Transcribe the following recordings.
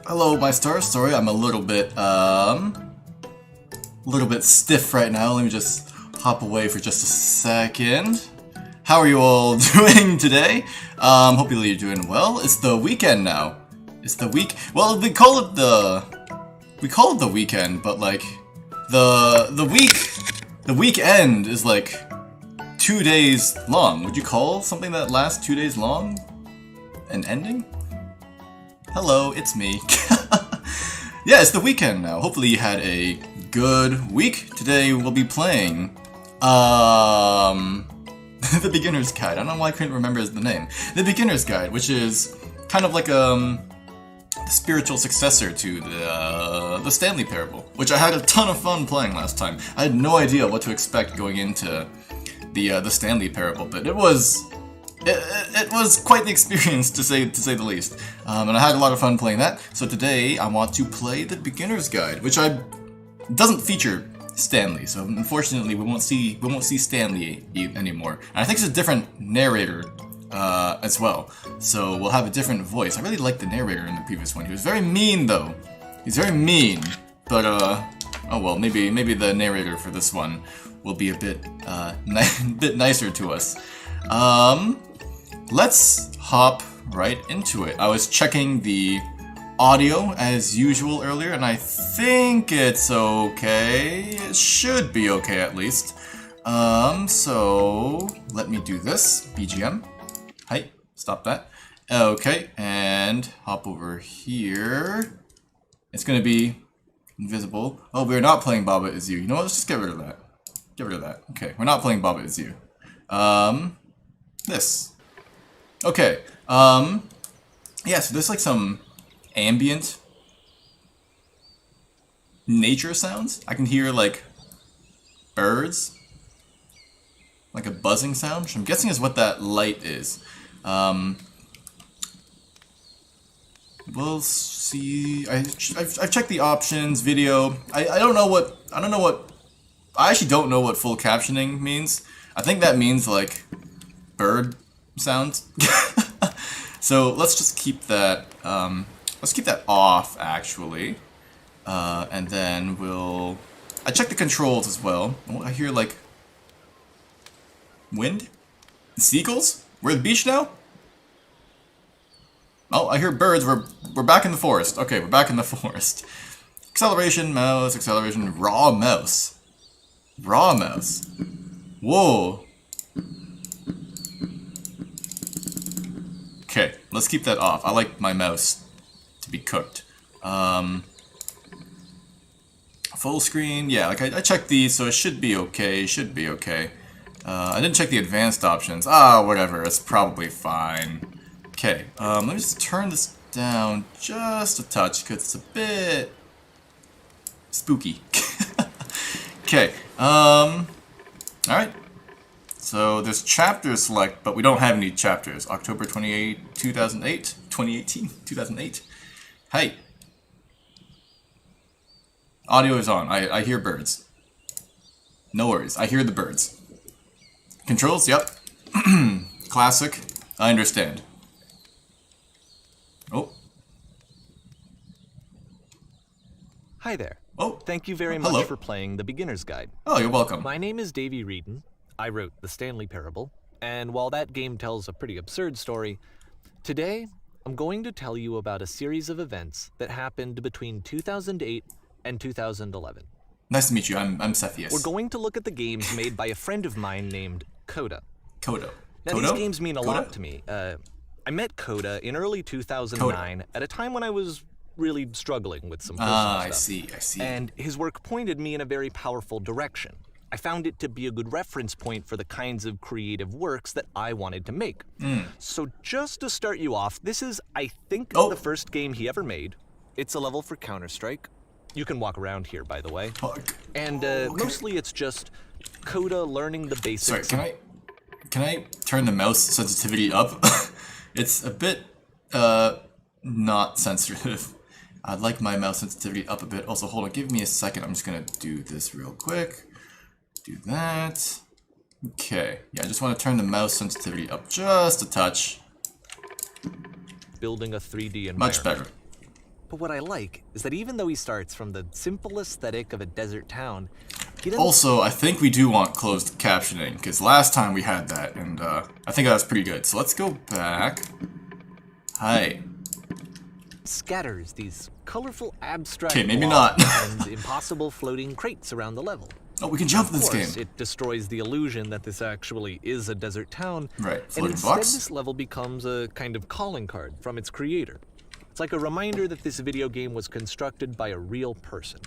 Hello, my stars. Sorry, I'm a little bit stiff right now. Let me just hop away for just a second. How are you all doing today? Hopefully you're doing well. It's the weekend now. It's the week. Well, we call it the weekend, but like the weekend is like 2 days long. Would you call something that lasts 2 days long an ending? Hello, it's me. Yeah, it's the weekend now. Hopefully you had a good week. Today we'll be playing the Beginner's Guide. I don't know why I couldn't remember the name. The Beginner's Guide, which is kind of like the spiritual successor to the Stanley Parable, which I had a ton of fun playing last time. I had no idea what to expect going into the Stanley Parable, but it was quite the experience to say the least. And I had a lot of fun playing that. So today I want to play the Beginner's Guide, which doesn't feature Stanley. So unfortunately we won't see Stanley anymore. And I think it's a different narrator as well. So we'll have a different voice. I really liked the narrator in the previous one. He was very mean though. He's very mean. But oh well, maybe the narrator for this one will be a bit bit nicer to us. Let's hop right into it. I was checking the audio as usual earlier, and I think it's okay. It should be okay at least. So let me do this. BGM. Hi, stop that. Okay, and hop over here. It's gonna be invisible. Oh, we're not playing Baba Is You. You know what? Let's just get rid of that. Get rid of that. Okay, we're not playing Baba Is You. This. Okay, yeah, so there's like some ambient nature sounds. I can hear like birds, like a buzzing sound, which I'm guessing is what that light is. We'll see. I've checked the options, video. I actually don't know what full captioning means. I think that means like bird sounds. So let's just keep that off actually, and then I check the controls as well. Oh, I hear like wind, seagulls. We're at the beach now. Oh, I hear birds. We're back in the forest. Okay, we're back in the forest. Acceleration, mouse, acceleration, raw mouse. Raw mouse. Whoa. Okay, let's keep that off. I like my mouse to be cooked. Full screen, yeah, like I checked these, so it should be okay. I didn't check the advanced options. Whatever, it's probably fine. Okay, let me just turn this down just a touch, because it's a bit spooky. Okay, alright. So there's chapter select, but we don't have any chapters. October 28, 2008. Hey. Audio is on. I hear birds. No worries. I hear the birds. Controls? Yep. Classic. I understand. Oh. Hi there. Oh. Thank you very Hello. much for playing The Beginner's Guide. Oh, you're welcome. My name is Davey Reedon. I wrote The Stanley Parable, and while that game tells a pretty absurd story, today I'm going to tell you about a series of events that happened between 2008 and 2011. Nice to meet you. I'm Cepheus. We're going to look at the games made by a friend of mine named Coda. Kodo. Now, Kodo? these games mean a Coda? lot to me. I met Coda in early 2009 at a time when I was really struggling with some personal stuff. I see. And his work pointed me in a very powerful direction. I found it to be a good reference point for the kinds of creative works that I wanted to make. So just to start you off, this is, I think, the first game he ever made. It's a level for Counter-Strike. You can walk around here, by the way. And mostly it's just Coda learning the basics. Sorry, can I turn the mouse sensitivity up? It's a bit not sensitive. I'd like my mouse sensitivity up a bit. Also, hold on, give me a second. I'm just gonna do this real quick. Do that. Okay, yeah, I just want to turn the mouse sensitivity up just a touch. Building a 3D environment. Much better. But what I like is that even though he starts from the simple aesthetic of a desert town, he doesn't Also, I think we do want closed captioning, because last time we had that, and I think that was pretty good. So let's go back. Hi. scatters these colorful abstract Okay, maybe blobs not. and impossible floating crates around the level. Oh, we can jump in Of this course, game. it destroys the illusion that this actually is a desert town, Right, and floating instead blocks. this level becomes a kind of calling card from its creator. It's like a reminder that this video game was constructed by a real person.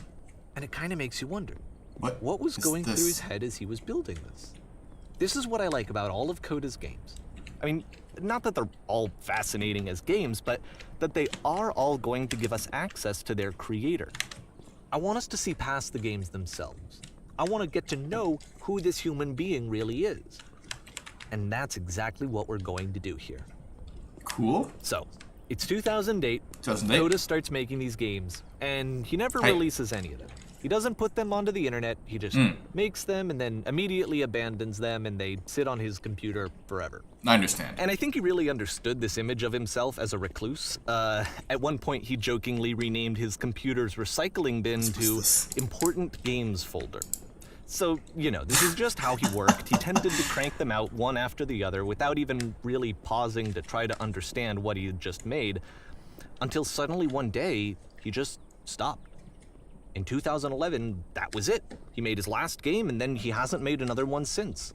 And it kind of makes you wonder, what was is going through this? his head as he was building this? This is what I like about all of Coda's games. I mean, not that they're all fascinating as games, but that they are all going to give us access to their creator. I want us to see past the games themselves. I want to get to know who this human being really is. And that's exactly what we're going to do here. Cool. So, it's 2008. 2008. Coda starts making these games, and he never Hey. releases any of them. He doesn't put them onto the internet, he just makes them and then immediately abandons them, and they sit on his computer forever. I understand. And I think he really understood this image of himself as a recluse. At one point, he jokingly renamed his computer's recycling bin to this? Important Games Folder. So, you know, this is just how he worked. He tended to crank them out one after the other without even really pausing to try to understand what he had just made, until suddenly one day, he just stopped. In 2011, that was it. He made his last game, and then he hasn't made another one since.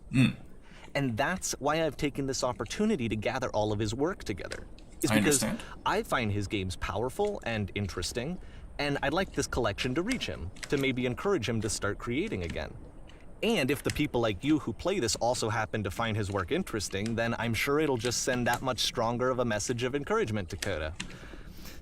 And that's why I've taken this opportunity to gather all of his work together. Is I because understand. I find his games powerful and interesting, and I'd like this collection to reach him, to maybe encourage him to start creating again. And if the people like you who play this also happen to find his work interesting, then I'm sure it'll just send that much stronger of a message of encouragement to Coda.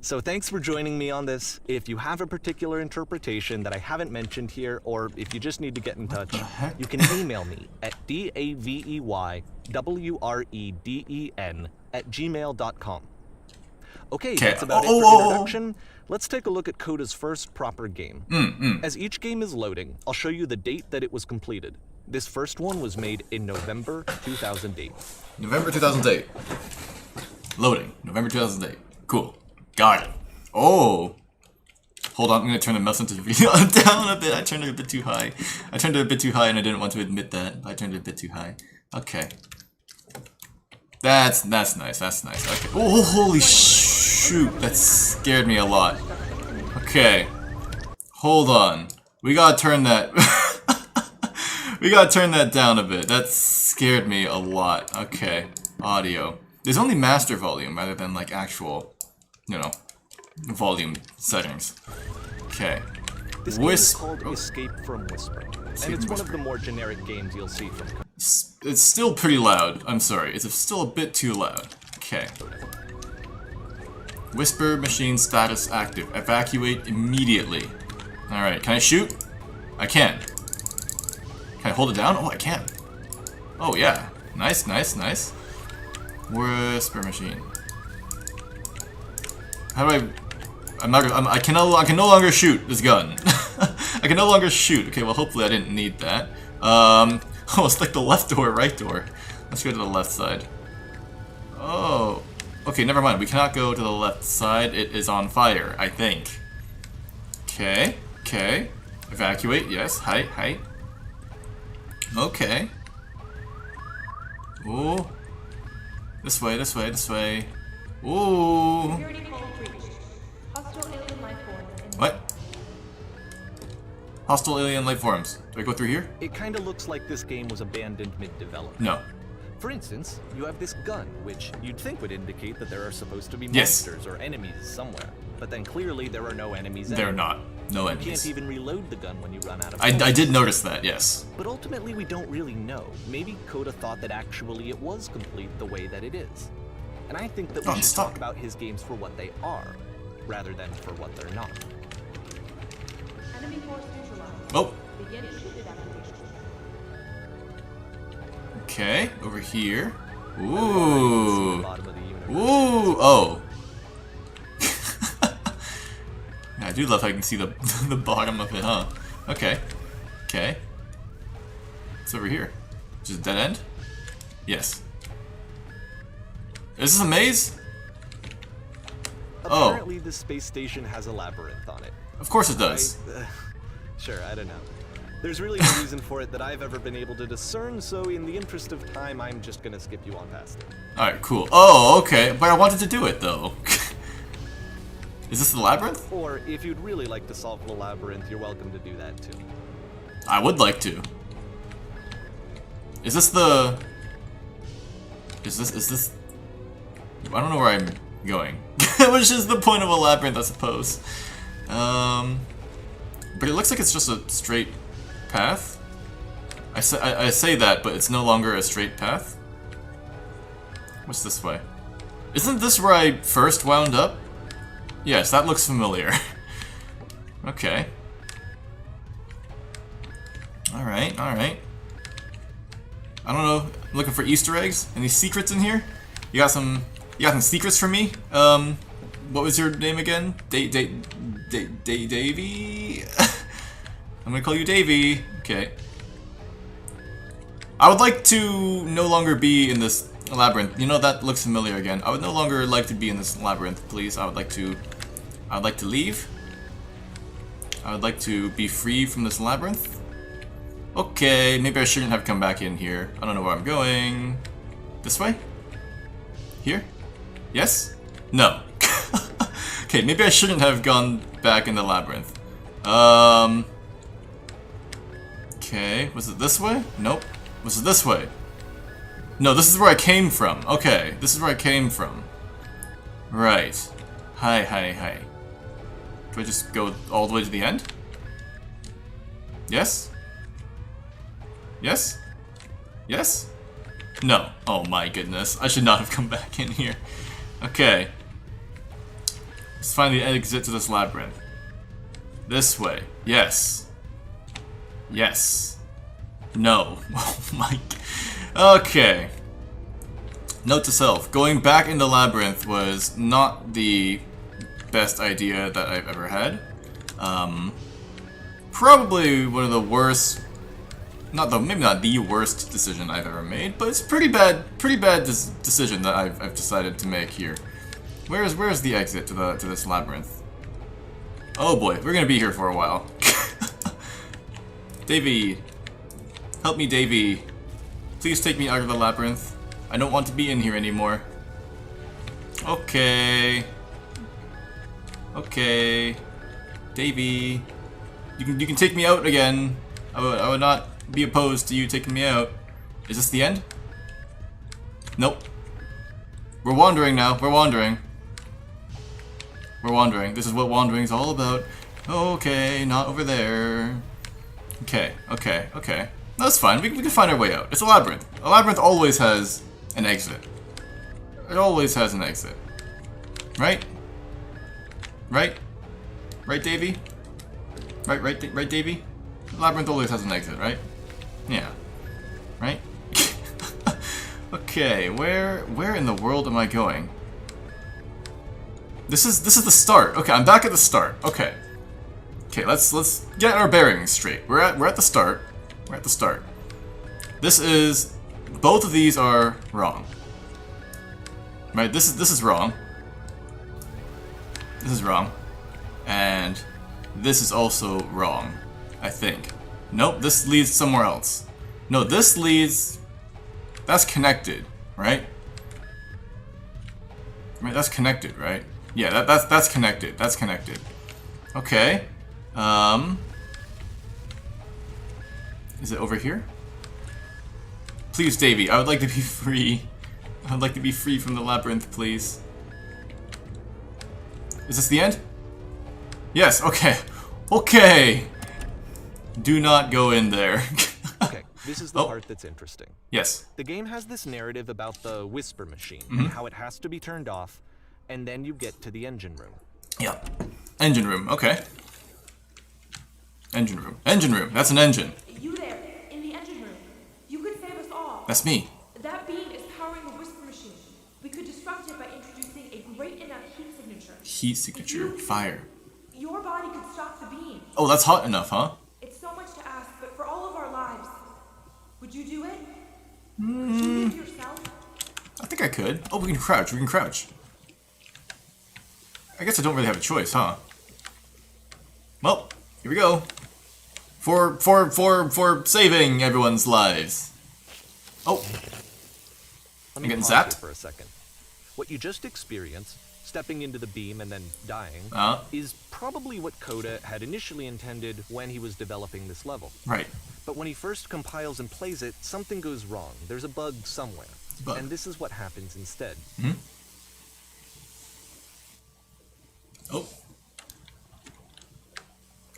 So thanks for joining me on this. If you have a particular interpretation that I haven't mentioned here, or if you just need to get in touch, you can email me at daveywreden@gmail.com. Okay, that's about it for introduction. Let's take a look at Coda's first proper game. As each game is loading, I'll show you the date that it was completed. This first one was made in November 2008. November 2008. Loading. November 2008. Cool. Got it. Oh. Hold on, I'm gonna turn the mouse into the video down a bit. I turned it a bit too high. I turned it a bit too high and I didn't want to admit that. I turned it a bit too high. Okay. That's nice. That's nice. Okay. Oh, holy shoot. That scared me a lot. Okay. Hold on. We gotta turn that. We gotta turn that down a bit. That scared me a lot. Okay. Audio. There's only master volume rather than like actual, you know, volume settings. Okay. This game is called Escape from Whisper, and it's one of the more generic games you'll see from Coda. It's still pretty loud. I'm sorry. It's still a bit too loud. Okay. Whisper machine status active. Evacuate immediately. Alright, can I shoot? I can. Can I hold it down? Oh, I can. Oh, yeah. Nice. Whisper machine. How do I can no longer shoot this gun. I can no longer shoot. Okay, well, hopefully I didn't need that. Oh, it's like the left door, right door. Let's go to the left side. Oh. Okay, never mind. We cannot go to the left side. It is on fire, I think. Okay. Evacuate, yes. Height. Okay. Ooh. This way. Ooh. Security code breached. Hostile alien life form. What? Hostile alien life forms. Do I go through here? It kind of looks like this game was abandoned mid-development. No. For instance, you have this gun, which you'd think would indicate that there are supposed to be Yes. monsters or enemies somewhere. But then clearly there are no enemies They're anywhere. not. No You can't enemies. even reload the gun when you run out of I bullets. did notice that, yes. But ultimately we don't really know. Maybe Coda thought that actually it was complete the way that it is. And I think that we should stop. talk about his games for what they are, rather than for what they're not. Enemy force neutralized. Oh. Begin shoot evacuation. Okay, over here. The Ooh. bottom of the universe. Ooh. Oh. Yeah, I do love how I can see the the bottom of it, huh? Okay. What's over here? Just a dead end? Yes. Is this a maze? A Oh. Apparently, the space station has a labyrinth on it. Of course it does. Sure, I don't know. There's really no reason for it that I've ever been able to discern, so in the interest of time, I'm just gonna skip you on past it. Alright, cool. Oh, okay. But I wanted to do it, though. Is this the labyrinth? Or, if you'd really like to solve the labyrinth, you're welcome to do that too. I would like to. Is this the... Is this... I don't know where I'm going. Which is the point of a labyrinth, I suppose. But it looks like it's just a straight path. I say that, but it's no longer a straight path. What's this way? Isn't this where I first wound up? Yes, that looks familiar. Okay. Alright, alright. I don't know. I'm looking for Easter eggs. Any secrets in here? You got some secrets for me? What was your name again? Davy? I'm gonna call you Davy. Okay. I would like to no longer be in this labyrinth. You know, that looks familiar again. I would no longer like to be in this labyrinth, please. I would like to leave. I would like to be free from this labyrinth. Okay, maybe I shouldn't have come back in here. I don't know where I'm going. This way? Here? Yes? No. Okay, maybe I shouldn't have gone back in the labyrinth. Okay, was it this way? Nope. Was it this way? No, this is where I came from. Okay, this is where I came from. Right. Hi. Do I just go all the way to the end? Yes? Yes? Yes? No. Oh my goodness. I should not have come back in here. Okay. Let's find the exit to this labyrinth. This way. Yes. Yes. No. Oh my... Okay. Note to self. Going back in the labyrinth was not the best idea that I've ever had. Probably one of the worst... maybe not the worst decision I've ever made, but it's a pretty bad decision that I've decided to make here. Where's the exit to this labyrinth? Oh boy, we're gonna be here for a while. Davy, help me, Davy. Please take me out of the labyrinth. I don't want to be in here anymore. Okay. Okay. Davy, you can take me out again. I would not be opposed to you taking me out. Is this the end? Nope. We're wandering now. We're wandering. We're wandering. This is what wandering's all about. Okay, not over there. Okay. That's fine. We can find our way out. It's a labyrinth. A labyrinth always has an exit. It always has an exit. Right? Right? Right, Davy? Right, Davy? A labyrinth always has an exit, right? Yeah. Right? Okay, where in the world am I going? This is the start. Okay, I'm back at the start. Okay. Okay, let's get our bearings straight. We're at the start. We're at the start. Both of these are wrong. Right? This is wrong. This is wrong. And this is also wrong, I think. Nope, this leads somewhere else. No, this leads... That's connected, right? Right, that's connected, right? Yeah, that's connected. That's connected. Okay. Is it over here? Please, Davy, I would like to be free. I would like to be free from the labyrinth, please. Is this the end? Yes, okay. Okay! Do not go in there. Okay, this is the part that's interesting. Yes. The game has this narrative about the whisper machine, and how it has to be turned off, and then you get to the engine room. Yeah. Engine room, okay. Engine room. Engine room, that's an engine. You there, in the engine room. You could save us all. That's me. That beam is powering the whisper machine. We could disrupt it by introducing a great enough heat signature. Heat signature, fire. Your body could stop the beam. Oh, that's hot enough, huh? It's so much to ask, but for all of our lives, would you do it? Could you give yourself? I think I could. Oh, we can crouch. We can crouch. I guess I don't really have a choice, huh? Well, here we go. For saving everyone's lives. Oh. Let me getting pause here zapped? for a second. What you just experienced, stepping into the beam and then dying, is probably what Coda had initially intended when he was developing this level. Right. But when he first compiles and plays it, something goes wrong. There's a bug somewhere. Bug. And this is what happens instead. Hmm? Oh.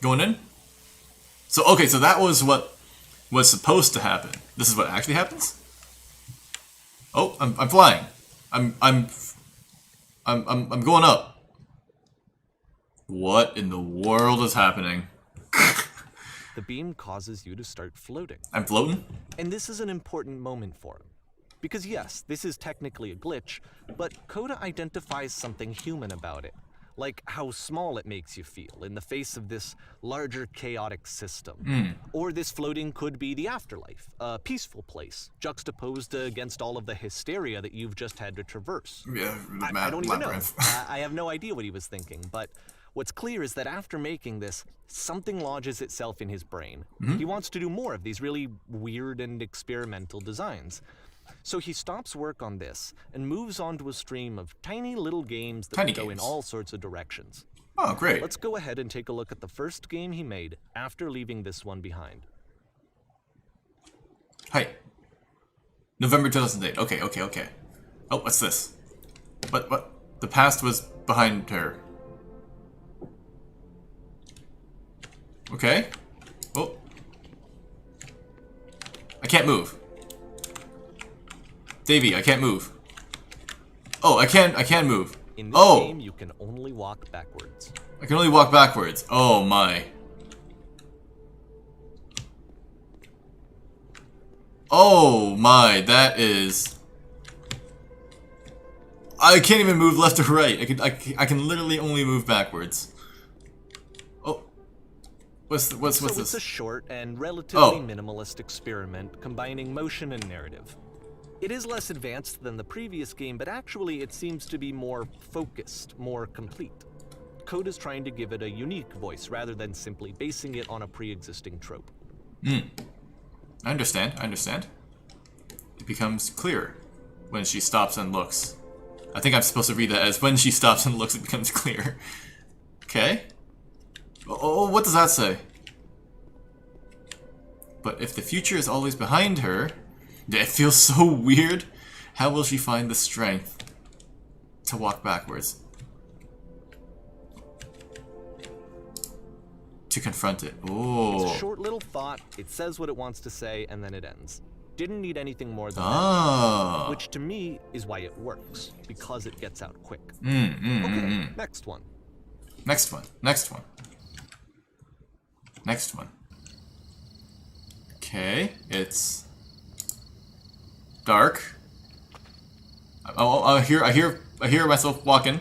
Going in? So, okay, so that was what was supposed to happen. This is what actually happens? Oh, I'm flying. I'm going up. What in the world is happening? The beam causes you to start floating. I'm floating? And this is an important moment for him. Because yes, this is technically a glitch, but Coda identifies something human about it. Like how small it makes you feel in the face of this larger chaotic system. Or this floating could be the afterlife, a peaceful place, juxtaposed against all of the hysteria that you've just had to traverse. Yeah, I don't even know. I have no idea what he was thinking, but what's clear is that after making this, something lodges itself in his brain. He wants to do more of these really weird and experimental designs. So he stops work on this and moves on to a stream of tiny little games that go in all sorts of directions. Oh, great. Let's go ahead and take a look at the first game he made after leaving this one behind. Hi. November 2008. Okay. Oh, what's this? What? The past was behind her. Okay. Oh. I can't move. Davey, I can't move. Oh, I can move. In this game, you can only walk backwards. I can only walk backwards. Oh my. Oh my, that is... I can't even move left or right. I can literally only move backwards. Oh. What's this? It's a short and relatively minimalist experiment combining motion and narrative. It is less advanced than the previous game, but actually it seems to be more focused, more complete. Coda's trying to give it a unique voice rather than simply basing it on a pre-existing trope. I understand. It becomes clearer when she stops and looks. I think I'm supposed to read that as when she stops and looks, it becomes clear. Okay. Oh, what does that say? But if the future is always behind her... It feels so weird. How will she find the strength to walk backwards? To confront it. Oh. It's a short little thought. It says what it wants to say, and then it ends. Didn't need anything more than that. Which to me is why it works, because it gets out quick. Okay, next one. Next one. Okay, it's dark. I hear myself walking.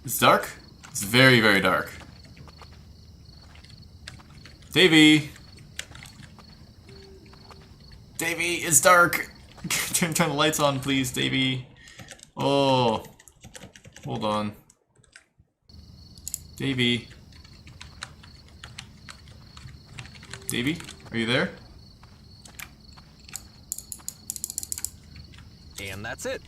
It's dark. It's very, very dark. Davey, it's dark. Turn the lights on, please, Davey. Oh, hold on. Davey, are you there? And that's it.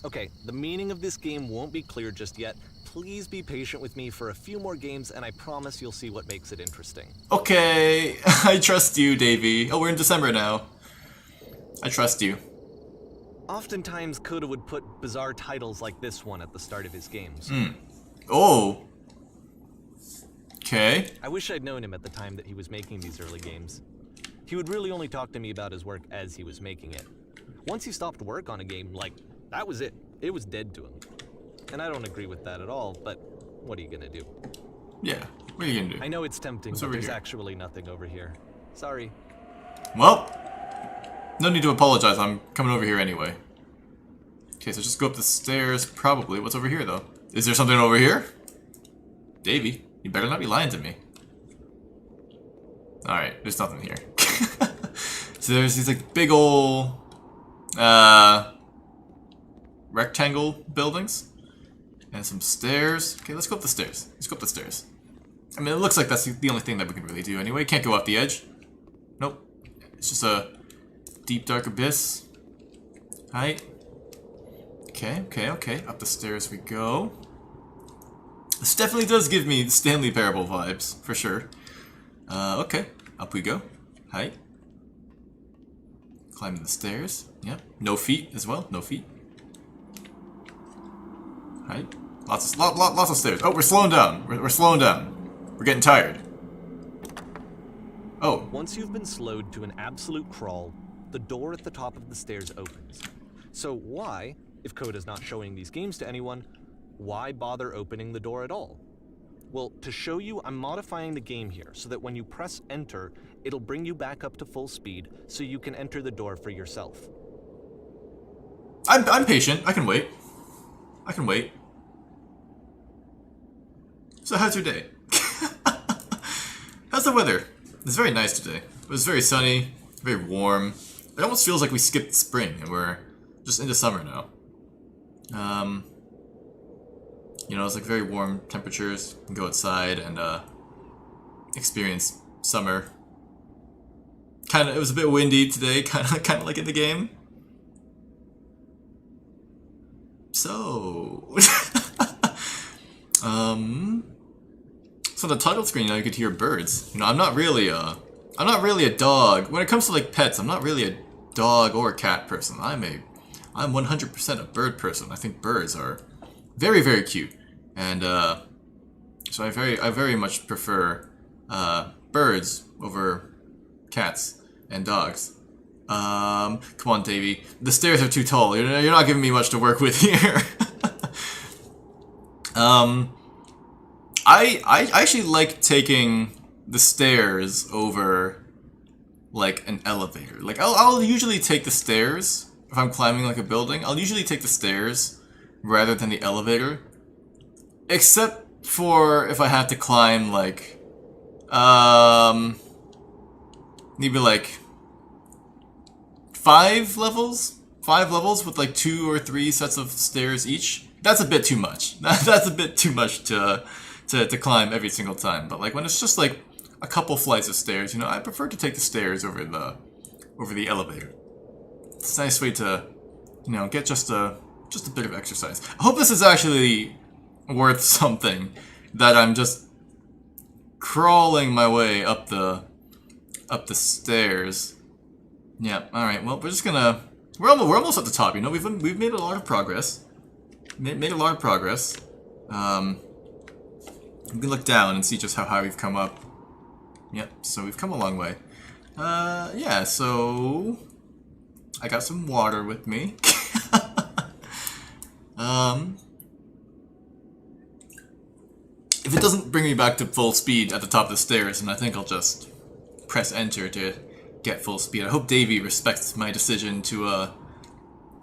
Okay, the meaning of this game won't be clear just yet. Please be patient with me for a few more games, and I promise you'll see what makes it interesting. Okay, I trust you, Davey. Oh, we're in December now. I trust you. Oftentimes, Coda would put bizarre titles like this one at the start of his games. Oh. Okay. I wish I'd known him at the time that he was making these early games. He would really only talk to me about his work as he was making it. Once he stopped work on a game, like, that was it. It was dead to him. And I don't agree with that at all, but what are you gonna do? Yeah, what are you gonna do? I know it's tempting, but there's here? actually nothing over here. Sorry. Well, no need to apologize. I'm coming over here anyway. Okay, so just go up the stairs, probably. What's over here, though? Is there something over here? Davey, you better not be lying to me. Alright, there's nothing here. So there's these, like, big ol'... rectangle buildings. And some stairs. Okay, let's go up the stairs. Let's go up the stairs. I mean, it looks like that's the only thing that we can really do anyway. Can't go off the edge. Nope. It's just a deep, dark abyss. Right. Okay, okay, okay. Up the stairs we go. This definitely does give me Stanley Parable vibes, for sure. Okay. Up we go. Hi. Climbing the stairs. Yep. No feet as well. No feet. Hi. Lots of stairs. Oh, we're slowing down. We're slowing down. We're getting tired. Oh. Once you've been slowed to an absolute crawl, the door at the top of the stairs opens. So why, if Coda's not showing these games to anyone, why bother opening the door at all? Well, to show you, I'm modifying the game here so that when you press enter, it'll bring you back up to full speed so you can enter the door for yourself. I'm patient. I can wait. I can wait. So how's your day? How's the weather? It's very nice today. It was very sunny, very warm. It almost feels like we skipped spring and we're just into summer now. You know, it's like very warm temperatures. You can go outside and experience summer. It was a bit windy today, kind of like in the game. So, so the title screen, you know, you could hear birds. You know, I'm not really a dog. When it comes to like pets, I'm not really a dog or a cat person. I'm 100% a bird person. I think birds are very, very cute, and so I very much prefer birds over cats and dogs. Come on, Davey. The stairs are too tall. You're not giving me much to work with here. I actually like taking the stairs over like an elevator. Like I'll usually take the stairs if I'm climbing like a building. I'll usually take the stairs rather than the elevator, except for if I have to climb like maybe like 5 levels with like 2 or 3 sets of stairs each. That's a bit too much. That's a bit too much to climb every single time. But like when it's just like a couple flights of stairs, you know, I prefer to take the stairs over the elevator. It's a nice way to, you know, get just a bit of exercise. I hope this is actually worth something, that I'm just crawling my way up the stairs. Yeah. All right. Well, we're almost at the top. You know, we've made a lot of progress. Made a lot of progress. We can look down and see just how high we've come up. Yep. So we've come a long way. Yeah. So I got some water with me. If it doesn't bring me back to full speed at the top of the stairs, then I think I'll just press enter to get full speed. I hope Davey respects my decision to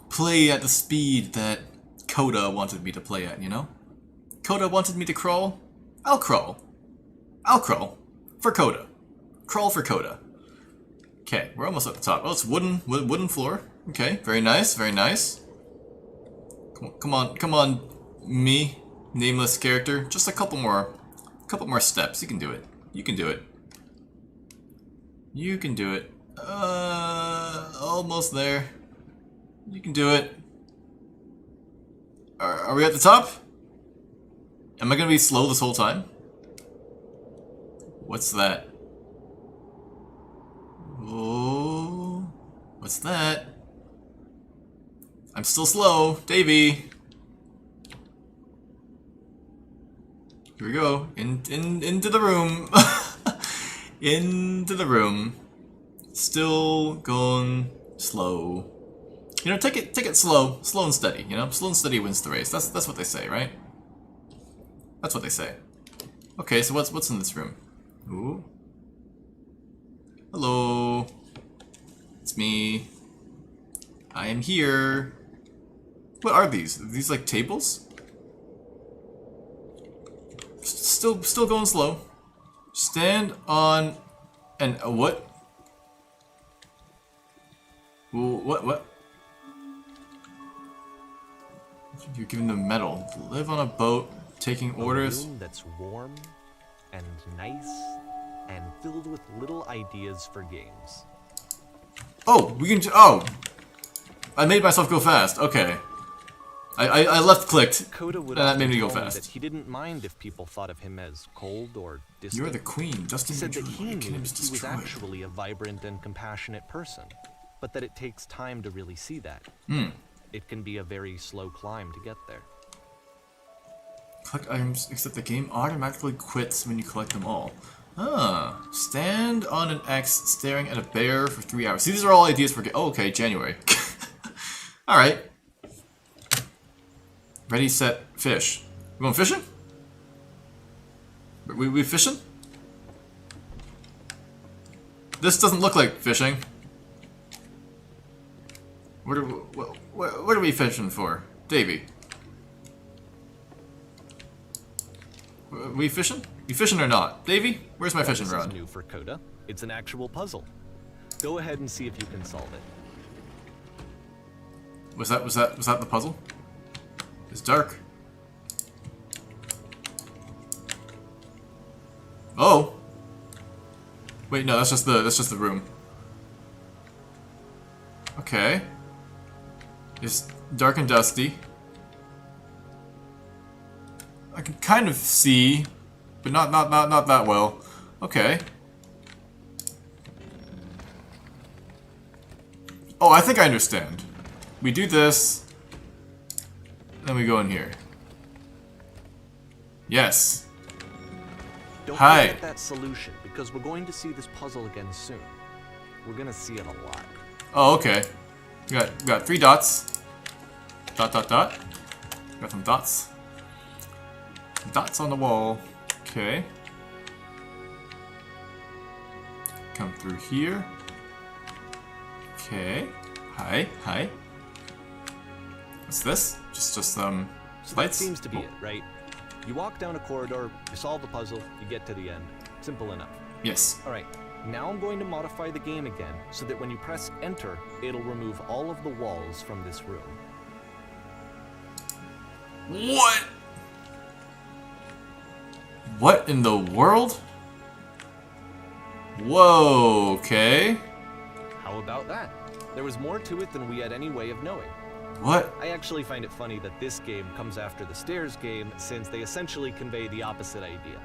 play at the speed that Coda wanted me to play at, you know? Coda wanted me to crawl? I'll crawl. I'll crawl. For Coda. Crawl for Coda. Okay, we're almost at the top. Oh, it's wooden floor. Okay, very nice, very nice. Come on, me, nameless character. Just a couple more steps. You can do it. You can do it. You can do it. Almost there. You can do it. Are we at the top? Am I gonna be slow this whole time? What's that? Oh, what's that? I'm still slow, Davey. Here we go. Into the room. Into the room. Still going slow. You know, take it slow and steady. You know, slow and steady wins the race. That's what they say, right? That's what they say. Okay, so what's in this room? Ooh. Hello. It's me. I am here. What are these? Are these like tables? Still going slow. Stand on an what? What? You're giving them metal. Live on a boat, taking orders. A room that's warm and nice and filled with little ideas for games. Oh, we can. Oh, I made myself go fast. Okay, I left clicked, Coda would and that made me go often tell fast. that he didn't mind if people thought of him as cold or distant. You're the queen. Dustin He said that he knew kingdom is he was destroyed. actually a vibrant and compassionate person, but that it takes time to really see that. It can be a very slow climb to get there. Collect items, except the game automatically quits when you collect them all. Ah, stand on an X staring at a bear for 3 hours. See, these are all ideas for. Oh, okay, January. All right. Ready, set, fish. We going fishing? We fishing? This doesn't look like fishing. What are we fishing for, Davey? We fishing? You fishing or not? Davey, where's my fishing This rod? is new for Coda. It's an actual puzzle. Go ahead and see if you can solve it. Was that the puzzle? It's dark. Oh. Wait, no, that's just the room. Okay. It's dark and dusty. I can kind of see, but not that well. Okay. Oh, I think I understand. We do this, then we go in here. Yes. Don't Hi. forget that solution, because we're going to see this puzzle again soon. We're gonna see it a lot. Oh, okay. We got 3 dots. Dot dot dot. Got some dots. Dots on the wall. Okay. Come through here. Okay. Hi. Hi. What's this? Just So that lights? seems to be it, right? You walk down a corridor, you solve the puzzle, you get to the end. Simple enough. Yes. Alright, now I'm going to modify the game again, so that when you press enter, it'll remove all of the walls from this room. What? What in the world? Whoa, okay. How about that? There was more to it than we had any way of knowing. What? I actually find it funny that this game comes after the Stairs game, since they essentially convey the opposite idea.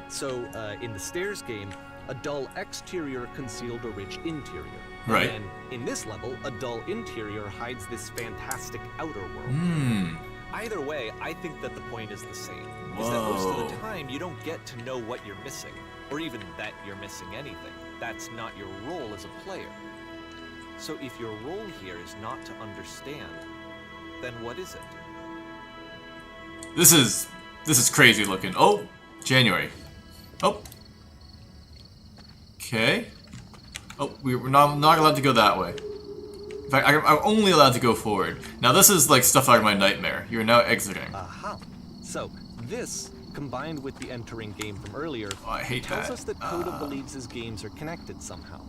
So, in the Stairs game, a dull exterior concealed a rich interior. Right. And in this level, a dull interior hides this fantastic outer world. Either way, I think that the point is the same. Is that most of the Whoa. time, you don't get to know what you're missing, or even that you're missing anything. That's not your role as a player. So if your role here is not to understand, then what is it? This is crazy looking. Oh, January. Oh. Okay. Oh, we're not allowed to go that way. In fact, I'm only allowed to go forward. Now this is like stuff out of my nightmare. You're now exiting. Aha. So this, combined with the entering game from earlier, Oh, I hate tells that. us that Coda believes his games are connected somehow.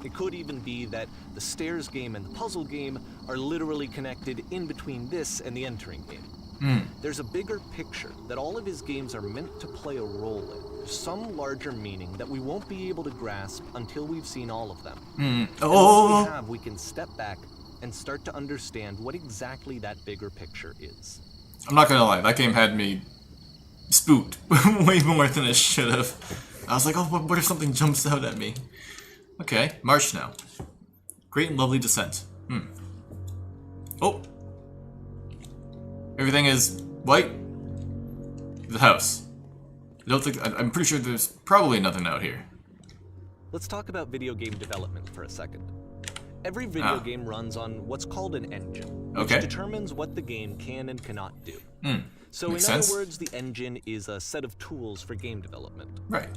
It could even be that the Stairs game and the puzzle game are literally connected in between this and the entering game. There's a bigger picture that all of his games are meant to play a role in, some larger meaning that we won't be able to grasp until we've seen all of them. And once we have, we can step back and start to understand what exactly that bigger picture is. I'm not gonna lie, that game had me spooked way more than it should have. I was like, oh, what if something jumps out at me? Okay, March now. Great and lovely descent. Oh. Everything is white. The house. I'm pretty sure there's probably nothing out here. Let's talk about video game development for a second. Every video game runs on what's called an engine, which Okay. determines what the game can and cannot do. So Makes in sense. other words, the engine is a set of tools for game development. Right.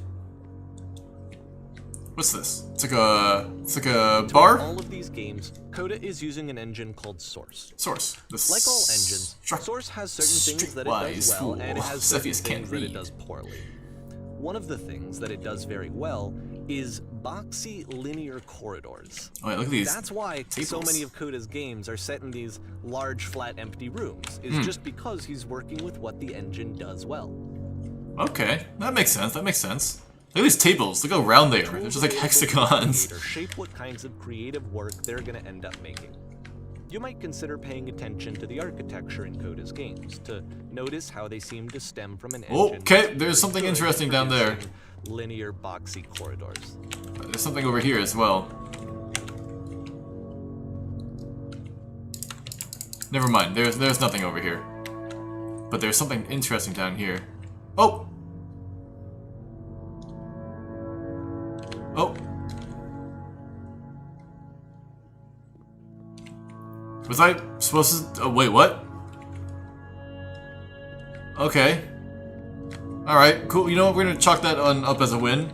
What's this? It's like a To make bar? all of these games, Coda is using an engine called Source. Source. Like all engines, Source has certain things that it does well, and it has certain Cepheus can't things that it read. does poorly. One of the things that it does very well is boxy linear corridors. Oh, yeah, look at these. That's why so many of Coda's games are set in these large, flat, empty rooms. Is just because he's working with what the engine does well. Okay, that makes sense. That makes sense. Look at these tables. Look how round they are. They're just like hexagons. Shape what kinds of creative work they're going to end up making. You might consider paying attention to the architecture in Coda's games to notice how they seem to stem from an engine. Okay, there's something interesting down there. Linear, boxy corridors. There's something over here as well. Never mind. There's nothing over here. But there's something interesting down here. Oh. Oh. Was I supposed to... Oh, wait, what? Okay. Alright, cool. You know what? We're gonna chalk that on up as a win.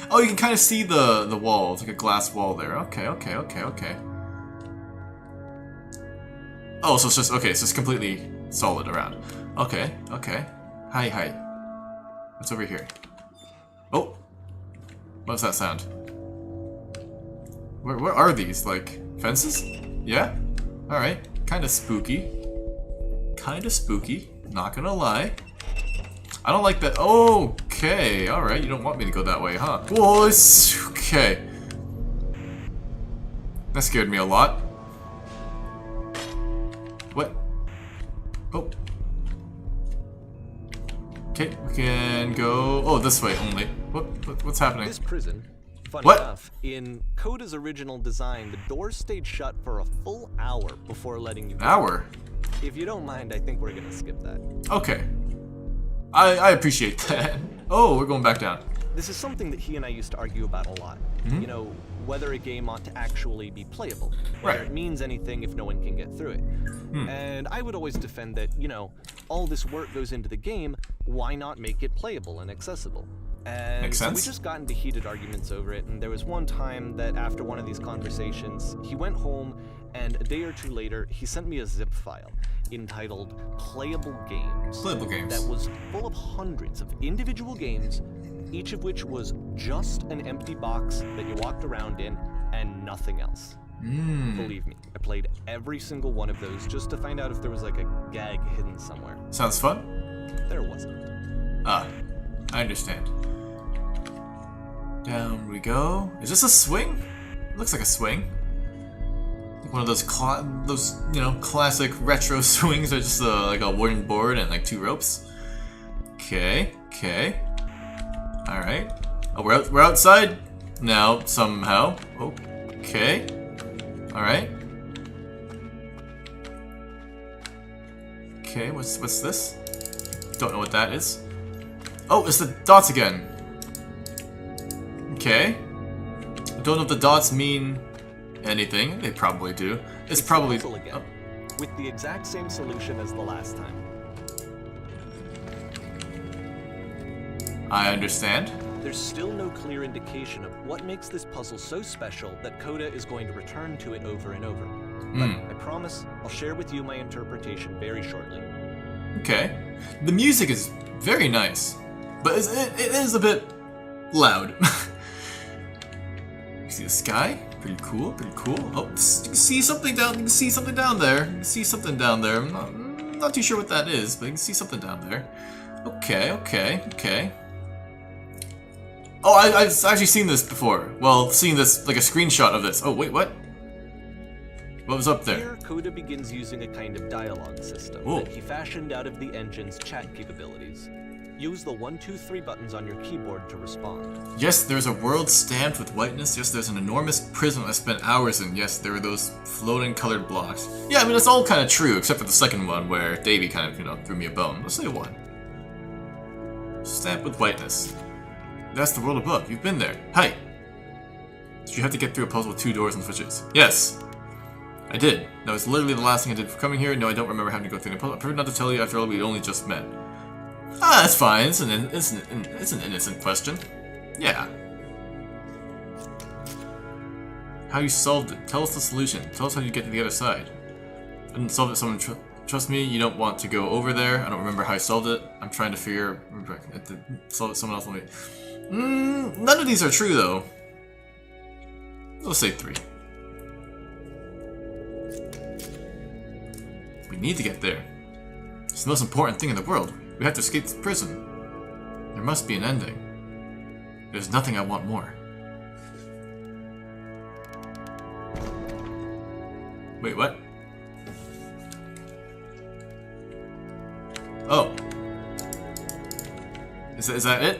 Oh, you can kind of see the wall. It's like a glass wall there. Okay. Oh, so it's just... Okay, so it's completely solid around. Okay. Hi. What's over here? Oh. What's that sound? Where are these? Like, fences? Yeah? Alright. Kinda spooky. Not gonna lie. I don't like that. Okay. Alright, you don't want me to go that way, huh? Whoa, it's... Okay. That scared me a lot. What? Oh. Okay, we can go... Oh, this way only. What's happening? This prison, funny What? enough, in Coda's original design, the doors stayed shut for a full hour before letting you go. Hour? If you don't mind, I think we're gonna skip that. Okay. I appreciate that. Oh, we're going back down. This is something that he and I used to argue about a lot. You know, whether a game ought to actually be playable. Whether Right. it means anything if no one can get through it. And I would always defend that, you know, all this work goes into the game, why not make it playable and accessible? And Makes so we sense. just got into heated arguments over it, and there was one time that after one of these conversations, he went home, and a day or two later, he sent me a zip file entitled Playable Games. Playable games. That was full of hundreds of individual games, each of which was just an empty box that you walked around in and nothing else. Believe me, I played every single one of those just to find out if there was like a gag hidden somewhere. Sounds fun. There wasn't. Ah, I understand. Down we go. Is this a swing? It looks like a swing. Like one of those classic retro swings. Are just like a wooden board and like two ropes. Okay. All right. Oh, we're outside now somehow. Okay. All right. Okay. What's this? Don't know what that is. Oh, it's the dots again. Okay. I don't know if the dots mean anything. They probably do. It's probably... puzzle again, with the exact same solution as the last time. I understand. There's still no clear indication of what makes this puzzle so special that Coda is going to return to it over and over. But I promise I'll share with you my interpretation very shortly. Okay. The music is very nice, but it is a bit loud. You see the sky? Pretty cool. Oh, you can see something down. You can see something down there. I'm not too sure what that is, but you can see something down there. Okay. Oh, I've actually seen this before. Well, seen this, like a screenshot of this. Oh, wait, what? What was up there? Here, Coda begins using a kind of dialogue system that he fashioned out of the engine's chat capabilities. Use the 1, 2, 3 buttons on your keyboard to respond. Yes, there's a world stamped with whiteness. Yes, there's an enormous prism I spent hours in. Yes, there are those floating colored blocks. Yeah, I mean, it's all kind of true, except for the second one where Davey kind of, threw me a bone. Let's say 1. Stamped with whiteness. That's the world above. You've been there. Hi. Did you have to get through a puzzle with 2 doors and switches? Yes. I did. That was literally the last thing I did for coming here. No, I don't remember having to go through the puzzle. I prefer not to tell you. After all, we only just met. Ah, that's fine. It's an innocent question. Yeah. How you solved it. Tell us the solution. Tell us how you get to the other side. I didn't solve it. Someone trust me. You don't want to go over there. I don't remember how I solved it. I'm trying to solve it. Someone else told me. None of these are true, though. Let's say 3. We need to get there. It's the most important thing in the world. We have to escape this prison. There must be an ending. There's nothing I want more. Wait, what? Oh. Is that it?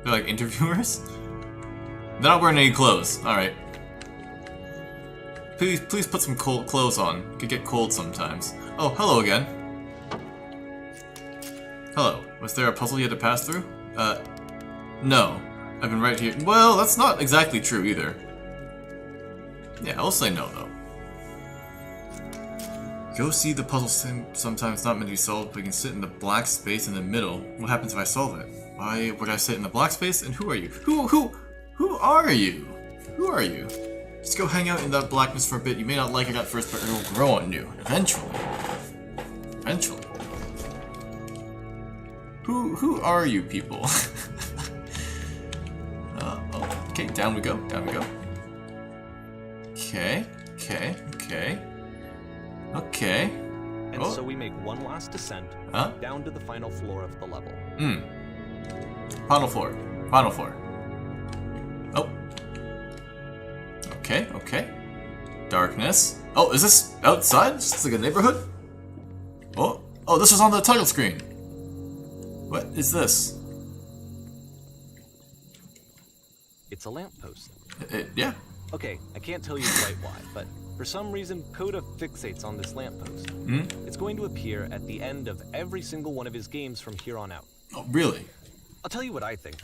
They're like interviewers? They're not wearing any clothes. Alright. Please put some cold clothes on. Could get cold sometimes. Oh, hello again. Hello. Was there a puzzle you had to pass through? No. I've been right here. Well, that's not exactly true either. Yeah, I'll say no, though. Go see the puzzle sometimes not meant to be solved, but you can sit in the black space in the middle. What happens if I solve it? Why would I sit in the black space? And who are you? Who are you? Who are you? Just go hang out in that blackness for a bit. You may not like it at first, but it will grow on you. Eventually. Eventually. Who are you people? Okay, down we go. Down we go. Okay. And so we make one last descent down to the final floor of the level. Final floor. Final floor. Oh. Okay. Darkness. Oh, is this outside? Is this like a neighborhood? Oh, this is on the title screen. What is this? It's a lamppost. Yeah. Okay, I can't tell you quite why, but for some reason, Coda fixates on this lamppost. It's going to appear at the end of every single one of his games from here on out. Oh, really? I'll tell you what I think.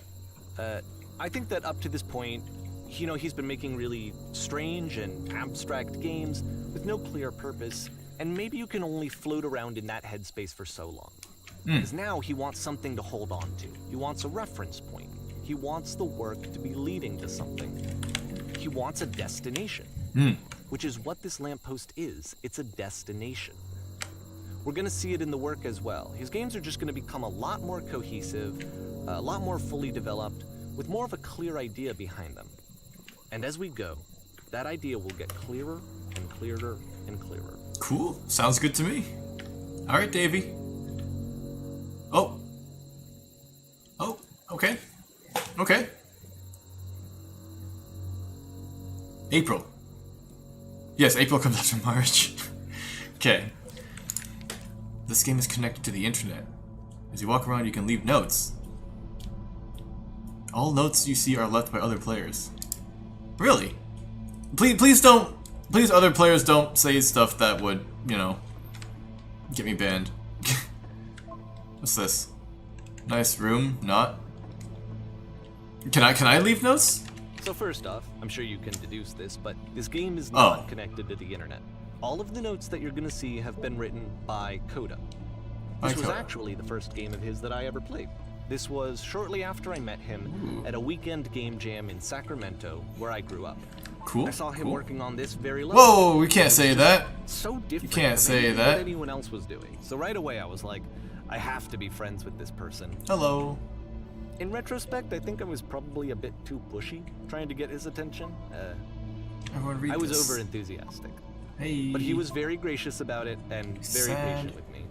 I think that up to this point, he's been making really strange and abstract games with no clear purpose, and maybe you can only float around in that headspace for so long. Because now he wants something to hold on to. He wants a reference point. He wants the work to be leading to something. He wants a destination, which is what this lamppost is. It's a destination. We're going to see it in the work as well. His games are just going to become a lot more cohesive, a lot more fully developed, with more of a clear idea behind them. And as we go, that idea will get clearer and clearer and clearer. Cool. Sounds good to me. All right, Davey. Oh, okay. April. Yes, April comes after March. Okay. This game is connected to the internet. As you walk around, you can leave notes. All notes you see are left by other players. Really? Please other players don't say stuff that would, get me banned. What's this? Nice room, not? Can I leave notes? So first off, I'm sure you can deduce this, but this game is not connected to the internet. All of the notes that you're going to see have been written by Coda. This was actually the first game of his that I ever played. This was shortly after I met him at a weekend game jam in Sacramento, where I grew up. Cool. I saw him working on this very level. Whoa, we can't say that. So different you can't from say that. What anyone else was doing. So right away I was like, I have to be friends with this person. Hello. In retrospect, I think I was probably a bit too pushy, trying to get his attention. Everyone read I was this. over enthusiastic. Hey. But he was very gracious about it and very patient with me.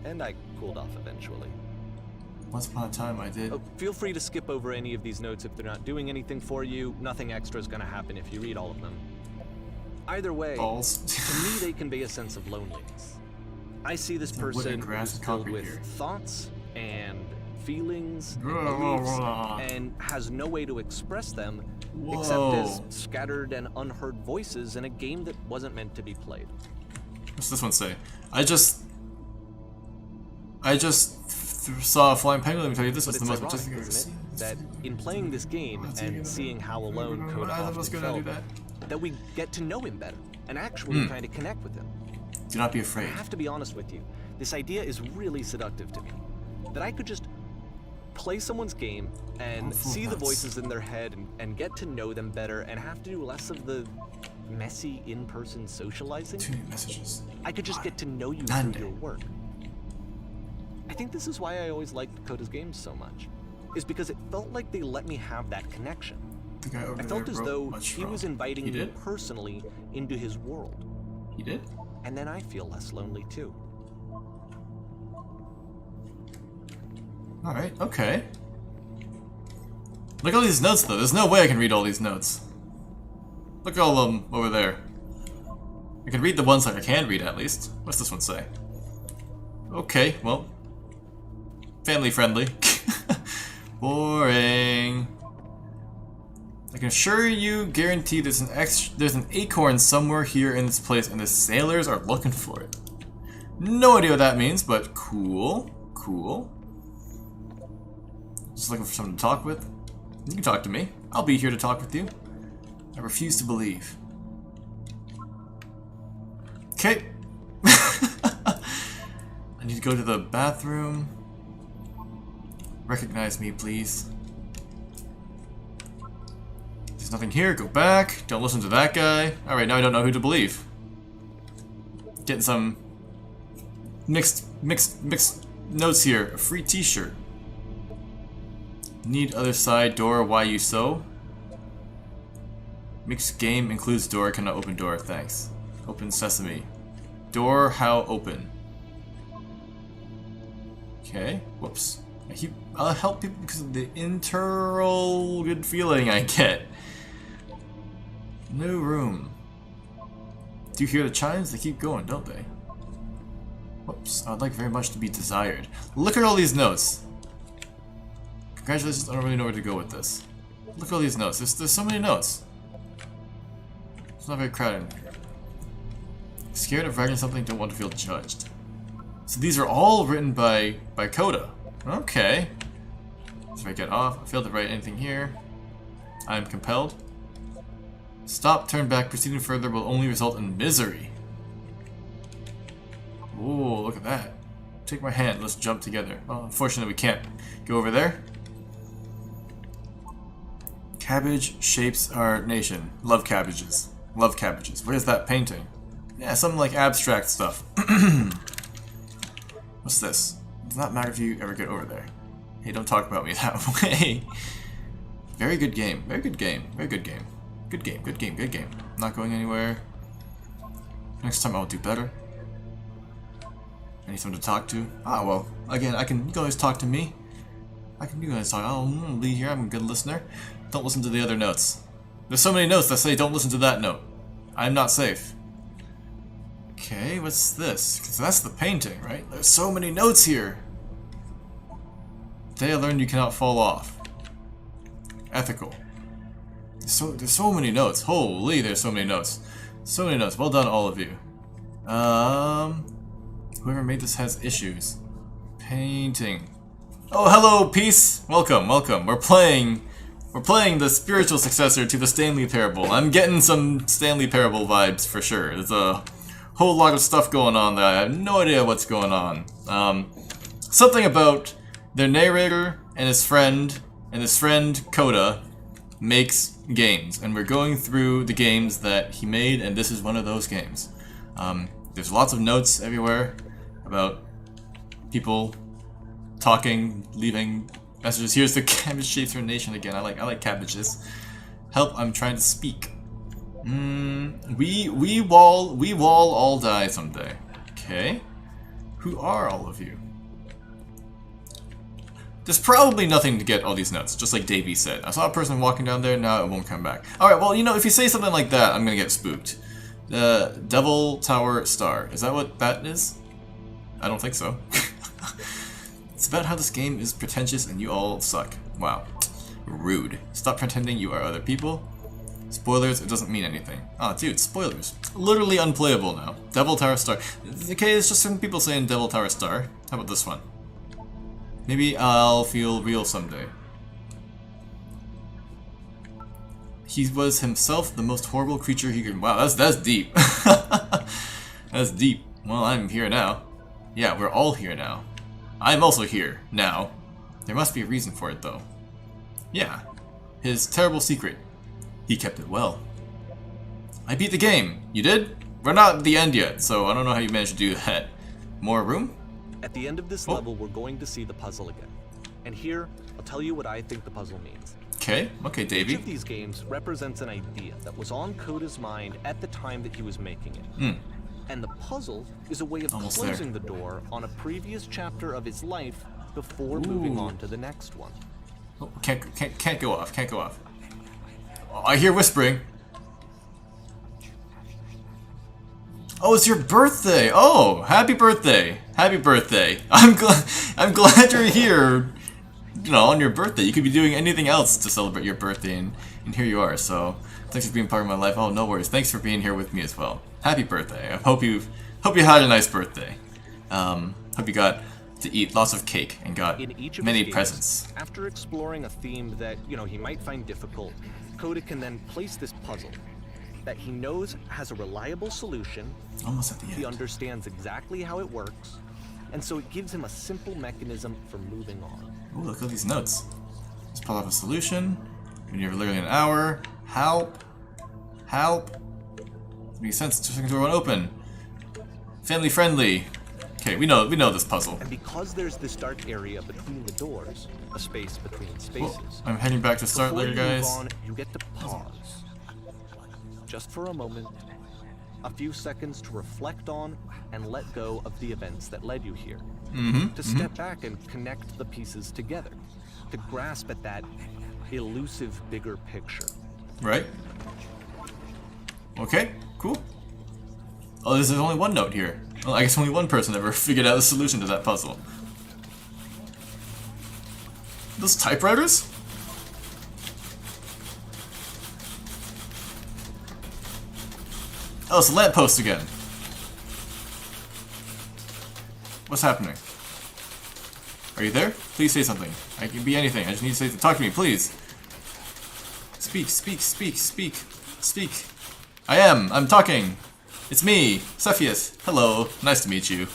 And I cooled off eventually. Once upon a time, I did. Oh, feel free to skip over any of these notes if they're not doing anything for you. Nothing extra is going to happen if you read all of them. Either way, Balls. to me they convey a sense of loneliness. I see this person who's filled with thoughts and feelings and beliefs and has no way to express them except as scattered and unheard voices in a game that wasn't meant to be played. What's this one say? I just saw a flying penguin. Let me tell you, this was the most majestic I've ever seen. That in playing this game and seeing how alone Coda often felt, that we get to know him better and actually kind of connect with him. Do not be afraid. I have to be honest with you. This idea is really seductive to me. That I could just play someone's game and see the voices in their head and get to know them better and have to do less of the messy in-person socializing. Too many messages. I could just get to know you through your work. I think this is why I always liked Coda's games so much. is because it felt like they let me have that connection. The guy over I felt there as wrote though much he wrong. was inviting He me did? personally into his world. He did? And then I feel less lonely too. Alright, okay. Look at all these notes though. There's no way I can read all these notes. Look at all of them over there. I can read the ones that I can read at least. What's this one say? Okay, well. Family friendly. Boring. I can assure you, guarantee there's an acorn somewhere here in this place and the sailors are looking for it. No idea what that means, but cool. Cool. Just looking for someone to talk with. You can talk to me. I'll be here to talk with you. I refuse to believe. Okay. I need to go to the bathroom. Recognize me, please. There's nothing here. Go back. Don't listen to that guy. Alright, now I don't know who to believe. Getting some mixed notes here. A free t-shirt. Need other side door, why you so? Mixed game includes door, cannot open door, thanks. Open sesame. Door, how open? Okay, whoops. I'll help people because of the internal good feeling I get. No room. Do you hear the chimes? They keep going, don't they? Whoops, I'd like very much to be desired. Look at all these notes. Congratulations, I don't really know where to go with this. Look at all these notes. There's so many notes. It's not very crowded in here. Scared of writing something, don't want to feel judged. So these are all written by Coda. Okay. So I get off. I failed to write anything here. I am compelled. Stop, turn back, proceeding further will only result in misery. Ooh, look at that. Take my hand, let's jump together. Well, unfortunately we can't go over there. Cabbage shapes our nation. Love cabbages. Love cabbages. Where's that painting? Yeah, something like abstract stuff. What's this? It does not matter if you ever get over there. Hey, don't talk about me that way. Very good game. Very good game. Very good game. Good game. Good game. Good game. Not going anywhere. Next time I'll do better. I need someone to talk to. Ah, well. Again, you can always talk to me. You guys talk. I'll be here. I'm a good listener. Don't listen to the other notes. There's so many notes that say don't listen to that note. I'm not safe. Okay, what's this? Because that's the painting, right? There's so many notes here. Today I learned you cannot fall off. Ethical. There's so many notes. Holy, there's so many notes. So many notes. Well done, all of you. Whoever made this has issues. Painting. Oh, hello, peace. Welcome, welcome. We're playing the spiritual successor to the Stanley Parable. I'm getting some Stanley Parable vibes for sure. There's a whole lot of stuff going on that I have no idea what's going on. Something about their narrator and his friend Coda makes games, and we're going through the games that he made, and this is one of those games. There's lots of notes everywhere about people talking, leaving messages. Here's the cabbage shapes for a nation again. I like cabbages. Help! I'm trying to speak. We all all die someday. Okay. Who are all of you? There's probably nothing to get all these notes, just like Davey said. I saw a person walking down there, now it won't come back. Alright, well, you know, if you say something like that, I'm gonna get spooked. The Devil Tower Star. Is that what that is? I don't think so. It's about how this game is pretentious and you all suck. Wow. Rude. Stop pretending you are other people. Spoilers, it doesn't mean anything. Ah, dude, spoilers. Literally unplayable now. Devil Tower Star. Okay, it's just some people saying Devil Tower Star. How about this one? Maybe I'll feel real someday. He was himself the most horrible creature he could. Wow, that's deep. That's deep. Well, I'm here now. Yeah, we're all here now. I'm also here now. There must be a reason for it, though. Yeah, his terrible secret. He kept it well. I beat the game. You did? We're not at the end yet, so I don't know how you managed to do that. More room? At the end of this level, we're going to see the puzzle again. And here, I'll tell you what I think the puzzle means. Okay, Davey. Each of these games represents an idea that was on Coda's mind at the time that he was making it. And the puzzle is a way of closing the door on a previous chapter of his life before moving on to the next one. Oh, can't go off. Can't go off. Oh, I hear whispering. Oh, it's your birthday. Oh, happy birthday. Happy birthday. I'm glad you're here. You know, on your birthday. You could be doing anything else to celebrate your birthday, and here you are. So, thanks for being part of my life. Oh, no worries. Thanks for being here with me as well. Happy birthday. I hope you had a nice birthday. Hope you got to eat lots of cake and got many presents. After exploring a theme that, you know, he might find difficult, Coda can then place this puzzle that he knows has a reliable solution. Almost at the end. He understands exactly how it works, and so it gives him a simple mechanism for moving on. Ooh, look at these notes. Just pull off a solution. When you have literally an hour. Help. Help. Makes sense. 2 seconds, door won't open. Family friendly. Okay, we know this puzzle. And because there's this dark area between the doors, a space between spaces. Well, I'm heading back to start later, guys. Before you move on, you get to pause. Just for a moment. A few seconds to reflect on and let go of the events that led you here. To step back and connect the pieces together. To grasp at that elusive bigger picture. Right. Okay, cool. Oh, there's only one note here. Well, I guess only one person ever figured out the solution to that puzzle. Those typewriters? Oh, it's a lamppost again. What's happening? Are you there? Please say something. I can be anything. I just need to say something. Talk to me, please. Speak, speak, speak, speak, speak. I'm talking. It's me, Cepheus. Hello, nice to meet you.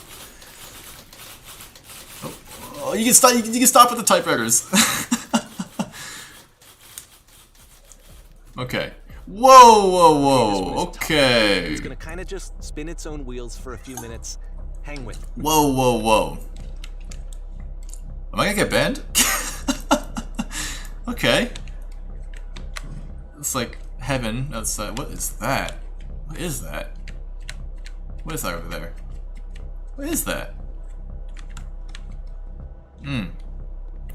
Oh, you can stop. You can stop with the typewriters. Okay. Whoa, whoa, whoa. Okay. It's gonna kind of just spin its own wheels for a few minutes. Hang with. Whoa, whoa, whoa. Am I gonna get banned? Okay. It's like heaven outside. What is that? What is that? What is that over there? What is that?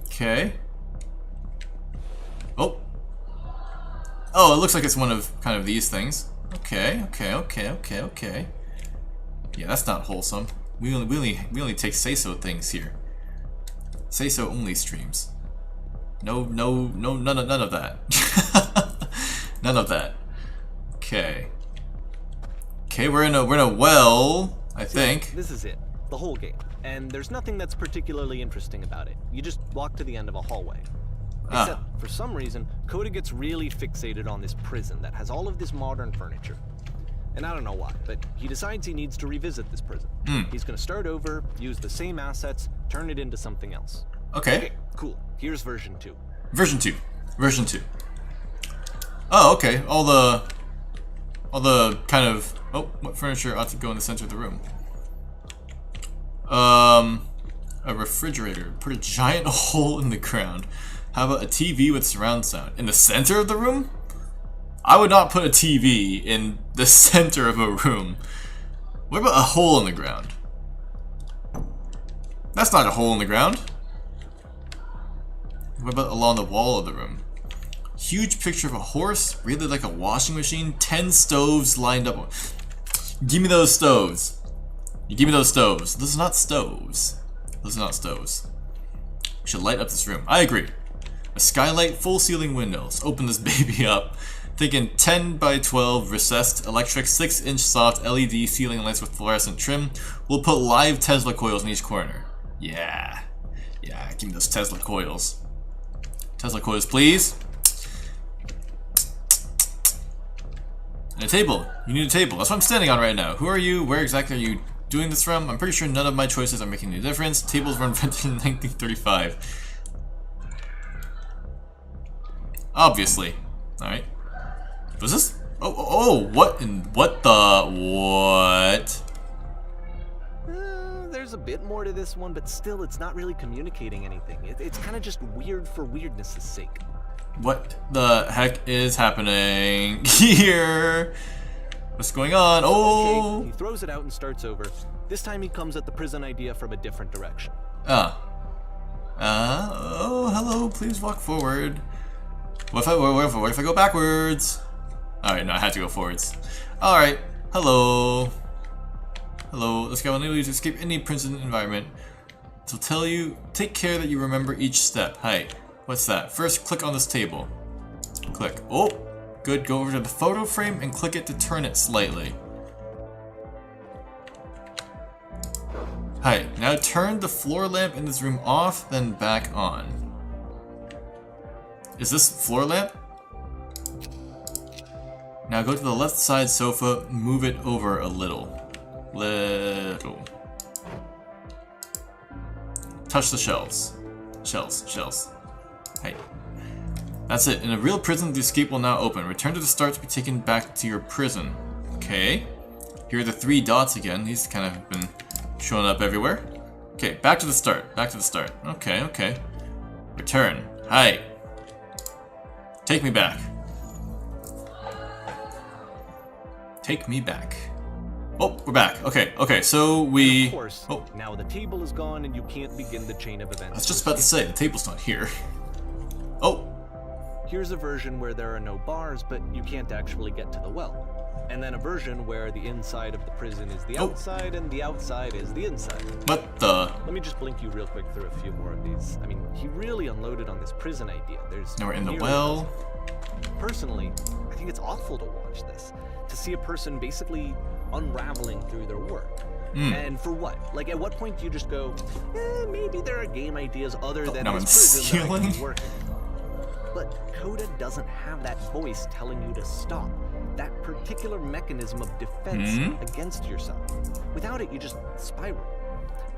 Okay. Oh. Oh, it looks like it's one of kind of these things. Okay, okay, okay, okay, okay. Yeah, that's not wholesome. We only take say-so things here. Say-so only streams. No, none of that. None of that. Okay. Okay, we're in a well, I think. This is it. The whole game. And there's nothing that's particularly interesting about it. You just walk to the end of a hallway. Except, for some reason, Coda gets really fixated on this prison that has all of this modern furniture. And I don't know why, but he decides he needs to revisit this prison. He's gonna start over, use the same assets, turn it into something else. Okay, cool. Here's version 2. Version 2. Version 2. Oh, okay. All the kind of... Oh, what furniture ought to go in the center of the room? A refrigerator. Put a giant hole in the ground. How about a TV with surround sound? In the center of the room? I would not put a TV in the center of a room. What about a hole in the ground? That's not a hole in the ground. What about along the wall of the room? Huge picture of a horse, really like a washing machine, 10 stoves lined up. Give me those stoves. You give me those stoves. Those are not stoves. Those are not stoves. We should light up this room. I agree. A skylight, full ceiling windows. Open this baby up. Thinking 10 by 12 recessed electric 6-inch soft LED ceiling lights with fluorescent trim. We'll put live Tesla coils in each corner. Yeah. Yeah, give me those Tesla coils. Tesla coils, please. And a table. You need a table. That's what I'm standing on right now. Who are you? Where exactly are you doing this from? I'm pretty sure none of my choices are making any difference. Tables were invented in 1935. Obviously. Alright. Was this? Oh, what in what the what? there's a bit more to this one, but still, it's not really communicating anything. It's kind of just weird for weirdness' sake. What the heck is happening here? What's going on? Oh! Okay, he throws it out and starts over. This time he comes at the prison idea from a different direction. Oh, hello, please walk forward. What if I go backwards? Alright, no, I had to go forwards. Alright, hello. Hello, this guy will enable you to escape any prison environment. So tell you, take care that you remember each step. Hi, what's that? First, click on this table. Click. Oh, good. Go over to the photo frame and click it to turn it slightly. Hi, now turn the floor lamp in this room off, then back on. Is this floor lamp? Now go to the left side sofa, move it over a little. Touch the shelves. Shelves. Hey. That's it. In a real prison, the escape will now open. Return to the start to be taken back to your prison. Okay. Here are the 3 dots again. These kind of have been showing up everywhere. Okay, back to the start. Okay. Return. Hi. Take me back. Take me back. Oh, we're back. Okay, so we... Of course, now the table is gone and you can't begin the chain of events. I was just about to say, the table's not here. Oh. Here's a version where there are no bars, but you can't actually get to the well. And then a version where the inside of the prison is the outside and the outside is the inside. What the... Let me just blink you real quick through a few more of these. I mean, he really unloaded on this prison idea. Now we're in the well. Personally, I think it's awful to watch this. To see a person basically unraveling through their work. And for what? Like, at what point do you just go, maybe there are game ideas other than this prison that I can work in. But Coda doesn't have that voice telling you to stop. That particular mechanism of defense against yourself. Without it, you just spiral.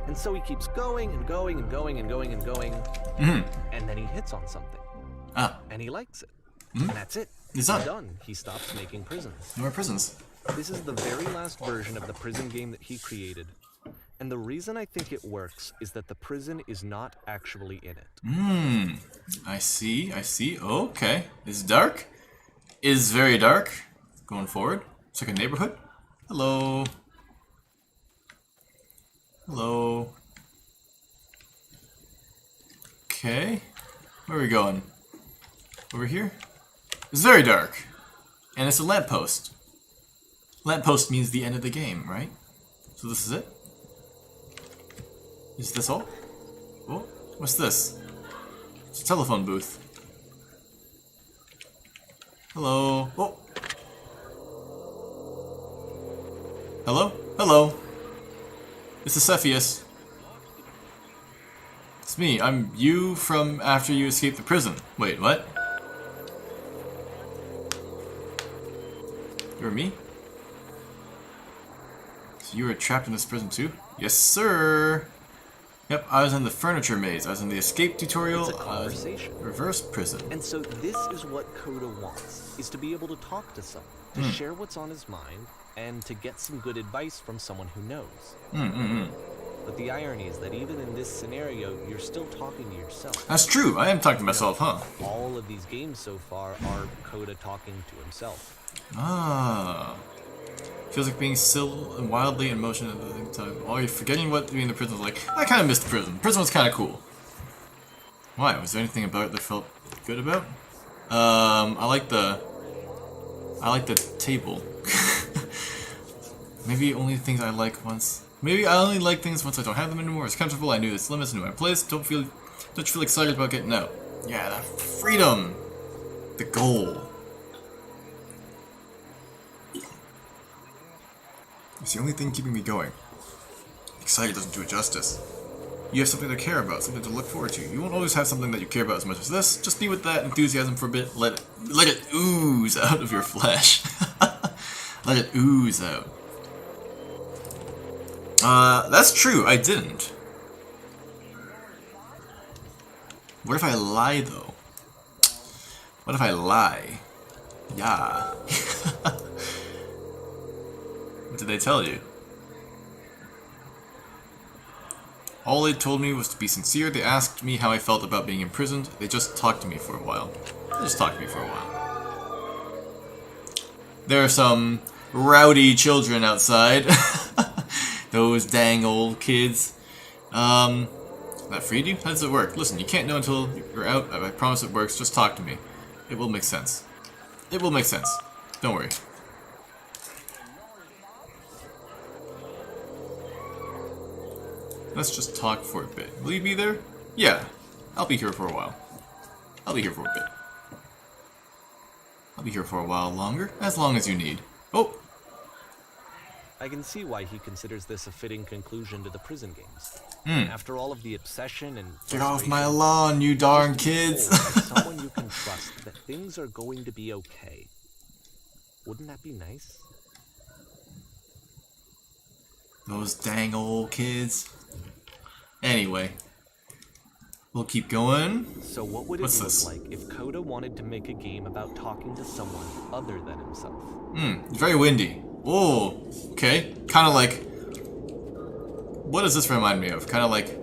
And so he keeps going and going and going and going and going. And then he hits on something. And he likes it. And that's it. He's done. He stops making prisons. No more prisons. This is the very last version of the prison game that he created. And the reason I think it works is that the prison is not actually in it. I see. Okay. It's dark. It's very dark. Going forward. It's like a neighborhood. Hello. Okay. Where are we going? Over here? It's very dark. And it's a lamppost. Lamppost means the end of the game, right? So this is it? Is this all? Oh, what's this? It's a telephone booth. Hello? Oh! Hello? This is Cepheus. It's me. I'm you from after you escaped the prison. Wait, what? You're me? So you were trapped in this prison too? Yes, sir! Yep, I was in the furniture maze. I was in the escape tutorial. It's a conversation. Reverse prison. And so this is what Coda wants, is to be able to talk to someone, to share what's on his mind, and to get some good advice from someone who knows. But the irony is that even in this scenario, you're still talking to yourself. That's true, I am talking to myself, huh? All of these games so far are Coda talking to himself. Feels like being still and wildly in motion at the same time. Oh, you're forgetting what being in the prison was like. I kind of missed the prison. Prison was kind of cool. Why? Was there anything about it that felt good about? I like the table. Maybe only things I like once. Maybe I only like things once I don't have them anymore. It's comfortable. I knew its limits. I knew my place. Don't you feel excited about getting out? Yeah, that freedom. The goal. It's the only thing keeping me going. Excited doesn't do it justice. You have something to care about, something to look forward to. You won't always have something that you care about as much as this. Just be with that enthusiasm for a bit. Let it ooze out of your flesh. Let it ooze out. That's true. I didn't. What if I lie, though? What if I lie? Yeah. What did they tell you? All they told me was to be sincere. They asked me how I felt about being imprisoned. They just talked to me for a while. They just talked to me for a while. There are some rowdy children outside. Those dang old kids. That freed you? How does it work? Listen, you can't know until you're out. I promise it works. Just talk to me. It will make sense. It will make sense. Don't worry. Let's just talk for a bit. Will you be there? Yeah. I'll be here for a while. I'll be here for a bit. I'll be here for a while longer. As long as you need. Oh! I can see why he considers this a fitting conclusion to the prison games. After all of the obsession and get off my lawn, you darn kids! Someone you can trust that things are going to be okay. Wouldn't that be nice? Those dang old kids. Anyway, we'll keep going. So what would it look like if Coda wanted to make a game about talking to someone other than himself? It's very windy. Oh, okay. Kind of like... What does this remind me of? Kind of like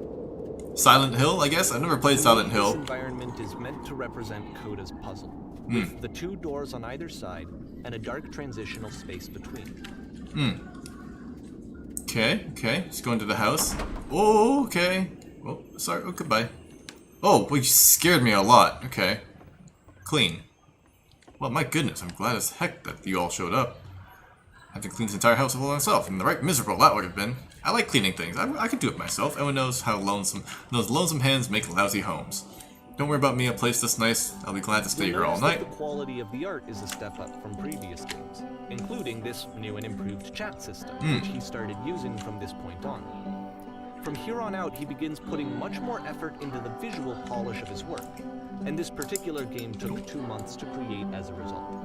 Silent Hill, I guess? I've never played Silent Hill. This environment is meant to represent Coda's puzzle, with the two doors on either side and a dark transitional space between. Okay, okay. Let's go into the house. Oh, okay. Oh, sorry. Oh, goodbye. Oh, well, you scared me a lot. Okay. Clean. Well, my goodness, I'm glad as heck that you all showed up. I have to clean this entire house all myself, and the right miserable that would have been. I like cleaning things. I could do it myself. Everyone knows how those lonesome hands make lousy homes. Don't worry about me. A place this nice. I'll be glad to stay here all night. The quality of the art is a step up from previous games, including this new and improved chat system, which he started using from this point on. From here on out, he begins putting much more effort into the visual polish of his work, and this particular game took 2 months to create as a result.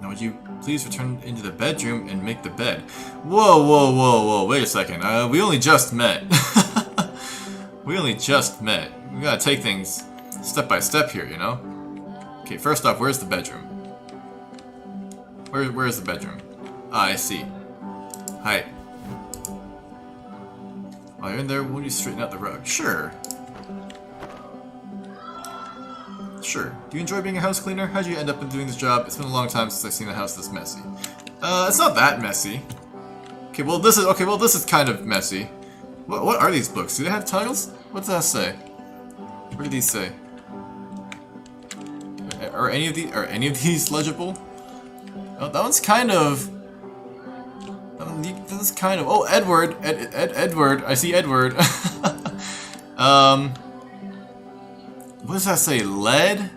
Now would you please return into the bedroom and make the bed? Whoa, whoa, whoa, whoa, wait a second. We only just met. We only just met. We gotta take things step by step here, you know? Okay, first off, where's the bedroom? Where's the bedroom? Ah, I see. Hi. While you're in there, will you straighten out the rug? Sure. Sure. Do you enjoy being a house cleaner? How'd you end up doing this job? It's been a long time since I've seen a house this messy. It's not that messy. Okay, well this is kind of messy. What are these books? Do they have titles? What does that say? What do these say? Are any of these legible? Oh, that one's kind of. This is kind of. Oh, Edward. Edward. I see Edward. What does that say? Lead?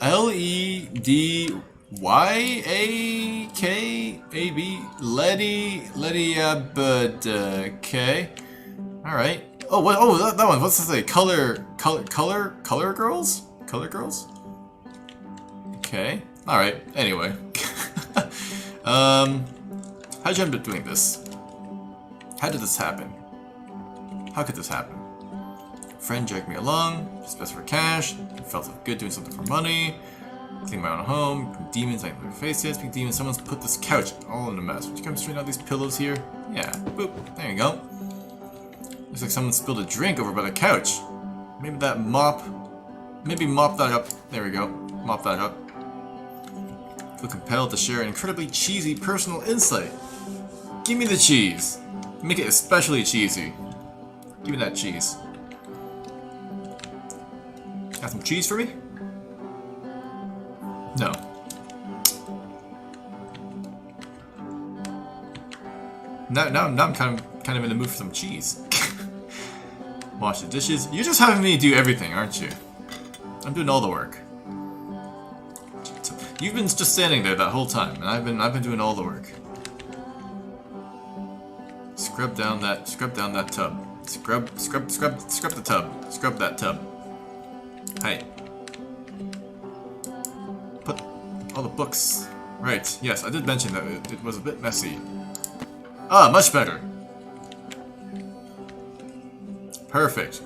L-E-D-Y-A-K-A-B? Okay. Alright. Oh, what? Oh, that one. What's that say? Color girls? Color girls? Okay. Alright. Anyway. How'd you end up doing this? How did this happen? How could this happen? Friend dragged me along, just best for cash, felt so good doing something for money, clean my own home, demons I ain't never faced yet, speak demons, someone's put this couch all in a mess. Would you come straighten out these pillows here? Yeah, boop, there you go. Looks like someone spilled a drink over by the couch. Maybe mop that up. There we go, mop that up. Feel compelled to share an incredibly cheesy personal insight. Give me the cheese. Make it especially cheesy. Give me that cheese. Got some cheese for me? No. Now I'm kind of in the mood for some cheese. Wash the dishes. You're just having me do everything, aren't you? I'm doing all the work. You've been just standing there that whole time, and I've been doing all the work. Scrub down that tub. Scrub the tub. Scrub that tub. Hey. Put all the books. Right, yes, I did mention that it was a bit messy. Ah, much better. Perfect.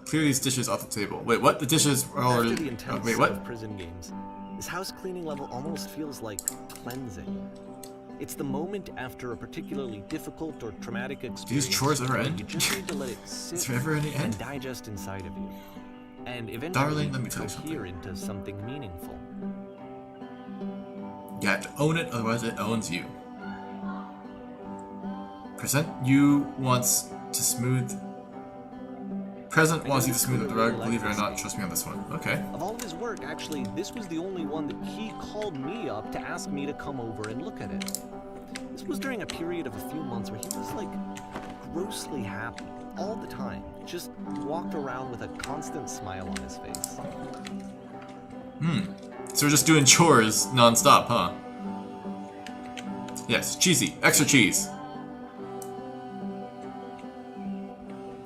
Clear these dishes off the table. Wait, what? The dishes are already... After the intense what? of prison games, this house cleaning level almost feels like cleansing. It's the moment after a particularly difficult or traumatic experience. These chores ever end? You just need to let it sit Is there ever any end? and digest inside of you. And eventually Darling, let me tell you something. cohere into something meaningful. You have to own it, otherwise it owns you. Present you wants to smooth. Present wants you to smooth the rug. Believe it or not, trust me on this one. Okay. Of all of his work, actually, this was the only one that he called me up to ask me to come over and look at it. This was during a period of a few months where he was like grossly happy all the time. Just walked around with a constant smile on his face. So we're just doing chores non-stop, huh? Yes, cheesy. Extra cheese.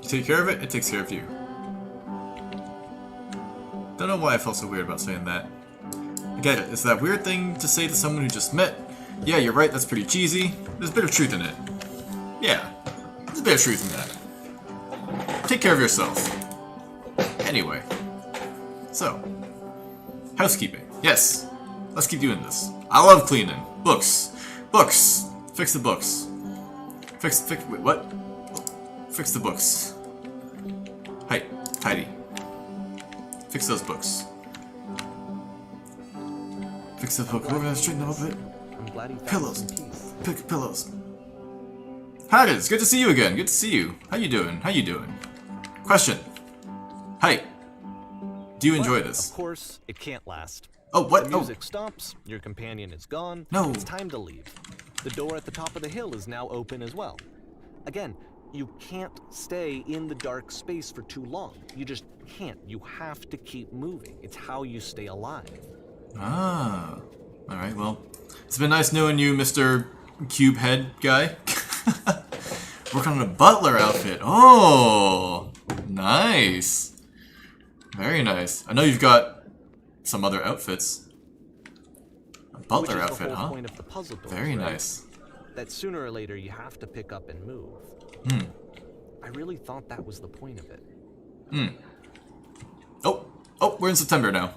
You take care of it, it takes care of you. Don't know why I felt so weird about saying that. I get it. It's that weird thing to say to someone who just met. Yeah, you're right, that's pretty cheesy. There's a bit of truth in it. Yeah, there's a bit of truth in that. Take care of yourself. Anyway. So. Housekeeping. Yes. Let's keep doing this. I love cleaning. Books. Books. Fix the books. Wait, what? Fix the books. Height. Tidy. Fix those books. Fix the book. We're gonna straighten them up a bit. I'm glad he found Pillows. some peace. Pick pillows. Hi, it's good to see you again. Good to see you. How you doing? How you doing? Question. Hi. Do you enjoy But, this? Of course, it can't last. Oh, what? The Oh, music stops, your companion is gone, No. it's time to leave. The door at the top of the hill is now open as well. Again, you can't stay in the dark space for too long. You just can't. You have to keep moving. It's how you stay alive. ah. All right. Well, it's been nice knowing you, Mr. Cube Head guy. Working on a butler outfit. Oh, nice. Very nice. I know you've got some other outfits. A Which butler is outfit, the whole huh? point of the puzzle doors, Very right? nice. That sooner or later you have to pick up and move. I really thought that was the point of it. Oh, we're in September now.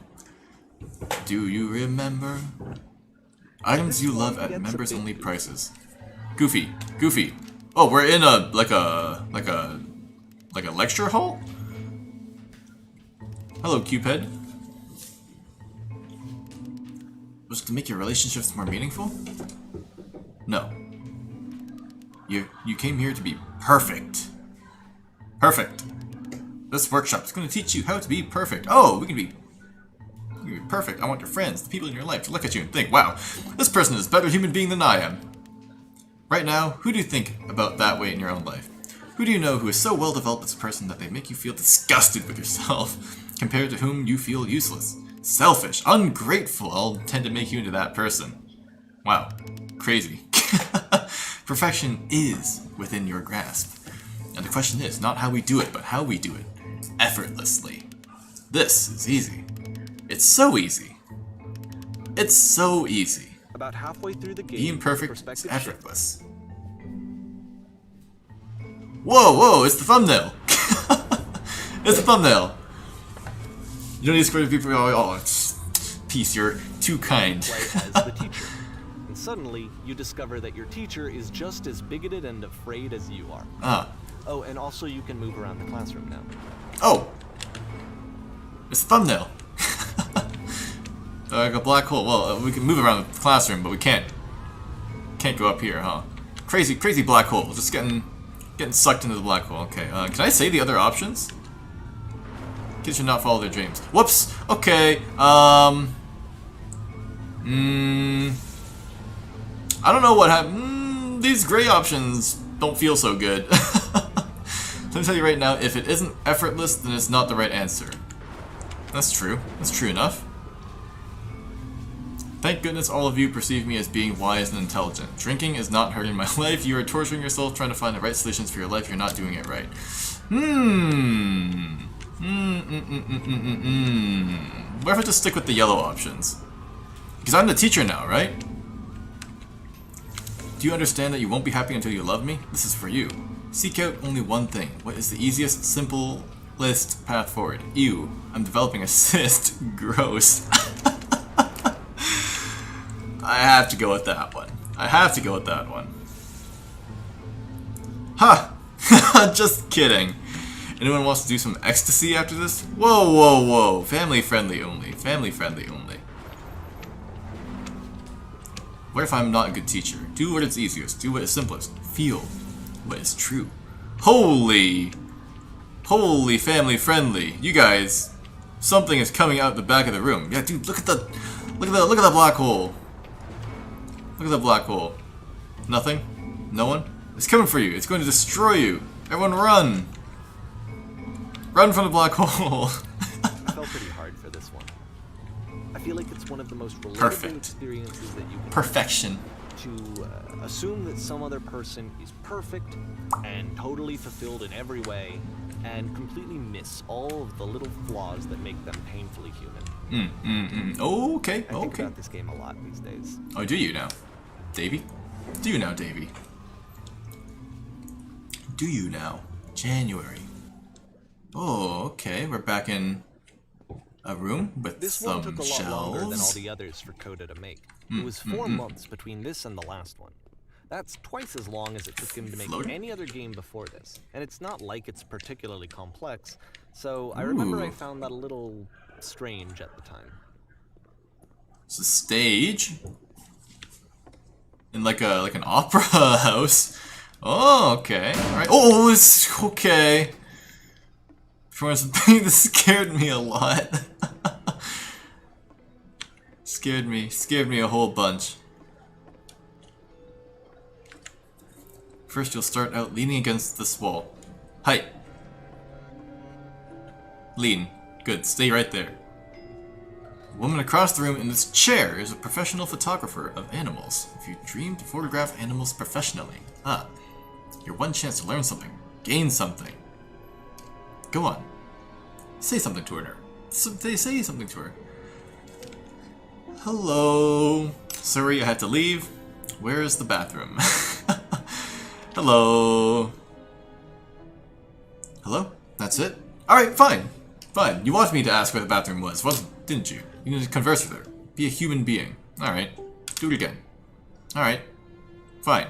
Do you remember? Items you love at members-only prices. Goofy. Oh, we're in a like a lecture hall. Hello, Cupid. Was it to make your relationships more meaningful? No. You came here to be perfect. Perfect. This workshop is going to teach you how to be perfect. Oh, we can be perfect. I want your friends, the people in your life, to look at you and think, wow, this person is a better human being than I am. Right now, who do you think about that way in your own life? Who do you know who is so well developed as a person that they make you feel disgusted with yourself, compared to whom you feel useless, selfish, ungrateful, all tend to make you into that person? Wow. Crazy. Perfection is within your grasp. And the question is not how we do it, but how we do it. Effortlessly. This is easy. It's so easy. It's so easy. About halfway through the game, Being perfect is perspective shift. effortless. Whoa, it's the thumbnail. It's the thumbnail. You don't need to scroll to people. Oh, peace, you're too kind. Play as the teacher. And suddenly, you discover that your teacher is just as bigoted and afraid as you are. Ah. Oh, and also you can move around the classroom now. Oh! It's the thumbnail. Like a black hole. Well, we can move around the classroom, but we can't go up here, huh? Crazy black hole. Just getting sucked into the black hole. Okay, can I say the other options? Kids should not follow their dreams. Whoops! Okay, I don't know what happened. These gray options don't feel so good. Let me tell you right now, if it isn't effortless, then it's not the right answer. That's true. That's true enough. Thank goodness all of you perceive me as being wise and intelligent. Drinking is not hurting my life. You are torturing yourself trying to find the right solutions for your life. You're not doing it right. What if I just stick with the yellow options? Because I'm the teacher now, right? Do you understand that you won't be happy until you love me? This is for you. Seek out only one thing. What is the easiest, simplest path forward? Ew. I'm developing a cyst. Gross. I have to go with that one. I have to go with that one. Ha! Just kidding. Anyone wants to do some ecstasy after this? Whoa, whoa, whoa. Family friendly only. Family friendly only. What if I'm not a good teacher? Do what is easiest. Do what is simplest. Feel what is true. Holy family friendly. You guys, something is coming out the back of the room. Yeah, dude, look at the black hole. Look at the black hole. Nothing? No one? It's coming for you. It's going to destroy you. Everyone run. Run from the black hole. I felt pretty hard for this one. I feel like it's one of the most relatable experiences that you can Perfection. to assume that some other person is perfect and totally fulfilled in every way and completely miss all of the little flaws that make them painfully human. Okay, I think about this game a lot these days. Oh, do you now? Davey? Do you now, Davey? Do you now? January. Oh, okay. We're back in a room with This some one took a lot shelves. longer than all the others for Coda to make. It was 4 months between this and the last one. That's twice as long as it took him to make any other game before this. And it's not like it's particularly complex, so I remember I found that a little strange at the time. It's a stage. In like an opera house. Oh, okay. Alright. Oh, it's okay. For something that scared me a lot. Scared me a whole bunch. First you'll start out leaning against this wall. Height. Lean. Good, stay right there. The woman across the room in this chair is a professional photographer of animals. If you dream to photograph animals professionally, your one chance to learn something, gain something. Go on. Say something to her. Say something to her. Hello. Sorry, I had to leave. Where is the bathroom? Hello. Hello? That's it? Alright, fine. Fine. You wanted me to ask where the bathroom was, didn't you? You need to converse with her. Be a human being. Alright. Do it again. Alright. Fine.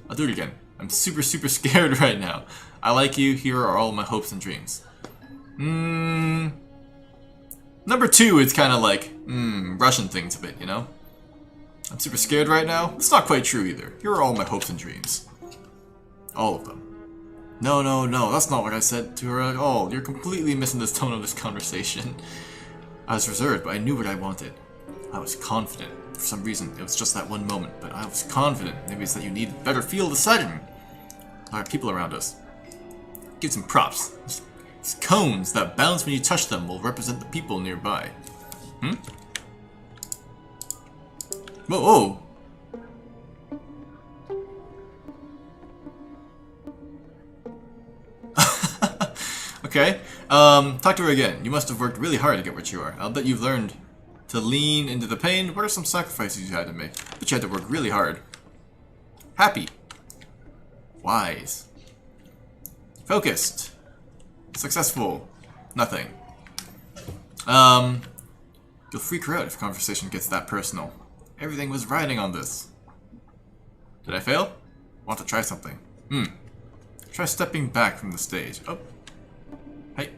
I'll do it again. I'm super scared right now. I like you. Here are all my hopes and dreams. Number 2 is kind of like, rushing things a bit, you know? I'm super scared right now. It's not quite true either. Here are all my hopes and dreams. All of them. No, that's not what I said to her at all. You're completely missing the tone of this conversation. I was reserved, but I knew what I wanted. I was confident. For some reason, it was just that one moment, but I was confident. Maybe it's that you need a better field of sighting. There are people around us. Give some props. These cones that bounce when you touch them will represent the people nearby. Whoa. Okay. Talk to her again. You must have worked really hard to get what you are. I'll bet you've learned to lean into the pain. What are some sacrifices you had to make? But you had to work really hard. Happy. Wise. Focused. Successful. Nothing. You'll freak her out if conversation gets that personal. Everything was riding on this. Did I fail? Want to try something. Try stepping back from the stage. Oh. Hey.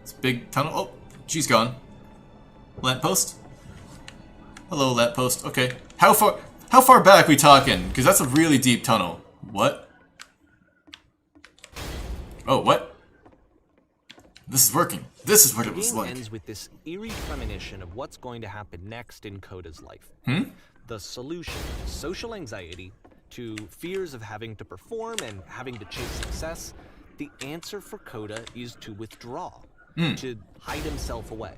It's a big tunnel. Oh, she's gone. Lamppost? Hello, lamppost. Okay. How far back we talking? Because that's a really deep tunnel. What? Oh, what? This is working. This is what it was like. The game ends with this eerie premonition of what's going to happen next in Coda's life. The solution to social anxiety, to fears of having to perform and having to chase success, the answer for Coda is to withdraw, to hide himself away.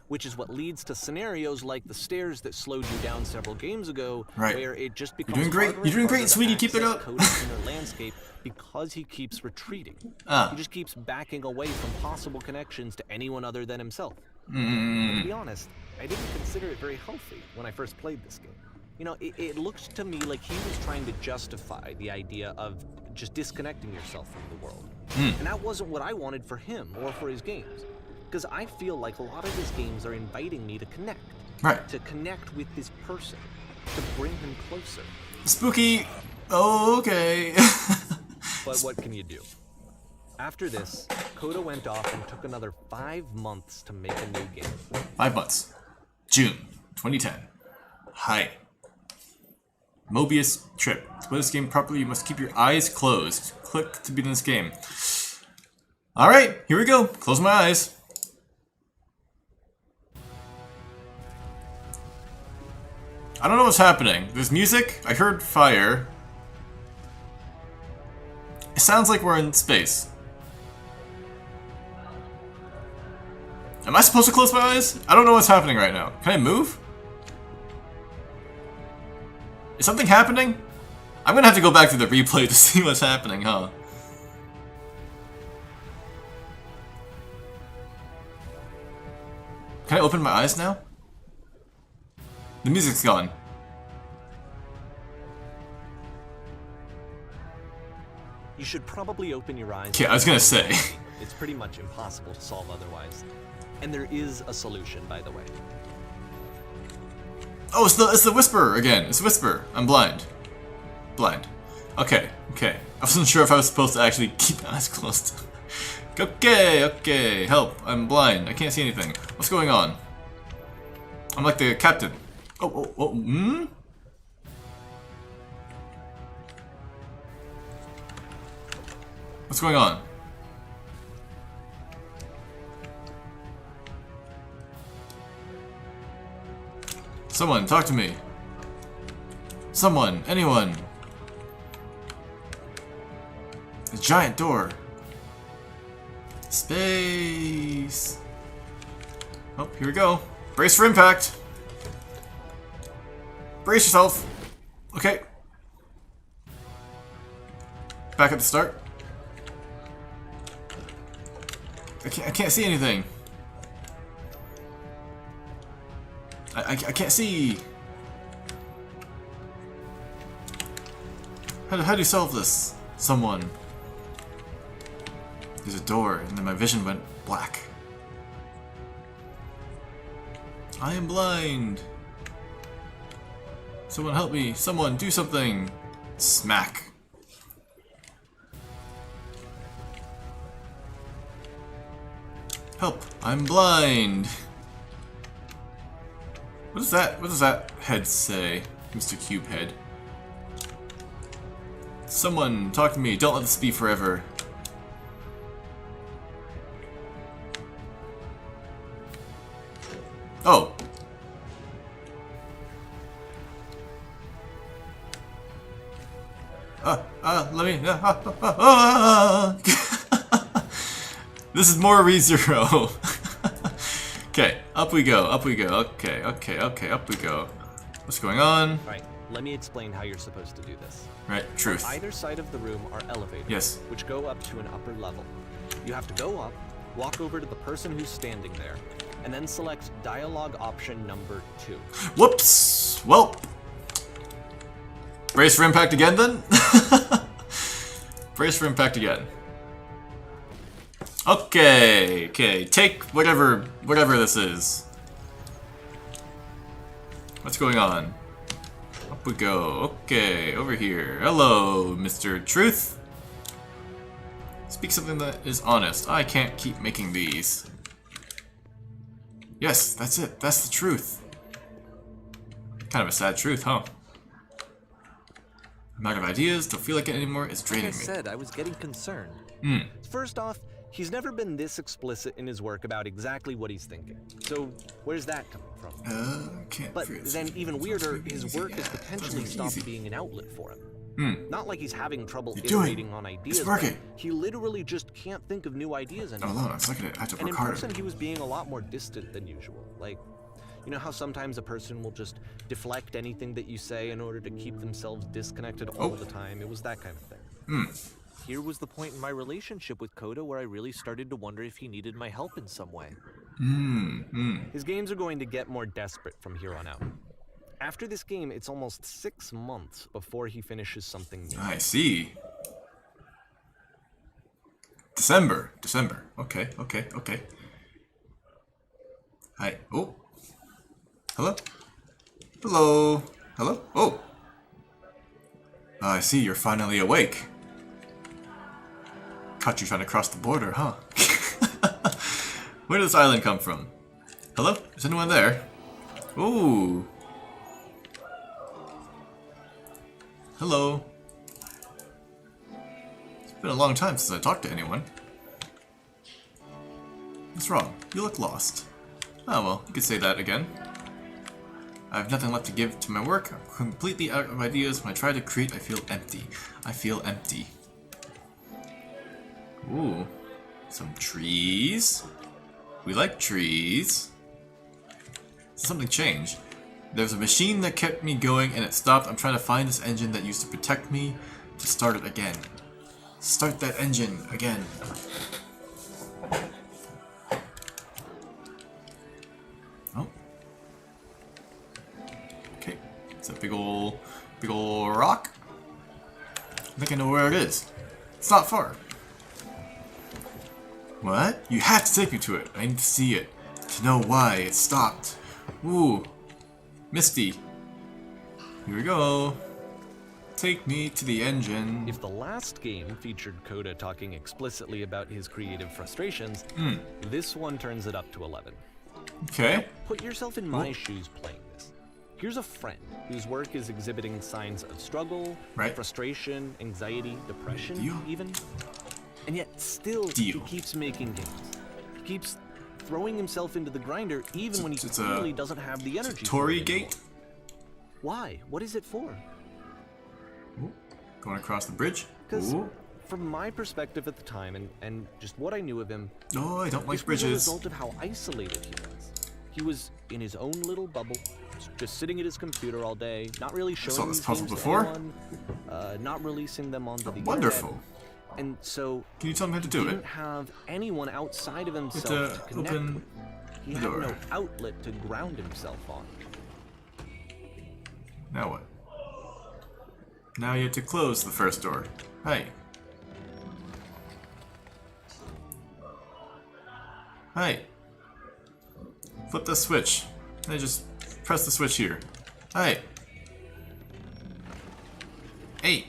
Which is what leads to scenarios like the stairs that slowed you down several games ago, where it just becomes You're doing great, sweetie. Keep it up. Coda's inner landscape because he keeps retreating. He just keeps backing away from possible connections to anyone other than himself. And to be honest, I didn't consider it very healthy when I first played this game. You know, it looked to me like he was trying to justify the idea of just disconnecting yourself from the world. And that wasn't what I wanted for him or for his games. Because I feel like a lot of his games are inviting me to connect. Right. To connect with this person. to bring him closer. Spooky. Oh, okay. But what can you do? After this, Coda went off and took another 5 months to make a new game. 5 months. June 2010. Hi. Mobius Trip. To play this game properly, you must keep your eyes closed. Click to begin this game. Alright, here we go. Close my eyes. I don't know what's happening. There's music. I heard fire. It sounds like we're in space. Am I supposed to close my eyes? I don't know what's happening right now. Can I move? Is something happening? I'm gonna have to go back to the replay to see what's happening, huh? Can I open my eyes now? The music's gone. You should probably open your eyes. Okay, I was gonna say. It's pretty much impossible to solve otherwise. And there is a solution, by the way. Oh, it's the whisperer again. It's the whisperer. I'm blind. Blind. Okay, okay. I wasn't sure if I was supposed to actually keep my eyes closed. Okay, okay. Help. I'm blind. I can't see anything. What's going on? I'm like the captain. Hmm? What's going on? Someone, talk to me. Someone, anyone. A giant door. Space. Oh, here we go. Brace for impact. Brace yourself. Okay. Back at the start. I can't see anything. I can't see. How do you solve this? Someone. There's a door, and then my vision went black. I am blind. Someone help me. Someone do something. Smack. Help. I'm blind. What is that? What does that head say? Mr. Cube Head. Someone talk to me. Don't let this be forever. Oh. Let me. This is more ReZero. Okay, up we go, up we go. Okay, okay, okay, up we go. What's going on? Right, let me explain how you're supposed to do this. Right, truth. On either side of the room are elevators, Yes. which go up to an upper level. You have to go up, walk over to the person who's standing there, and then select dialogue option number 2. Whoops! Well. Brace for impact again then? Brace for impact again. Okay, okay, take whatever this is. What's going on? Up we go. Okay, over here. Hello, Mr. Truth. Speak something that is honest. I can't keep making these. Yes, that's it. That's the truth. Kind of a sad truth, huh? I'm out of ideas, don't feel like it anymore, it's draining me. Like I said, I was getting concerned. First off, he's never been this explicit in his work about exactly what he's thinking. So, where's that coming from? Can't But then, even weirder, his work has potentially stopped being an outlet for him. Not like he's having trouble iterating on ideas. It's working. He literally just can't think of new ideas anymore. Hold on, it's like I have to And work in harder. person, he was being a lot more distant than usual. Like, you know how sometimes a person will just deflect anything that you say in order to keep themselves disconnected all the time? It was that kind of thing. Here was the point in my relationship with Coda where I really started to wonder if he needed my help in some way. His games are going to get more desperate from here on out. After this game, it's almost 6 months before he finishes something new. I see. December. Okay. Hi. Oh. Hello? Hello. Hello? Oh! I see you're finally awake. Caught you trying to cross the border, huh? Where did this island come from? Hello? Is anyone there? Ooh! Hello? It's been a long time since I talked to anyone. What's wrong? You look lost. Oh well, you could say that again. I have nothing left to give to my work. I'm completely out of ideas. When I try to create, I feel empty. I feel empty. Ooh. Some trees. We like trees. Something changed. There's a machine that kept me going and it stopped. I'm trying to find this engine that used to protect me to start it again. Start that engine again. Oh. Okay. It's a big ol' rock. I think I know where it is. It's not far. What? You have to take me to it. I need to see it. To know why it stopped. Ooh. Misty. Here we go. Take me to the engine. If the last game featured Coda talking explicitly about his creative frustrations, this one turns it up to 11. Okay. Put yourself in my shoes playing this. Here's a friend whose work is exhibiting signs of struggle, frustration, anxiety, depression, even. And yet still he keeps making games. He keeps throwing himself into the grinder even when he clearly doesn't have the energy. Tory gate? Why? What is it for? Ooh. Going across the bridge? Because from my perspective at the time and just what I knew of him, no, I don't like bridges. This was a result of how isolated he was. He was in his own little bubble, just sitting at his computer all day, not really showing these games to anyone, not releasing them onto the wonderful. internet. And so, can you tell me how to do it? He didn't have anyone outside of himself to connect with. He had no outlet to ground himself on. Now what? Now you have to close the first door. Hey. Hey. Flip the switch. Then just press the switch here. Hey. Hey.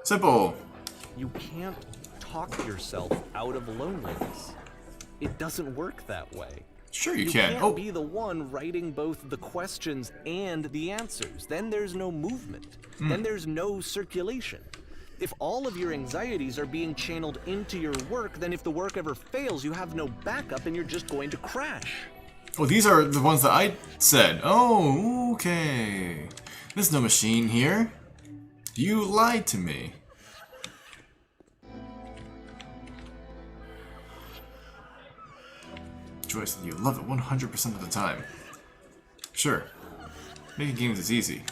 Simple. You can't talk yourself out of loneliness. It doesn't work that way. Sure you can. You can't be the one writing both the questions and the answers. Then there's no movement. Then there's no circulation. If all of your anxieties are being channeled into your work, then if the work ever fails, you have no backup and you're just going to crash. Oh, these are the ones that I said. Oh, okay. There's no machine here. You lied to me. Joyce, you love it 100% of the time. Sure. Making games is easy.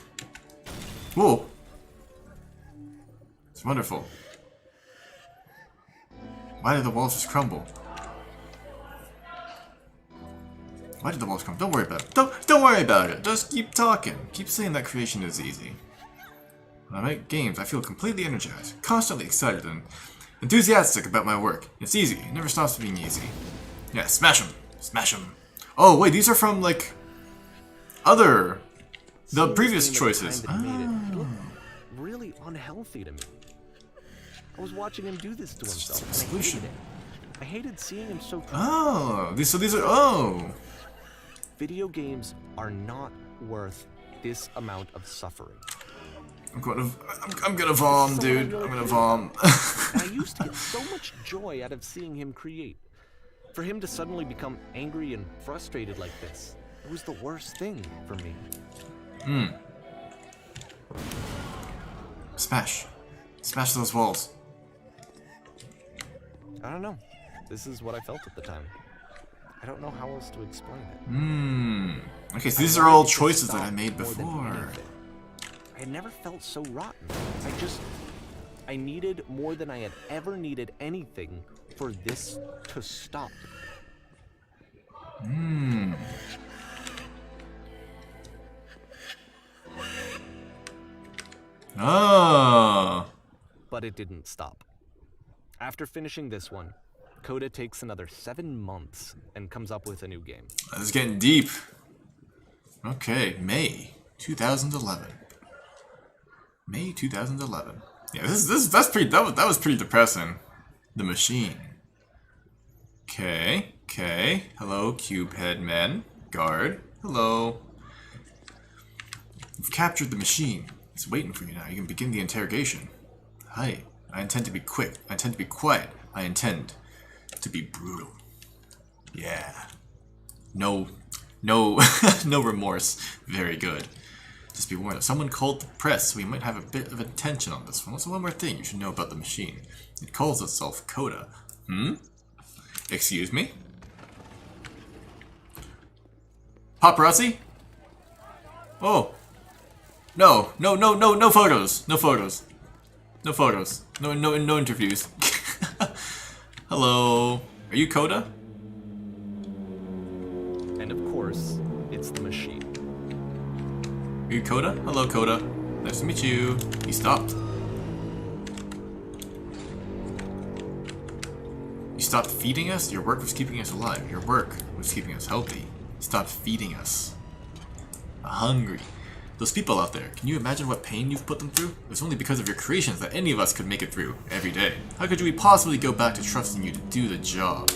Whoa! It's wonderful. Why did the walls just crumble? Why did the walls crumble? Don't worry about it. Don't worry about it. Just keep talking. Keep saying that creation is easy. When I make games, I feel completely energized, constantly excited, and enthusiastic about my work. It's easy. It never stops being easy. Yeah, smash them. Smash them. Oh, wait, these are from, like, the previous choices. It looked really unhealthy to me. I was watching him do this to himself, and I hated it. I hated seeing him so... Oh, these are... Oh! Video games are not worth this amount of suffering. I'm gonna vom, dude. I'm gonna vom. And I used to get so much joy out of seeing him create. For him to suddenly become angry and frustrated like this, it was the worst thing for me. Smash. Smash those walls. I don't know. This is what I felt at the time. I don't know how else to explain it. Okay, so these are all choices that I made before. I had never felt so rotten. I needed more than I had ever needed anything for this to stop. Oh. But it didn't stop. After finishing this one, Coda takes another 7 months and comes up with a new game. This is getting deep. Okay, May. 2011. May 2011. Yeah, that was pretty depressing. The machine. Okay. Hello, cube head men. Guard. Hello. You've captured the machine. It's waiting for you now. You can begin the interrogation. Hi. I intend to be quick. I intend to be quiet. I intend to be brutal. Yeah. No remorse. Very good. Just be warned. If someone called the press, so we might have a bit of attention on this one. What's one more thing you should know about the machine? It calls itself Coda. Excuse me? Paparazzi? Oh. No photos. No photos. No photos. No interviews. Hello. Are you Coda? And of course, it's the machine. Are you Coda? Hello, Coda. Nice to meet you. You stopped. You stopped feeding us? Your work was keeping us alive. Your work was keeping us healthy. Stop feeding us. Hungry. Those people out there, can you imagine what pain you've put them through? It's only because of your creations that any of us could make it through every day. How could we possibly go back to trusting you to do the job?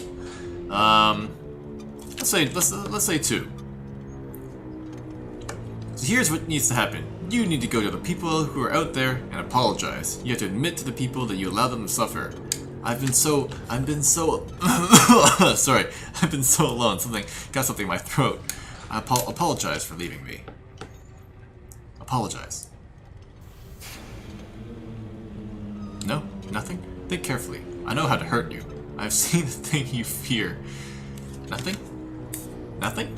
Let's say 2. So here's what needs to happen. You need to go to the people who are out there and apologize. You have to admit to the people that you allow them to suffer. I've been so sorry. I've been so alone. Got something in my throat. I apologize for leaving me. Apologize. No? Nothing? Think carefully. I know how to hurt you. I've seen the thing you fear. Nothing? Nothing?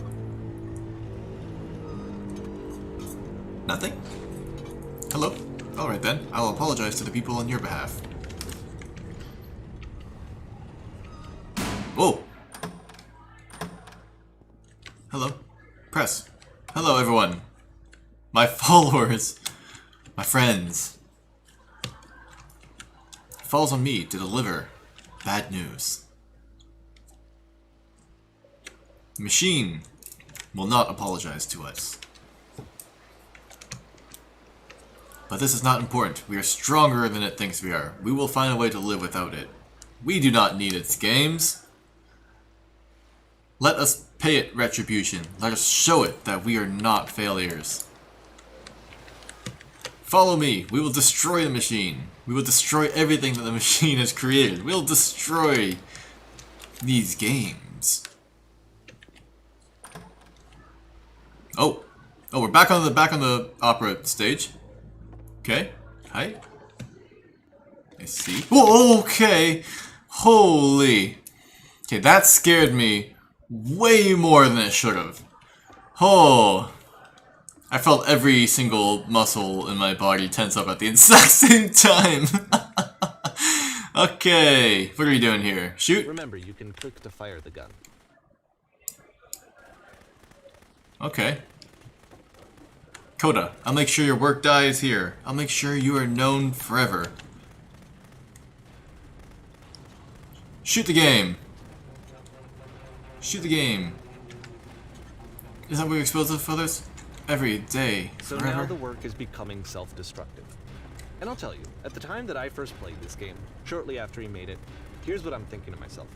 Nothing? Hello? Alright then. I'll apologize to the people on your behalf. Whoa! Hello? Press. Hello everyone. My followers. My friends. It falls on me to deliver bad news. The machine will not apologize to us. But this is not important. We are stronger than it thinks we are. We will find a way to live without it. We do not need its games. Let us pay it retribution. Let us show it that we are not failures. Follow me. We will destroy the machine. We will destroy everything that the machine has created. We'll destroy these games. Oh, we're back on the opera stage. Okay. Hi. I see. Whoa, okay. Holy. Okay, that scared me way more than it should have. Oh. I felt every single muscle in my body tense up at the exact same time. Okay. What are we doing here? Shoot? Remember, you can click to fire the gun. Okay. Coda, I'll make sure your work dies here. I'll make sure you are known forever. Shoot the game. Shoot the game. Is that what you're exposed to others? Every day, So forever? now the work is becoming self-destructive. And I'll tell you, at the time that I first played this game, shortly after he made it, here's what I'm thinking to myself.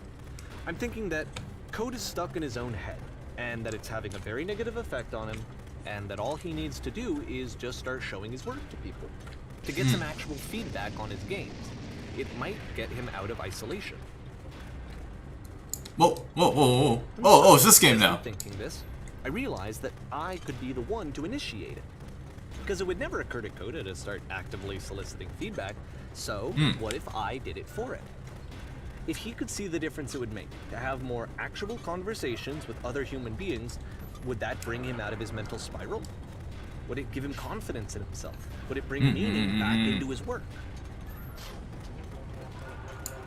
I'm thinking that Code is stuck in his own head, and that it's having a very negative effect on him, and that all he needs to do is just start showing his work to people, to get some actual feedback on his games. It might get him out of isolation. Whoa. Oh, it's this game As now. I'm thinking this, I realized that I could be the one to initiate it. Because it would never occur to Coda to start actively soliciting feedback, so what if I did it for it? If he could see the difference it would make to have more actual conversations with other human beings, would that bring him out of his mental spiral? Would it give him confidence in himself? Would it bring meaning back into his work?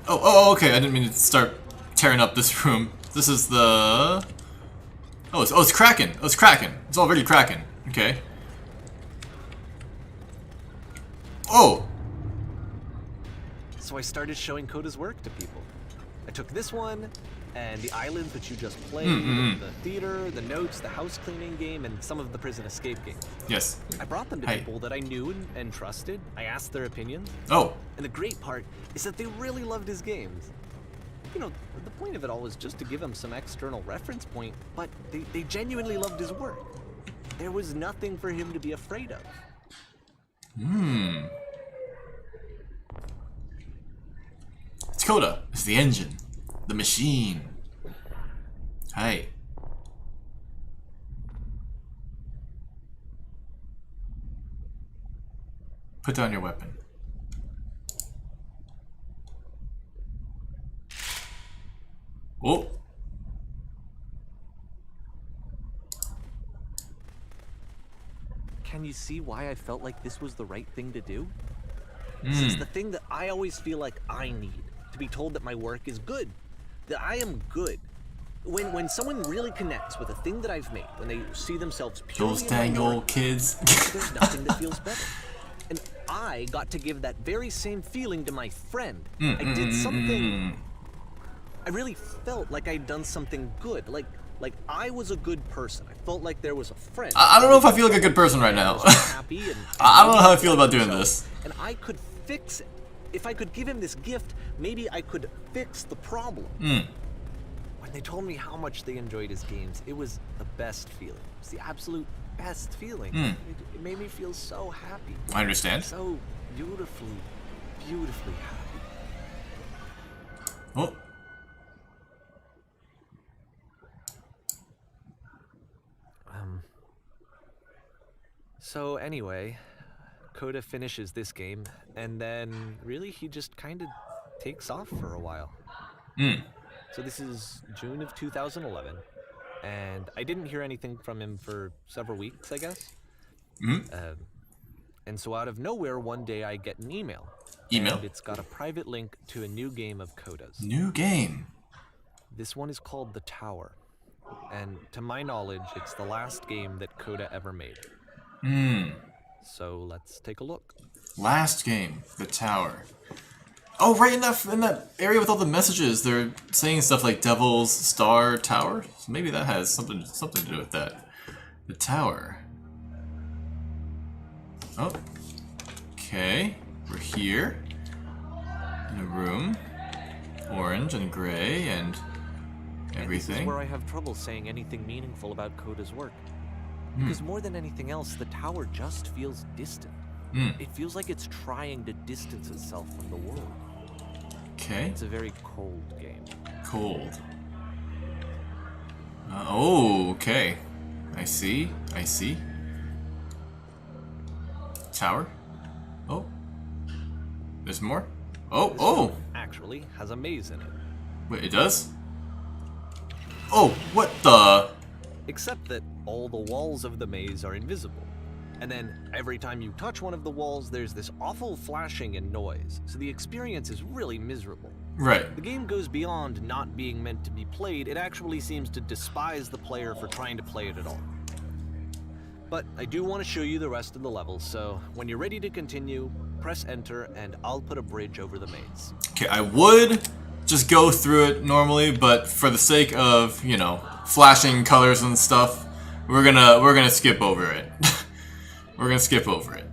Oh, okay. I didn't mean to start tearing up this room. This is the... Oh, it's cracking. Oh, it's cracking. It's already cracking. Okay. Oh! So I started showing Coda's work to people. I took this one, and the islands that you just played, the theater, the notes, the house cleaning game, and some of the prison escape games. Yes. I brought them to people that I knew and trusted. I asked their opinions. Oh. And the great part is that they really loved his games. You know, the point of it all was just to give him some external reference point, but they genuinely loved his work. There was nothing for him to be afraid of. It's Coda. It's the engine. The machine. Hi. Put down your weapon. Oh. Can you see why I felt like this was the right thing to do? This is the thing that I always feel like I need. To be told that my work is good. That I am good. When someone really connects with a thing that I've made, when they see themselves purely Those dang old kids. there's nothing that feels better. And I got to give that very same feeling to my friend. I did something... I really felt like I'd done something good. Like I was a good person. I felt like there was a friend. I don't know if I feel like a good person right now. Happy and I don't know how I feel about doing this. And I could fix it. If I could give him this gift, maybe I could fix the problem. When they told me how much they enjoyed his games, it was the best feeling. It was the absolute best feeling. It made me feel so happy. I understand. So beautifully, beautifully happy. Oh. So anyway, Coda finishes this game, and then really he just kind of takes off for a while. So this is June of 2011, and I didn't hear anything from him for several weeks, I guess. And so out of nowhere, one day I get an email. And it's got a private link to a new game of Coda's. New game. This one is called The Tower. And to my knowledge, it's the last game that Coda ever made. So let's take a look. Last game, The Tower. Oh, right in that area with all the messages, they're saying stuff like Devil's Star Tower. So maybe that has something to do with that. The Tower. Oh. Okay. We're here. In a room. Orange and gray and everything. This is where I have trouble saying anything meaningful about Coda's work. Because more than anything else, the tower just feels distant. It feels like it's trying to distance itself from the world. Okay. It's a very cold game. Cold. Oh, okay. I see. Tower. Oh. There's more? Oh! Actually has a maze in it. Wait, it does? Oh, what the? Except that all the walls of the maze are invisible. And then every time you touch one of the walls, there's this awful flashing and noise. So the experience is really miserable. Right. The game goes beyond not being meant to be played. It actually seems to despise the player for trying to play it at all. But I do want to show you the rest of the levels, so when you're ready to continue, press enter and I'll put a bridge over the maze. Okay, I would just go through it normally, but for the sake of, you know, flashing colors and stuff, we're gonna skip over it. We're gonna skip over it.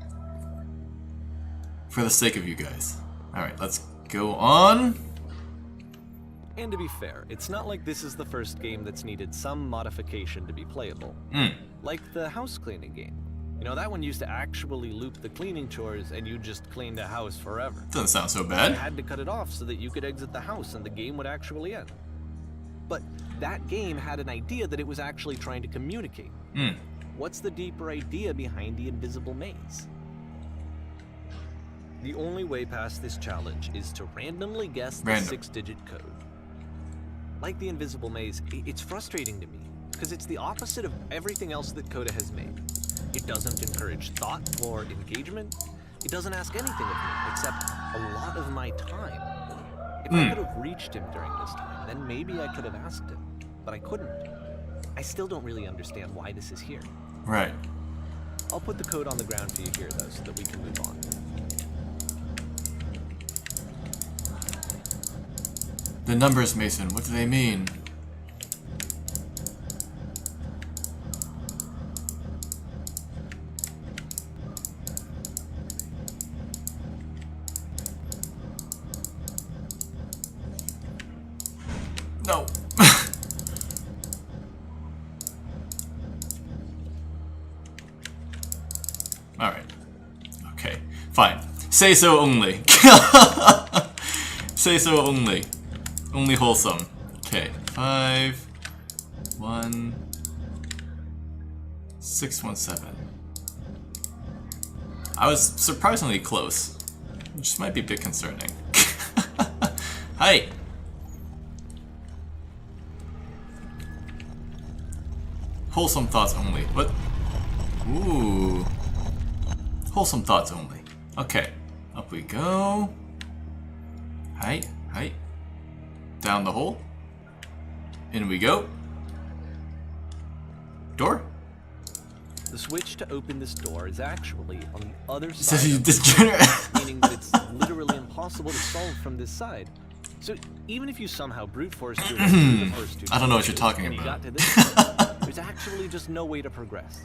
For the sake of you guys. Alright, let's go on. And to be fair, it's not like this is the first game that's needed some modification to be playable. Like the house cleaning game. You know, that one used to actually loop the cleaning chores and you just cleaned the house forever. Doesn't sound so bad. You had to cut it off so that you could exit the house and the game would actually end. But that game had an idea that it was actually trying to communicate. What's the deeper idea behind the invisible maze? The only way past this challenge is to randomly guess the 6-digit code. Like the invisible maze, it's frustrating to me, because it's the opposite of everything else that Coda has made. It doesn't encourage thought or engagement. It doesn't ask anything of me, except a lot of my time. If I could have reached him during this time, then maybe I could have asked him, but I couldn't. I still don't really understand why this is here. Right. I'll put the code on the ground for you here, though, so that we can move on. The numbers, Mason, what do they mean? No. Alright. Okay. Fine. Say so only. Say so only. Only wholesome. Okay. 5 1 6 1 7. I was surprisingly close. Which might be a bit concerning. Hi! Wholesome thoughts only. What? Ooh. Wholesome thoughts only. Okay. Up we go. Hi. Hi. Down the hole. In we go. Door? The switch to open this door is actually on the other So side you of the degenerate. room, meaning that it's literally impossible to solve from this side. So even if you somehow brute force your way through the first two I don't know what you're talking and you about. got to this point, there's actually just no way to progress.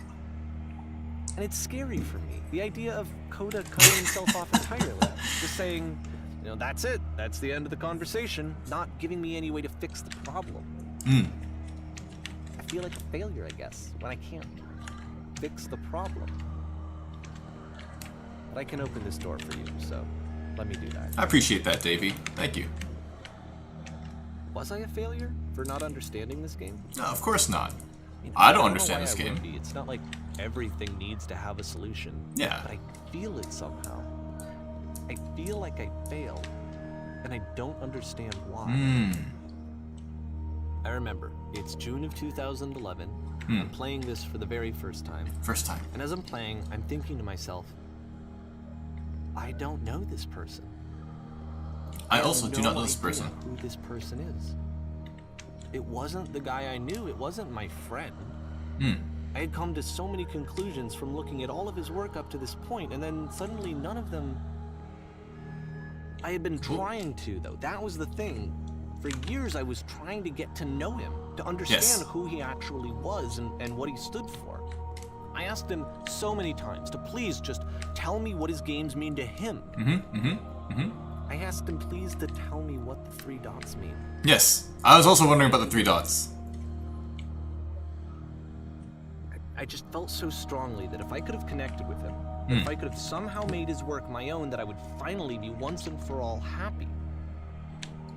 And it's scary for me, the idea of Coda cutting himself off entirely, just saying, you know, that's it, that's the end of the conversation, not giving me any way to fix the problem. I feel like a failure, I guess, when I can't fix the problem. But I can open this door for you, so let me do that. I appreciate that, Davey. Thank you. Was I a failure for not understanding this game? No, of course not. mean, I don't know understand why this I would game. be. It's not like everything needs to have a solution. Yeah. But I feel it somehow. I feel like I failed, and I don't understand why. I remember, it's June of 2011. I'm playing this for the very first time. First time. And as I'm playing, I'm thinking to myself, I don't know this person. I also have do no not know this idea person. who this person is. It wasn't the guy I knew. It wasn't my friend. I had come to so many conclusions from looking at all of his work up to this point, and then suddenly none of them... I had been trying to, though. That was the thing. For years, I was trying to get to know him, to understand who he actually was and what he stood for. I asked him so many times to please just tell me what his games mean to him. I asked him please to tell me what the 3 dots mean. Yes. I was also wondering about the 3 dots. I just felt so strongly that if I could have connected with him, if I could have somehow made his work my own, that I would finally be once and for all happy.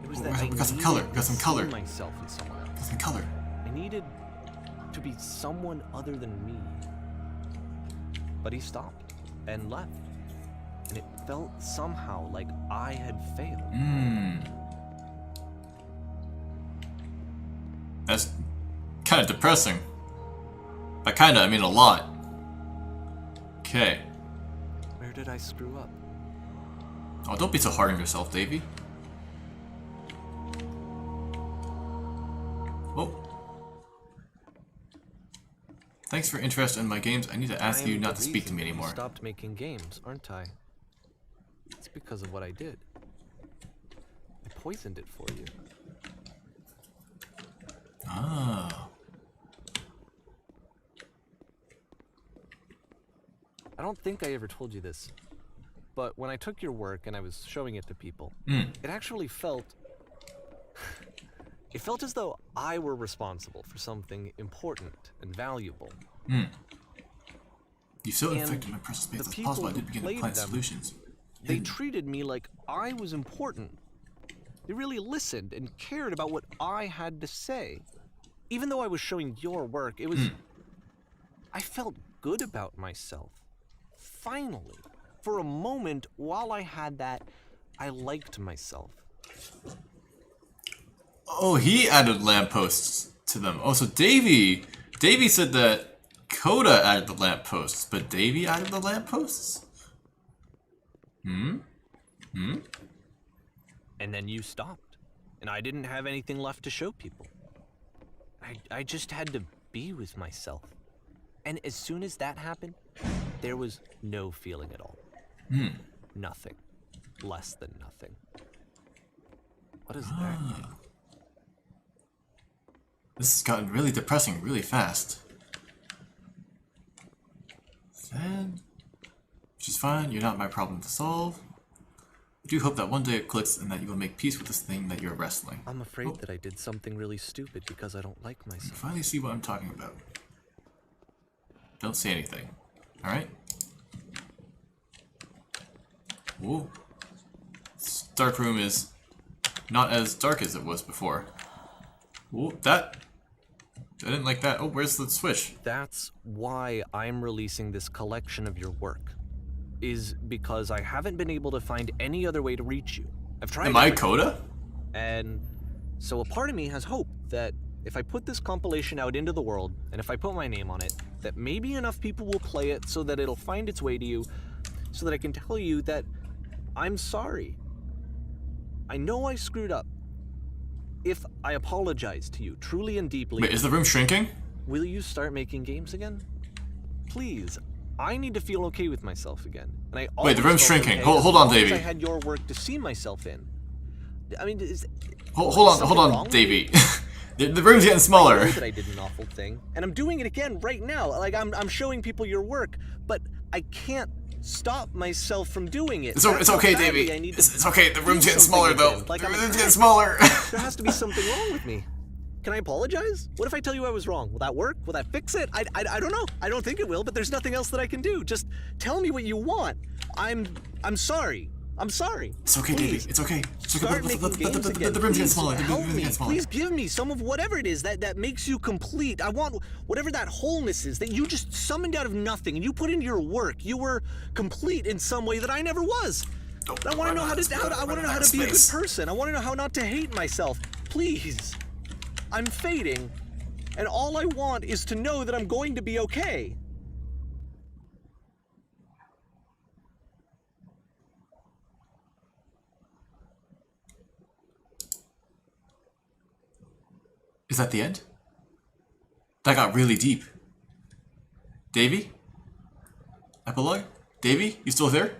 It was that I We got some needed color. to Got some see color. myself in someone else. Got some color. I needed to be someone other than me. But he stopped and left. And it felt somehow like I had failed. That's kind of depressing. By kinda, I mean a lot. Okay. Where did I screw up? Oh, don't be so hard on yourself, Davey. Oh. Thanks for your interest in my games. I need to ask you not to speak to me anymore. I stopped making games, aren't I? It's because of what I did. I poisoned it for you. Ah. I don't think I ever told you this, but when I took your work and I was showing it to people, it actually felt... It felt as though I were responsible for something important and valuable. You so And infected my personal space the as possible. I people did begin who to plan played them, solutions. They treated me like I was important. They really listened and cared about what I had to say. Even though I was showing your work, it was... I felt good about myself. Finally. For a moment, while I had that, I liked myself. Oh, he added lampposts to them. Oh, so Davey said that Coda added the lampposts, but Davey added the lampposts? And then you stopped, and I didn't have anything left to show people. I just had to be with myself. And as soon as that happened, there was no feeling at all. Nothing. Less than nothing. What does that mean? This has gotten really depressing really fast. Sad. Which is fine, you're not my problem to solve. I do hope that one day it clicks and that you will make peace with this thing that you're wrestling. I'm afraid that I did something really stupid because I don't like You myself. finally see what I'm talking about. Don't say anything. Alright? Whoa. This dark room is not as dark as it was before. Whoa, that... I didn't like that. Oh, where's the switch? That's why I'm releasing this collection of your work. Is because I haven't been able to find any other way to reach you. I've tried. Am I everything. Coda? And so a part of me has hope that if I put this compilation out into the world, and if I put my name on it, that maybe enough people will play it so that it'll find its way to you, so that I can tell you that I'm sorry. I know I screwed up. If I apologize to you truly and deeply... Wait, is the room shrinking? Will you start making games again? Please. I need to feel okay with myself again. And I Wait, the room's shrinking. Okay Hold on, as long as Davey. I had your work to see myself in. I mean, Hold something on, wrong with Davey. me? the room's getting I smaller. know that I did an awful thing, and I'm doing it again right now. Like I'm showing people your work, but I can't stop myself from doing it. It's That's how okay, badly Davey. I need to It's okay. The room's do getting something smaller, though. again. Like The I'm a room's getting addict. smaller. There has to be something wrong with me. Can I apologize? What if I tell you I was wrong? Will that work? Will that fix it? I don't know. I don't think it will, but there's nothing else that I can do. Just tell me what you want. I'm sorry. I'm sorry. It's okay, Davey. Please. It's okay. It's okay. Start making games again. The room's getting Please smaller. The help room's me. getting smaller. Please give me some of whatever it is that makes you complete. I want whatever that wholeness is that you just summoned out of nothing and you put into your work. You were complete in some way that I never was. Don't I want to know how to. I want to know how to be a good space. person. I want to know how not to hate myself. Please. I'm fading, and all I want is to know that I'm going to be okay. Is that the end? That got really deep. Davey? Epilogue? Davey? You still there?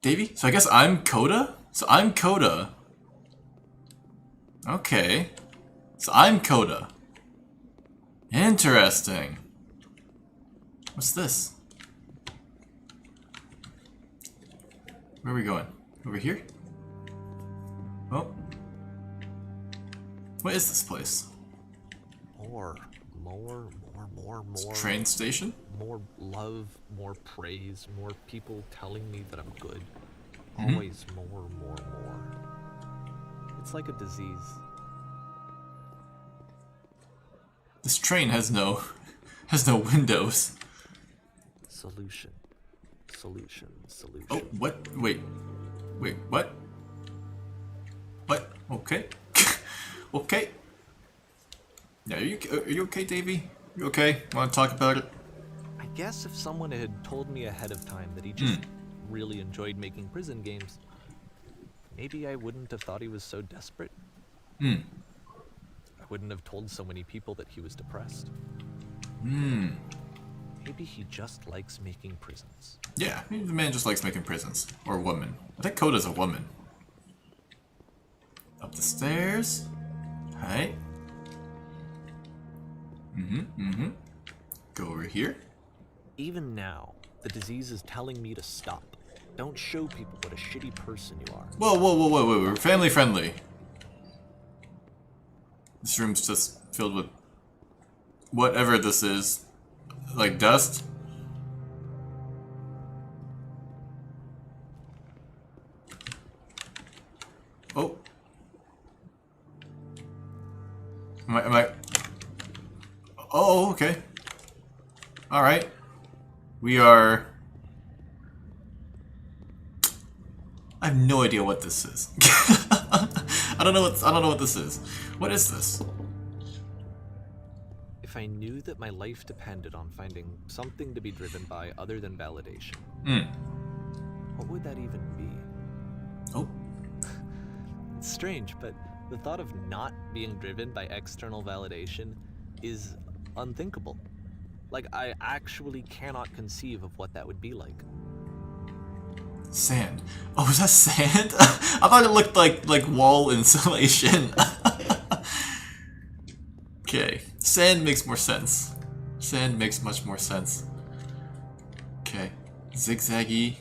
Davey? So I guess I'm Coda? So I'm Coda. Okay. So I'm Coda. Interesting. What's this? Where are we going? Over here? Oh. What is this place? More. Train station? More love, more praise, more people telling me that I'm good. Mm-hmm. Always more. It's like a disease. This train has no windows. Solution. Oh, what? Wait, what? What? Okay. Okay. Yeah, are you okay, Davey? You okay? Want to talk about it? I guess if someone had told me ahead of time that he just really enjoyed making prison games, maybe I wouldn't have thought he was so desperate. I wouldn't have told so many people that he was depressed. Maybe he just likes making prisons. Yeah, maybe the man just likes making prisons. Or a woman. I think Coda's a woman. Up the stairs. Hi. Go over here. Even now, the disease is telling me to stop. Don't show people what a shitty person you are. Whoa, we're family friendly. This room's just filled with whatever this is. Like dust. Oh. Am I? Oh, okay. Alright. We are... I have no idea what this is. I don't know what this is. What is this? If I knew that my life depended on finding something to be driven by other than validation, what would that even be? Oh. It's strange, but the thought of not being driven by external validation is unthinkable. Like, I actually cannot conceive of what that would be like. Sand. Oh, is that sand? I thought it looked like wall insulation. Okay, sand makes more sense. Sand makes much more sense. Okay, zigzaggy.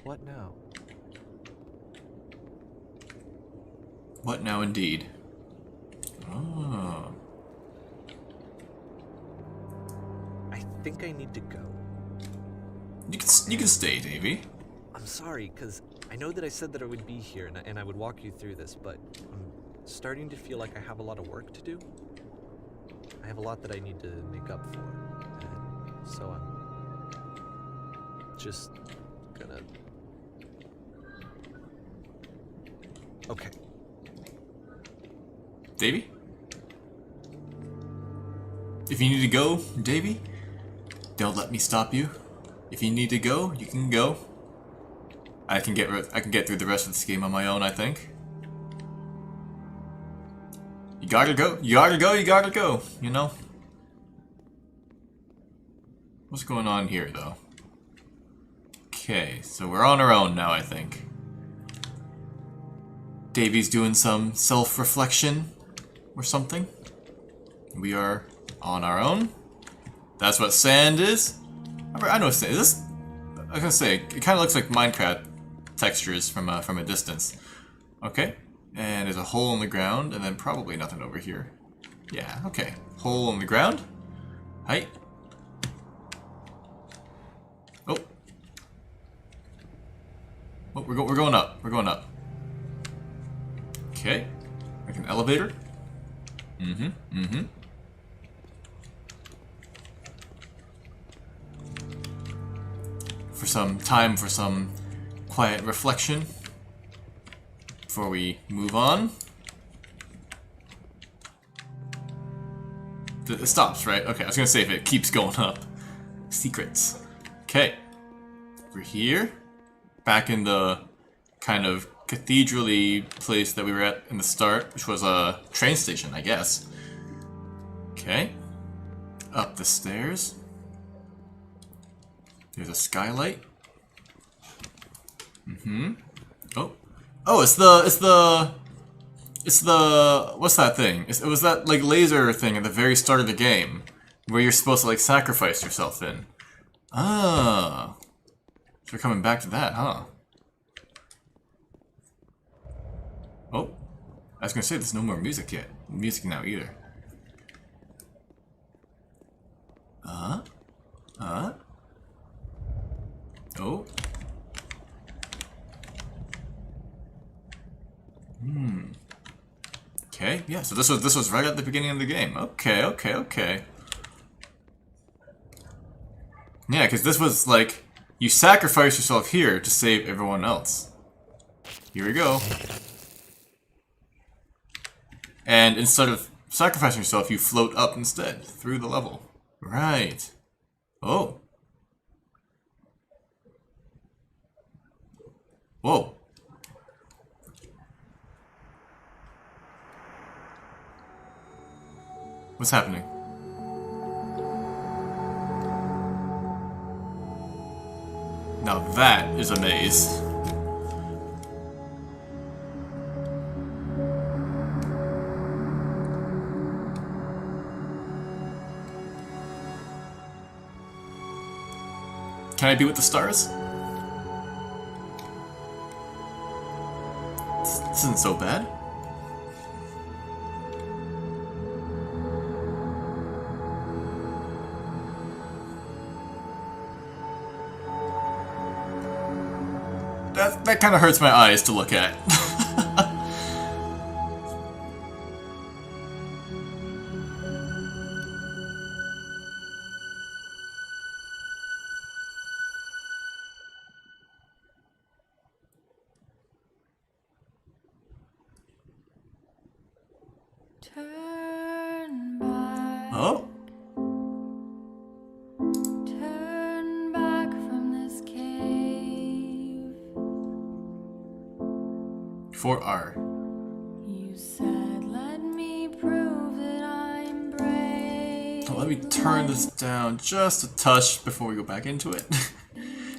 What now? What now, indeed? Oh. I think I need to go. You can stay, Davey. I'm sorry, because I know that I said that I would be here and I would walk you through this, but I'm starting to feel like I have a lot of work to do. I have a lot that I need to make up for, and so I'm just gonna... Okay. Davey? If you need to go, Davey, don't let me stop you. If you need to go, you can go. I can get through the rest of this game on my own, I think. You gotta go. You gotta go. You gotta go. You know. What's going on here, though? Okay, so we're on our own now, I think. Davey's doing some self-reflection or something. We are on our own. That's what sand is. I know sand. Is this? I was gonna say it kind of looks like Minecraft textures from a distance. Okay, and there's a hole in the ground, and then probably nothing over here. Yeah. Okay. Hole in the ground. Height. Oh. Oh, we're going up. We're going up. Okay. Like an elevator. For some time for some quiet reflection before we move on. It stops, right? Okay, I was gonna say if it keeps going up. Secrets. Okay. We're here. Back in the kind of cathedral-y place that we were at in the start, which was a train station, I guess. Okay. Up the stairs. There's a skylight. Oh. Oh, it's the what's that thing? It was that like laser thing at the very start of the game where you're supposed to like sacrifice yourself in. Ah. So we're coming back to that, huh? Oh. I was gonna say there's no more music yet. Music now either. Oh. Okay, yeah, so this was right at the beginning of the game. Okay. Yeah, because this was like, you sacrifice yourself here to save everyone else. Here we go. And instead of sacrificing yourself, you float up instead, through the level. Right. Oh. Whoa. What's happening? Now that is a maze. Can I be with the stars? This isn't so bad. That kind of hurts my eyes to look at. Turn back. Oh. Turn back from this cave. 4R. You said, let me prove that I'm brave. Oh, let me turn this down just a touch before we go back into it.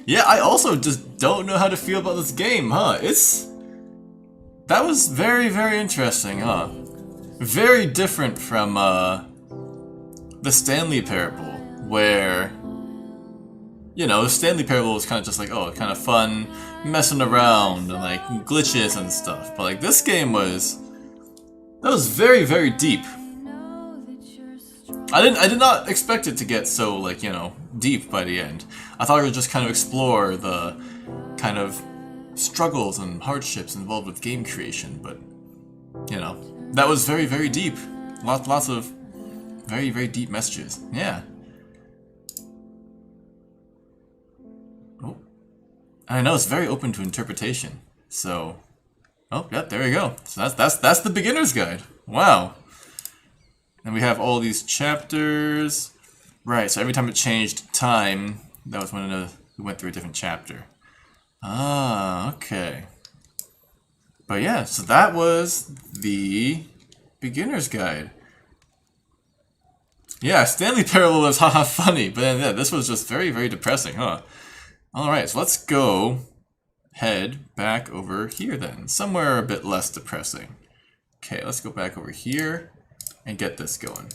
Yeah, I also just don't know how to feel about this game, huh? That was very, very interesting, huh? very different from the Stanley Parable, where, you know, the Stanley Parable was kind of just like, oh, kind of fun, messing around, and like glitches and stuff. But like this game was, that was very, very deep. I did not expect it to get so, like, you know, deep by the end. I thought it would just kind of explore the kind of struggles and hardships involved with game creation, but, you know, that was very, very deep. Lots of very, very deep messages. Yeah. Oh. I know, it's very open to interpretation. So, oh, yeah, there you go. So that's the beginner's guide. Wow. And we have all these chapters. Right, so every time it changed time, that was when we went through a different chapter. Ah, okay. But yeah, so that was the beginner's guide. Yeah, Stanley Parable was haha funny, but then yeah, this was just very, very depressing, huh? Alright, so let's go head back over here then. Somewhere a bit less depressing. Okay, let's go back over here and get this going.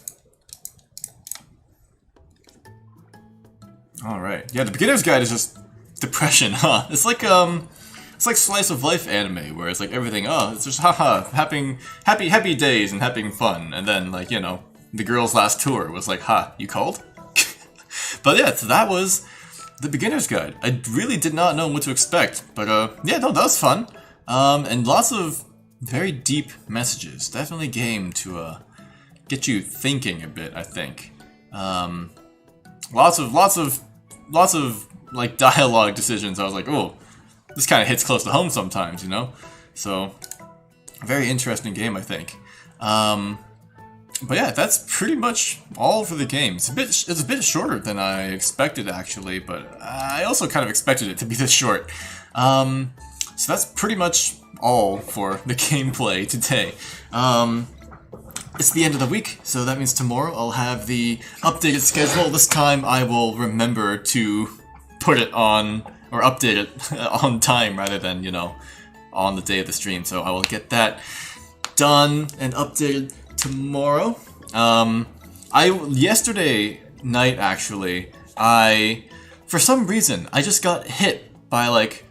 Alright. Yeah, the beginner's guide is just depression, huh? It's like slice of life anime, where it's like everything, oh, it's just haha, happy days and having fun. And then, like, you know, the girl's last tour was like, ha, you called? But yeah, so that was the beginner's guide. I really did not know what to expect, but yeah, no, that was fun. And lots of very deep messages. Definitely game to get you thinking a bit, I think. Lots of like dialogue decisions. I was like, oh, this kind of hits close to home sometimes, you know. So, very interesting game, I think. But yeah, that's pretty much all for the game. It's a bit shorter than I expected, actually, but I also kind of expected it to be this short. So that's pretty much all for the gameplay today. It's the end of the week, so that means tomorrow I'll have the updated schedule. This time I will remember to put it on, or update it on time rather than, you know, on the day of the stream. So I will get done and updated tomorrow. Yesterday night, actually, for some reason, I just got hit by, like,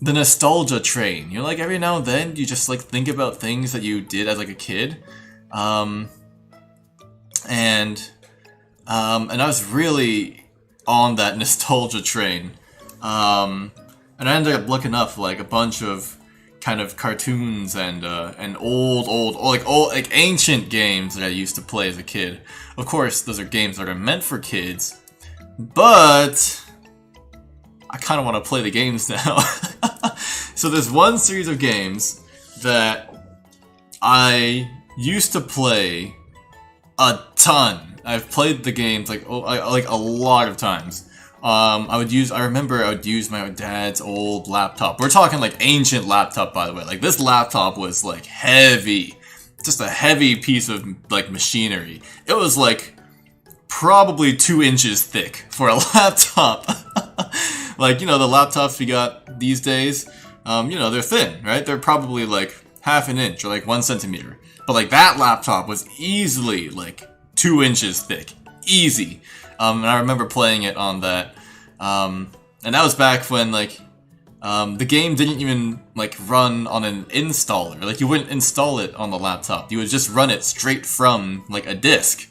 the nostalgia train. You know, like, every now and then, you just, like, think about things that you did as, like, a kid. And I was really on that nostalgia train. And I ended up looking up, like, a bunch of kind of cartoons and old, ancient games that I used to play as a kid. Of course, those are games that are meant for kids, but I kind of want to play the games now. So there's one series of games that I used to play a ton. I've played the games like a lot of times. I remember I would use my dad's old laptop. We're talking like ancient laptop, by the way. Like, this laptop was like heavy. Just a heavy piece of like machinery. It was like probably 2 inches thick for a laptop. Like, you know, the laptops we got these days, you know, they're thin, right? They're probably like half an inch or like 1 centimeter. But like that laptop was easily like 2 inches thick. Easy. And I remember playing it on that. And that was back when, like, the game didn't even, like, run on an installer. Like, you wouldn't install it on the laptop. You would just run it straight from, like, a disk.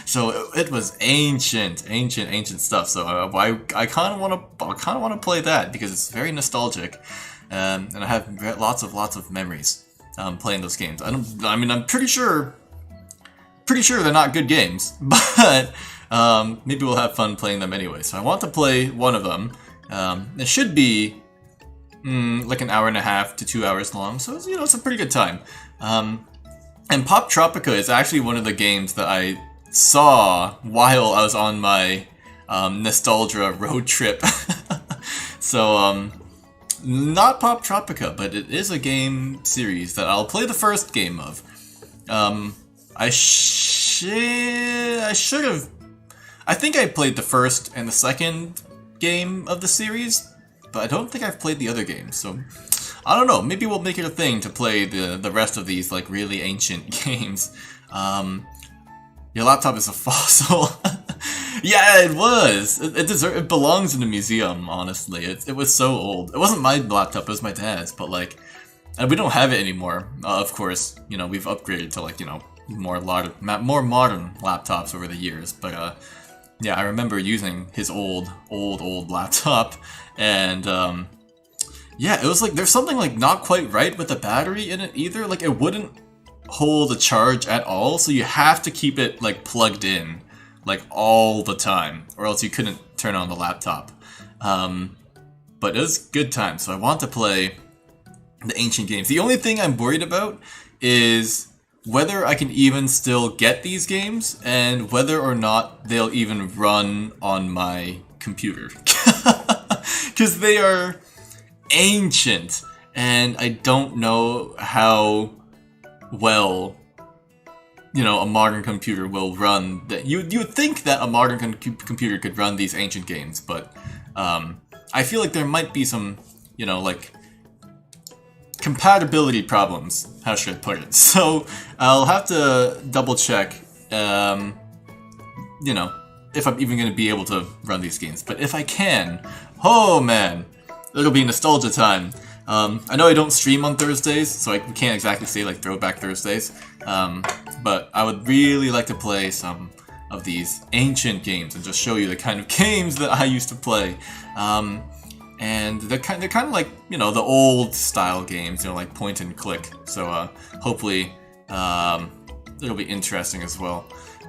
So it was ancient stuff. So I kind of want to play that because it's very nostalgic. And I have lots of memories playing those games. I'm pretty sure they're not good games, but maybe we'll have fun playing them anyway. So I want to play one of them. It should be like an hour and a half to 2 hours long, so you know, it's a pretty good time. And Pop Tropica is actually one of the games that I saw while I was on my nostalgia road trip. So not Pop Tropica, but it is a game series that I'll play the first game of. I should have. I think I played the first and the second game of the series, but I don't think I've played the other games. So I don't know, maybe we'll make it a thing to play the rest of these, like, really ancient games. Your laptop is a fossil. Yeah, it was. It belongs in a museum, honestly. It was so old. It wasn't my laptop, it was my dad's, but, like, and we don't have it anymore. Of course, you know, we've upgraded to, like, you know, more modern laptops over the years, but, yeah, I remember using his old laptop, and, yeah, it was like, there's something, like, not quite right with the battery in it either. Like, it wouldn't hold a charge at all, so you have to keep it, like, plugged in, like, all the time, or else you couldn't turn on the laptop. But it was good time, so I want to play the ancient games. The only thing I'm worried about is whether I can even still get these games, and whether or not they'll even run on my computer. Because they are ancient, and I don't know how well, you know, a modern computer will run that. You would think that a modern computer could run these ancient games, but I feel like there might be some, you know, like, compatibility problems, how should I put it? So I'll have to double check, you know, if I'm even going to be able to run these games. But if I can, oh man, it'll be nostalgia time. I know I don't stream on Thursdays, so I can't exactly say, like, Throwback Thursdays, but I would really like to play some of these ancient games and just show you the kind of games that I used to play. And they're kind of like, you know, the old style games, you know, like point and click. So hopefully it'll be interesting as well.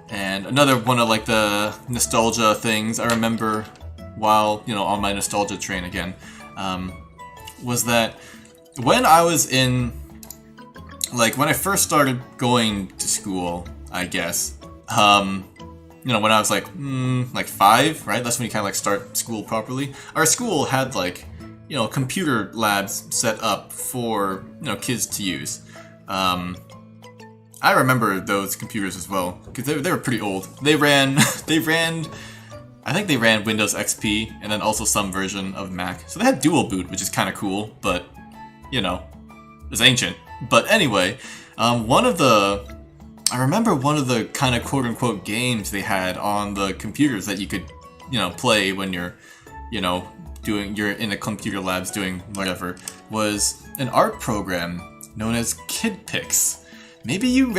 And another one of, like, the nostalgia things I remember while, you know, on my nostalgia train again, was that when I was in, like, when I first started going to school, I guess, you know, when I was like 5, right? That's when you kind of, like, start school properly. Our school had, like, you know, computer labs set up for, you know, kids to use. I remember those computers as well, because they were pretty old. They ran, I think they ran Windows XP, and then also some version of Mac. So they had dual boot, which is kind of cool, but, you know, it's ancient. But anyway, I remember one of the kind of quote-unquote games they had on the computers that you could, you know, play when you're, you know, you're in a computer labs doing whatever, was an art program known as KidPix. Maybe you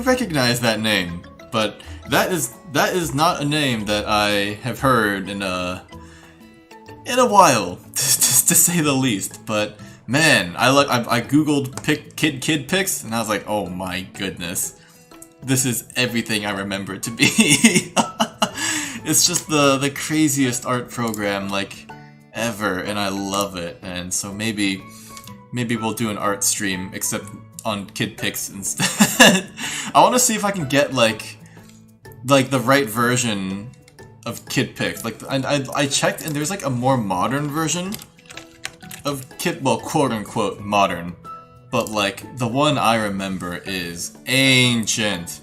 recognize that name, but that is not a name that I have heard in a while, to say the least. But man, I googled KidPix, and I was like, oh my goodness, this is everything I remember it to be. It's just the craziest art program, like, ever, and I love it. And so maybe we'll do an art stream, except on KidPix instead. I want to see if I can get like the right version of KidPix. Like, I checked, and there's, like, a more modern version of well, quote unquote modern, but, like, the one I remember is ancient.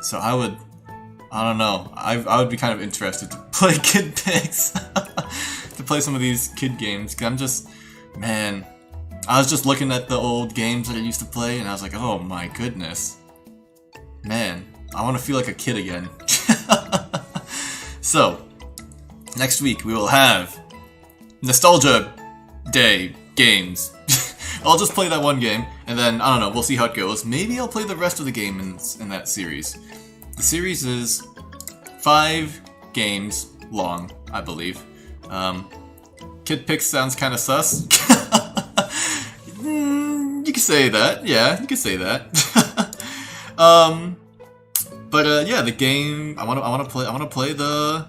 So I don't know, I would be kind of interested to play KidPix, to play some of these kid games, because I'm just, man, I was just looking at the old games that I used to play, and I was like, oh my goodness, man, I want to feel like a kid again. So, next week we will have Nostalgia Day games. I'll just play that one game, and then, I don't know, we'll see how it goes. Maybe I'll play the rest of the game in that series. The series is 5 games long, I believe. KidPix sounds kind of sus. You could say that, yeah, you could say that. But yeah, the game I want to play the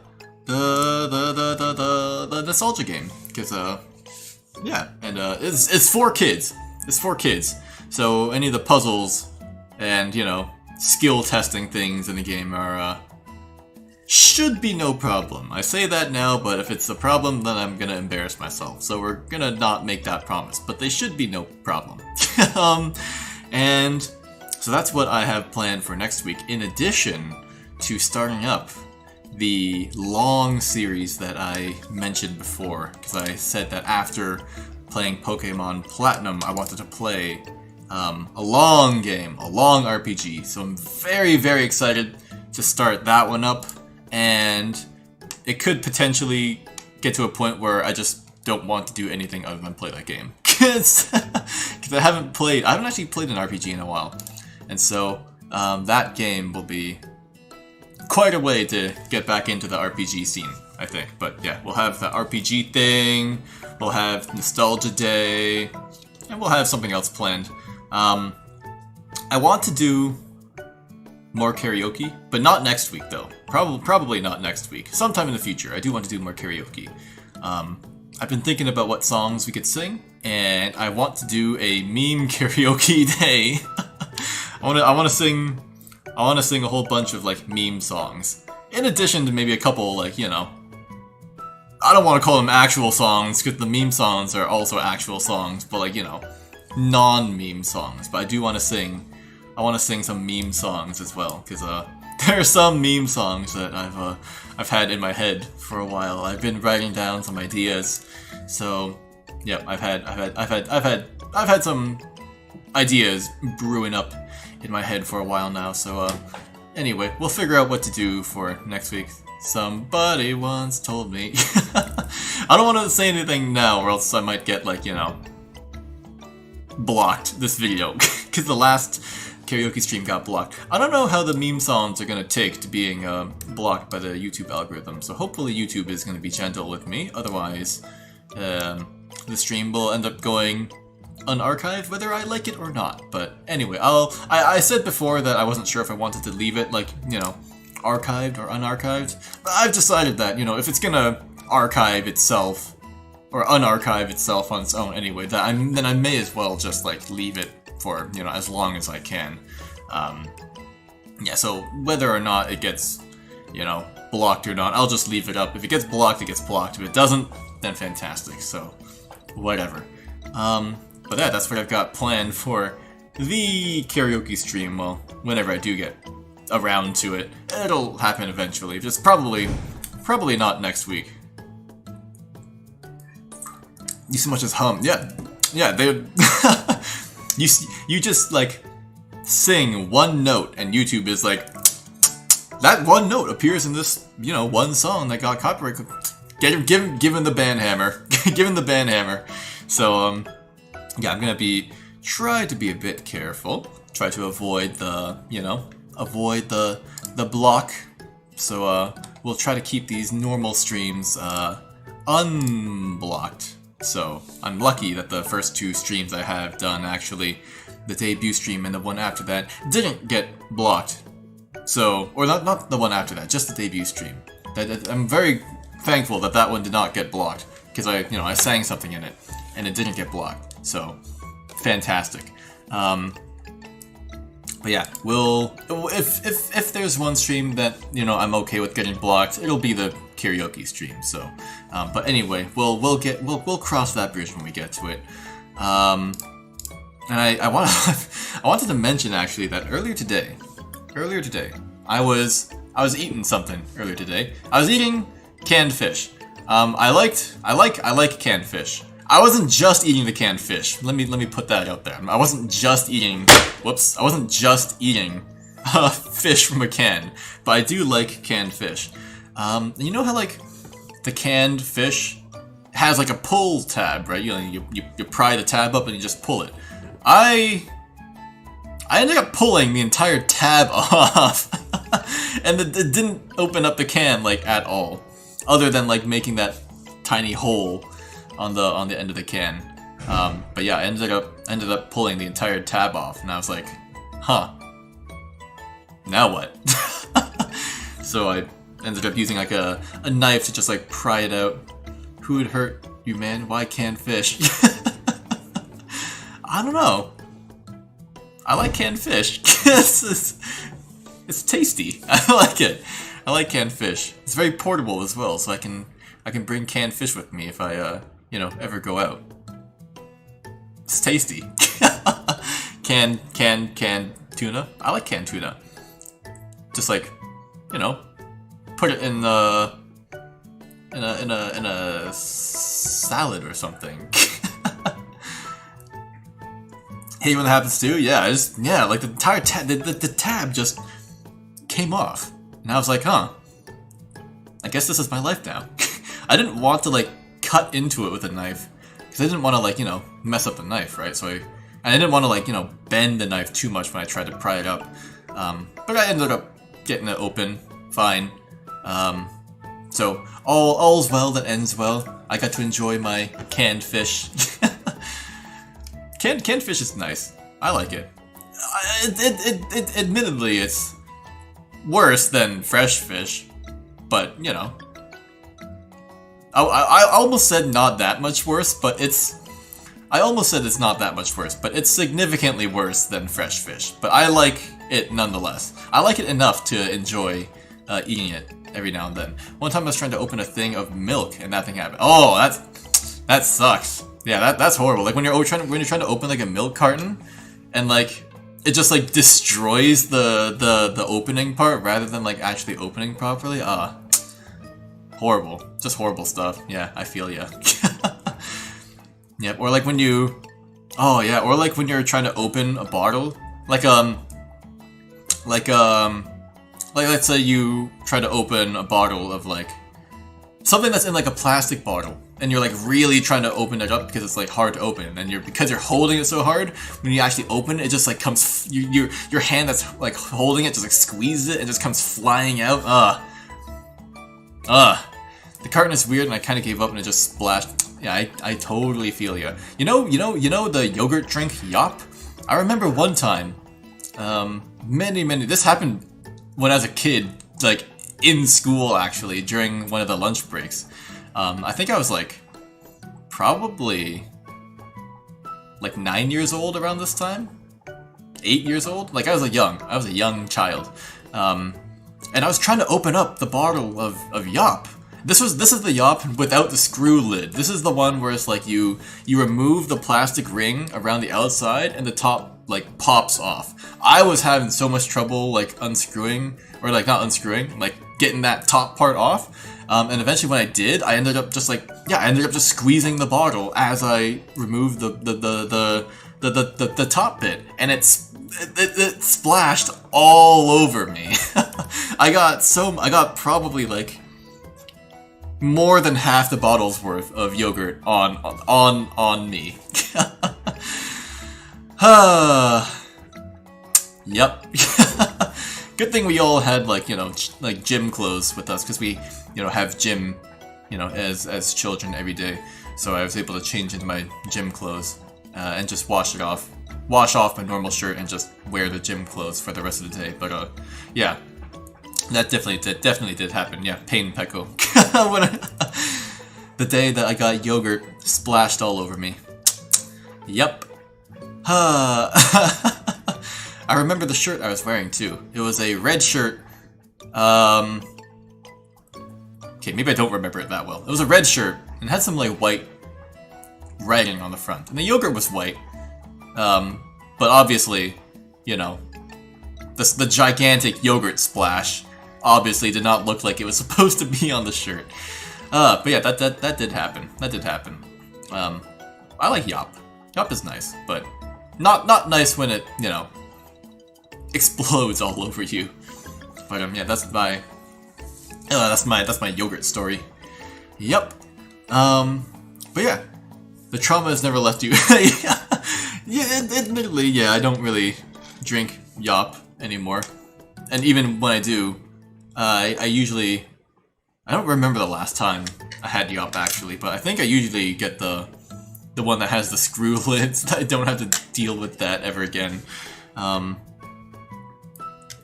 nostalgia game, because yeah, and it's for kids. It's for kids. So any of the puzzles and, you know, skill testing things in the game are should be no problem. I say that now, but if it's a problem, then I'm gonna embarrass myself. So we're gonna not make that promise, but they should be no problem. And so that's what I have planned for next week, in addition to starting up the long series that I mentioned before, because I said that after playing Pokemon Platinum, I wanted to play a long game, a long RPG. So I'm very, very excited to start that one up, and it could potentially get to a point where I just don't want to do anything other than play that game. Because I haven't actually played an RPG in a while. And so that game will be quite a way to get back into the RPG scene, I think. But yeah, we'll have the RPG thing, we'll have Nostalgia Day, and we'll have something else planned. I want to do more karaoke, but not next week though. Probably not next week. Sometime in the future, I do want to do more karaoke. I've been thinking about what songs we could sing, and I want to do a meme karaoke day. I want to sing a whole bunch of like meme songs, in addition to maybe a couple like, you know, I don't want to call them actual songs because the meme songs are also actual songs, but like, you know, non-meme songs. But I do want to sing. I want to sing some meme songs as well, because there are some meme songs that I've had in my head for a while. I've been writing down some ideas, so yeah, I've had some ideas brewing up in my head for a while now. So anyway, we'll figure out what to do for next week. Somebody once told me. I don't want to say anything now, or else I might get like, you know, blocked this video because the last karaoke stream got blocked. I don't know how the meme songs are gonna take to being blocked by the YouTube algorithm, so hopefully YouTube is gonna be gentle with me. Otherwise, the stream will end up going unarchived, whether I like it or not. But anyway, I said before that I wasn't sure if I wanted to leave it like, you know, archived or unarchived. But I've decided that, you know, if it's gonna archive itself or unarchive itself on its own anyway, then I may as well just like leave it for, you know, as long as I can. Yeah, so whether or not it gets, you know, blocked or not, I'll just leave it up. If it gets blocked, it gets blocked. If it doesn't, then fantastic. So whatever. But yeah, that's what I've got planned for the karaoke stream. Well, whenever I do get around to it, it'll happen eventually. Just probably not next week. You so much as hum. Yeah, they. You just like sing one note, and YouTube is like, that one note appears in this, you know, one song that got copyright. Give him the band hammer. Give him the band hammer. So yeah, I'm gonna try to be a bit careful. Try to avoid the, you know, the block. So we'll try to keep these normal streams unblocked. So I'm lucky that the first two streams I have done, actually, the debut stream and the one after that, didn't get blocked. So, or not the one after that, just the debut stream. I'm very thankful that that one did not get blocked, because I sang something in it and it didn't get blocked. So fantastic. But yeah, if there's one stream that, you know, I'm okay with getting blocked, it'll be the karaoke stream. So, but anyway, we'll cross that bridge when we get to it. And I wanted to mention actually that earlier today, I was eating something earlier today. I was eating canned fish. I like canned fish. I wasn't just eating the canned fish. Let me put that out there. I wasn't just eating. Whoops! I wasn't just eating fish from a can, but I do like canned fish. You know how like the canned fish has like a pull tab, right? You pry the tab up and you just pull it. I ended up pulling the entire tab off, and it didn't open up the can like at all, other than like making that tiny hole on the end of the can. But yeah, I ended up pulling the entire tab off, and I was like, huh, now what? So I ended up using like a knife to just like pry it out. Who would hurt you, man? Why canned fish? I don't know. I like canned fish. It's tasty. I like it. I like canned fish. It's very portable as well, so I can bring canned fish with me if I ever go out. It's tasty. Canned tuna. I like canned tuna. Just like, put it in a salad or something. Hate when that happens too. Yeah, like the entire the tab just came off, and I was like, huh. I guess this is my life now. I didn't want to like cut into it with a knife because I didn't want to like mess up the knife, right? So I didn't want to like bend the knife too much when I tried to pry it up. But I ended up getting it open, fine. So all's well that ends well. I got to enjoy my canned fish. Canned fish is nice. I like it. Admittedly, it's worse than fresh fish, but I almost said not that much worse, but I almost said it's not that much worse, but it's significantly worse than fresh fish. But I like it nonetheless. I like it enough to enjoy eating it every now and then. One time I was trying to open a thing of milk, and that thing happened. Oh, that sucks. Yeah, that's horrible. Like when you're trying to open like a milk carton, and like it just like destroys the opening part rather than like actually opening properly. Horrible. Just horrible stuff. Yeah, I feel ya. Yep. Or like when you, or like when you're trying to open a bottle, like let's say you try to open a bottle of like something that's in like a plastic bottle, and you're like really trying to open it up because it's like hard to open, and because you're holding it so hard, when you actually open it, it just like comes, your hand that's like holding it just like squeezes it and just comes flying out. The carton is weird, and I kind of gave up, and it just splashed. Yeah, I totally feel ya. You know the yogurt drink Yop? I remember one time, this happened when I was a kid, like in school actually, during one of the lunch breaks. I think I was like, probably like 9 years old around this time? 8 years old? Like I was a young child. And I was trying to open up the bottle of Yop. This is the Yop without the screw lid. This is the one where it's like you remove the plastic ring around the outside and the top like pops off. I was having so much trouble like unscrewing, or like not unscrewing, like getting that top part off. And eventually when I did, I ended up just squeezing the bottle as I removed the top bit, and it splashed all over me. I got probably like more than half the bottle's worth of yogurt on me. Yep. Good thing we all had like like gym clothes with us, because we have gym as children every day. So I was able to change into my gym clothes and just wash off my normal shirt and just wear the gym clothes for the rest of the day. But yeah. That definitely did happen. Yeah, pain Pecco. The day that I got yogurt splashed all over me. Yep. I remember the shirt I was wearing too. It was a red shirt. Okay, maybe I don't remember it that well. It was a red shirt and had some like white writing on the front, and the yogurt was white. But obviously, the gigantic yogurt splash obviously did not look like it was supposed to be on the shirt. But yeah, that did happen. That did happen. I like Yop. Yop is nice, but not nice when it, explodes all over you. But yeah, that's my yogurt story. Yep. But yeah, the trauma has never left you. Yeah, admittedly, yeah, I don't really drink Yop anymore. And even when I do, I don't remember the last time I had Yop actually, but I think I usually get the one that has the screw lids, so I don't have to deal with that ever again.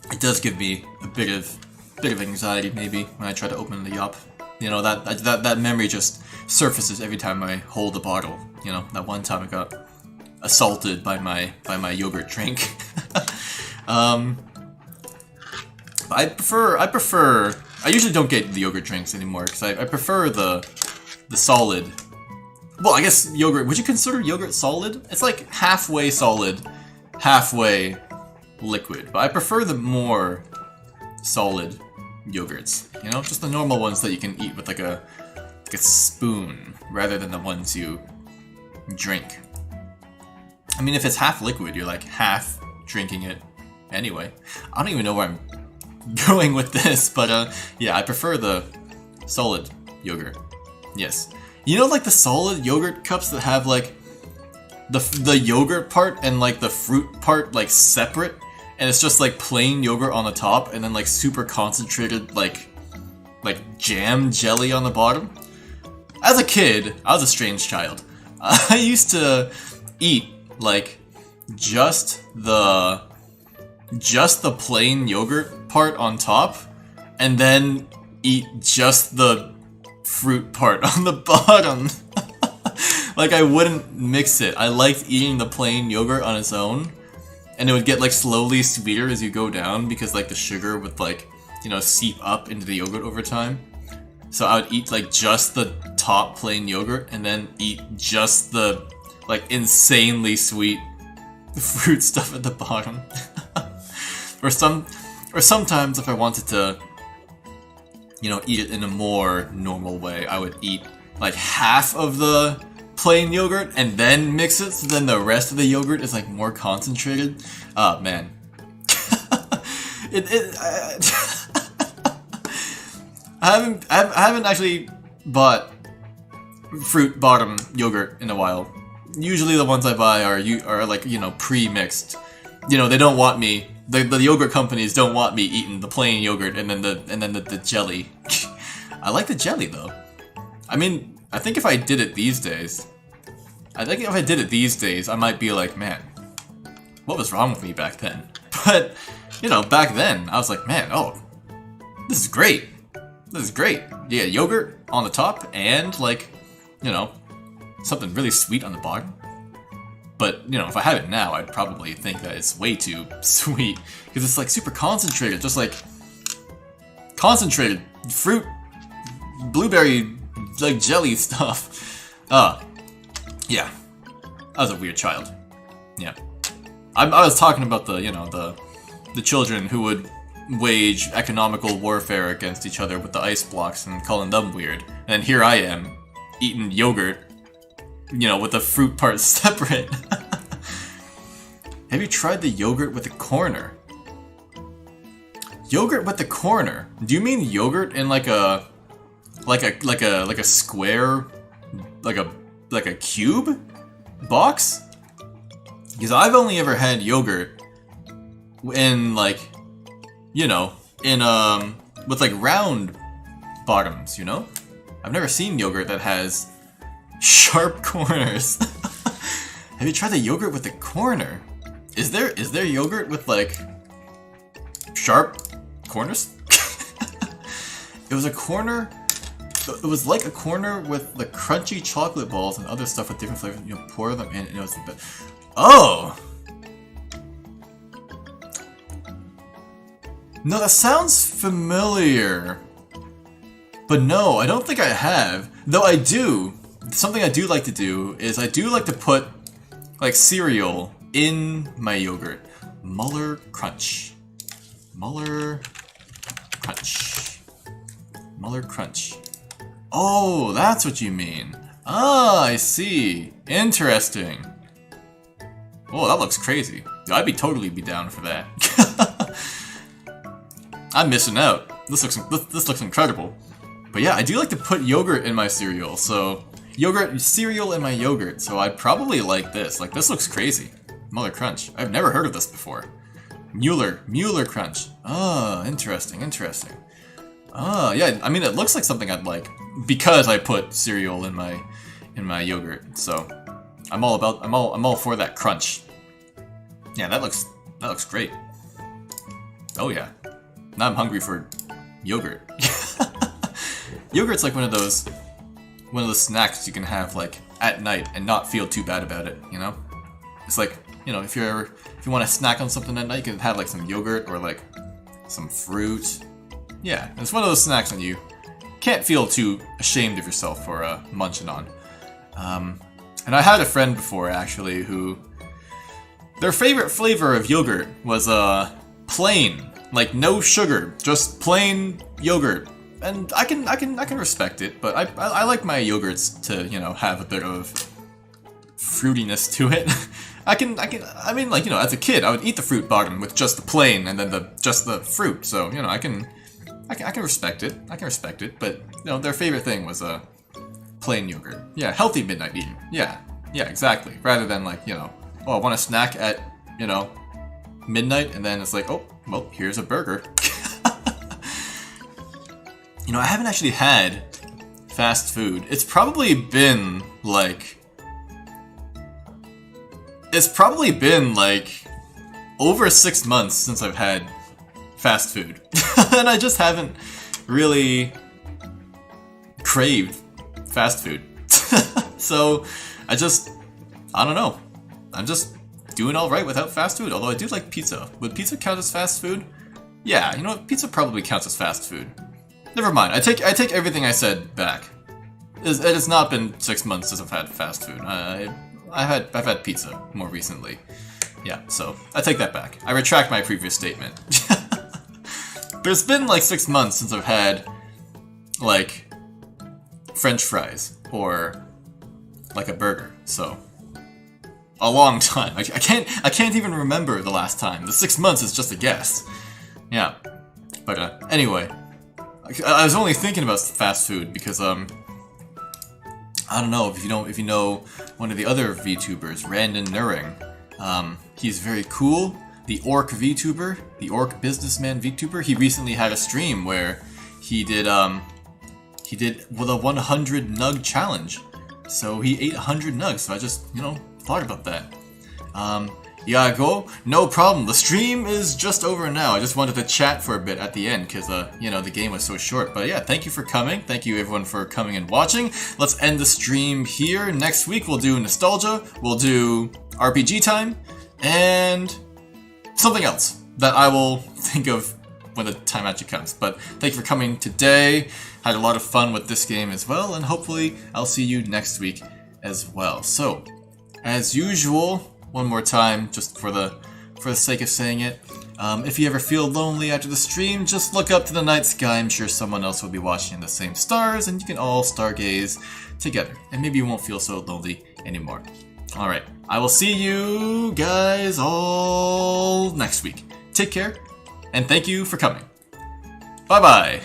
It does give me a bit of anxiety maybe when I try to open the Yop. That memory just surfaces every time I hold the bottle. That one time I got assaulted by my yogurt drink. I usually don't get the yogurt drinks anymore because I prefer the solid. Well, I guess yogurt, would you consider yogurt solid? It's like halfway solid, halfway liquid, but I prefer the more solid yogurts. You know, just the normal ones that you can eat with like a spoon, rather than the ones you drink. I mean, if it's half liquid, you're like half drinking it anyway. I don't even know where I'm going with this, but yeah, I prefer the solid yogurt. Yes. You know, like the solid yogurt cups that have like the yogurt part and like the fruit part like separate, and it's just like plain yogurt on the top and then like super concentrated like jam jelly on the bottom. As a kid, I was a strange child. I used to eat like just the plain yogurt part on top, and then eat just the fruit part on the bottom. Like, I wouldn't mix it. I liked eating the plain yogurt on its own, and it would get like slowly sweeter as you go down, because like the sugar would like, you know, seep up into the yogurt over time. So I would eat like just the top plain yogurt, and then eat just the like insanely sweet fruit stuff at the bottom. or sometimes if I wanted to, you know, eat it in a more normal way, I would eat like half of the plain yogurt and then mix it, so then the rest of the yogurt is like more concentrated. Oh man. I haven't actually bought fruit bottom yogurt in a while. Usually the ones I buy are like, you know, pre-mixed. You know, they don't want me, the yogurt companies don't want me eating the plain yogurt and then the jelly. I like the jelly though. I mean, I think if I did it these days, I might be like, man, what was wrong with me back then? But, you know, back then, I was like, man, oh, this is great. This is great. Yeah, yogurt on the top and, like, you know, something really sweet on the bottom. But, you know, if I had it now, I'd probably think that it's way too sweet. Because it's, like, super concentrated. Just, like, concentrated fruit, blueberry, like, jelly stuff. Yeah. I was a weird child. Yeah. I was talking about the, you know, the children who would wage economical warfare against each other with the ice blocks and calling them weird. And then here I am, eating yogurt, you know, with the fruit part separate. Have you tried the yogurt with a corner? Yogurt with the corner? Do you mean yogurt in like a square, like a cube box? Because I've only ever had yogurt in like, you know, in with like round bottoms, you know? I've never seen yogurt that has sharp corners. Have you tried the yogurt with the corner? Is there yogurt with like sharp corners? It was a corner. It was like a corner with the crunchy chocolate balls and other stuff with different flavors. You know, pour them in, and it was the best. Oh! No, that sounds familiar. But no, I don't think I have. Though I do. Something I do like to do is I do like to put like cereal in my yogurt. Muller Crunch. Muller Crunch. Muller Crunch. Oh, that's what you mean. Ah, I see. Interesting. Oh, that looks crazy. I'd totally be down for that. I'm missing out. This looks incredible. But yeah, I do like to put yogurt in my cereal. So cereal in my yogurt. So I'd probably like this. Like, this looks crazy. Muller Crunch. I've never heard of this before. Mueller Crunch. Ah, interesting. Ah, yeah. I mean, it looks like something I'd like because I put cereal in my yogurt. So I'm all for that crunch. Yeah, that looks great. Oh yeah. Now I'm hungry for yogurt. Yogurt's like one of those snacks you can have like at night and not feel too bad about it, you know? It's like, you know, if you want to snack on something at night, you can have like some yogurt or like some fruit. Yeah, it's one of those snacks that you can't feel too ashamed of yourself for munching on. And I had a friend before actually who their favorite flavor of yogurt was plain Like no sugar, just plain yogurt. And I can respect it, but I like my yogurts to, you know, have a bit of fruitiness to it. I mean, like, you know, as a kid, I would eat the fruit bottom with just the plain and then just the fruit. So, you know, I can respect it. I can respect it. But, you know, their favorite thing was plain yogurt. Yeah, healthy midnight eating. Yeah, exactly. Rather than like, you know, oh, I want a snack at, you know, midnight, and then it's like, oh, well, here's a burger. You know, I haven't actually had fast food. It's probably been like over 6 months since I've had fast food. And I just haven't really craved fast food. So I don't know. I'm just doing alright without fast food, although I do like pizza. Would pizza count as fast food? Yeah, you know what? Pizza probably counts as fast food. Never mind. I take everything I said back. It has not been 6 months since I've had fast food. I've had pizza more recently. Yeah, so I take that back. I retract my previous statement. But it's been like 6 months since I've had like French fries or like a burger. So a long time. I can't even remember the last time. The 6 months is just a guess. Yeah. But anyway, I was only thinking about fast food because I don't know if you know one of the other VTubers, Randon Nuring. He's very cool. The Orc VTuber, the Orc businessman VTuber. He recently had a stream where he did the 100 nug challenge. So he ate 100 nugs. So I just, you know, thought about that. Yeah, go. No problem. The stream is just over now. I just wanted to chat for a bit at the end because, you know, the game was so short. But yeah, thank you for coming. Thank you everyone for coming and watching. Let's end the stream here. Next week we'll do nostalgia. We'll do RPG time and something else that I will think of when the time actually comes. But thank you for coming today. Had a lot of fun with this game as well, and hopefully I'll see you next week as well. So, as usual, one more time, just for the sake of saying it, if you ever feel lonely after the stream, just look up to the night sky. I'm sure someone else will be watching the same stars, and you can all stargaze together, and maybe you won't feel so lonely anymore. Alright, I will see you guys all next week. Take care, and thank you for coming. Bye-bye!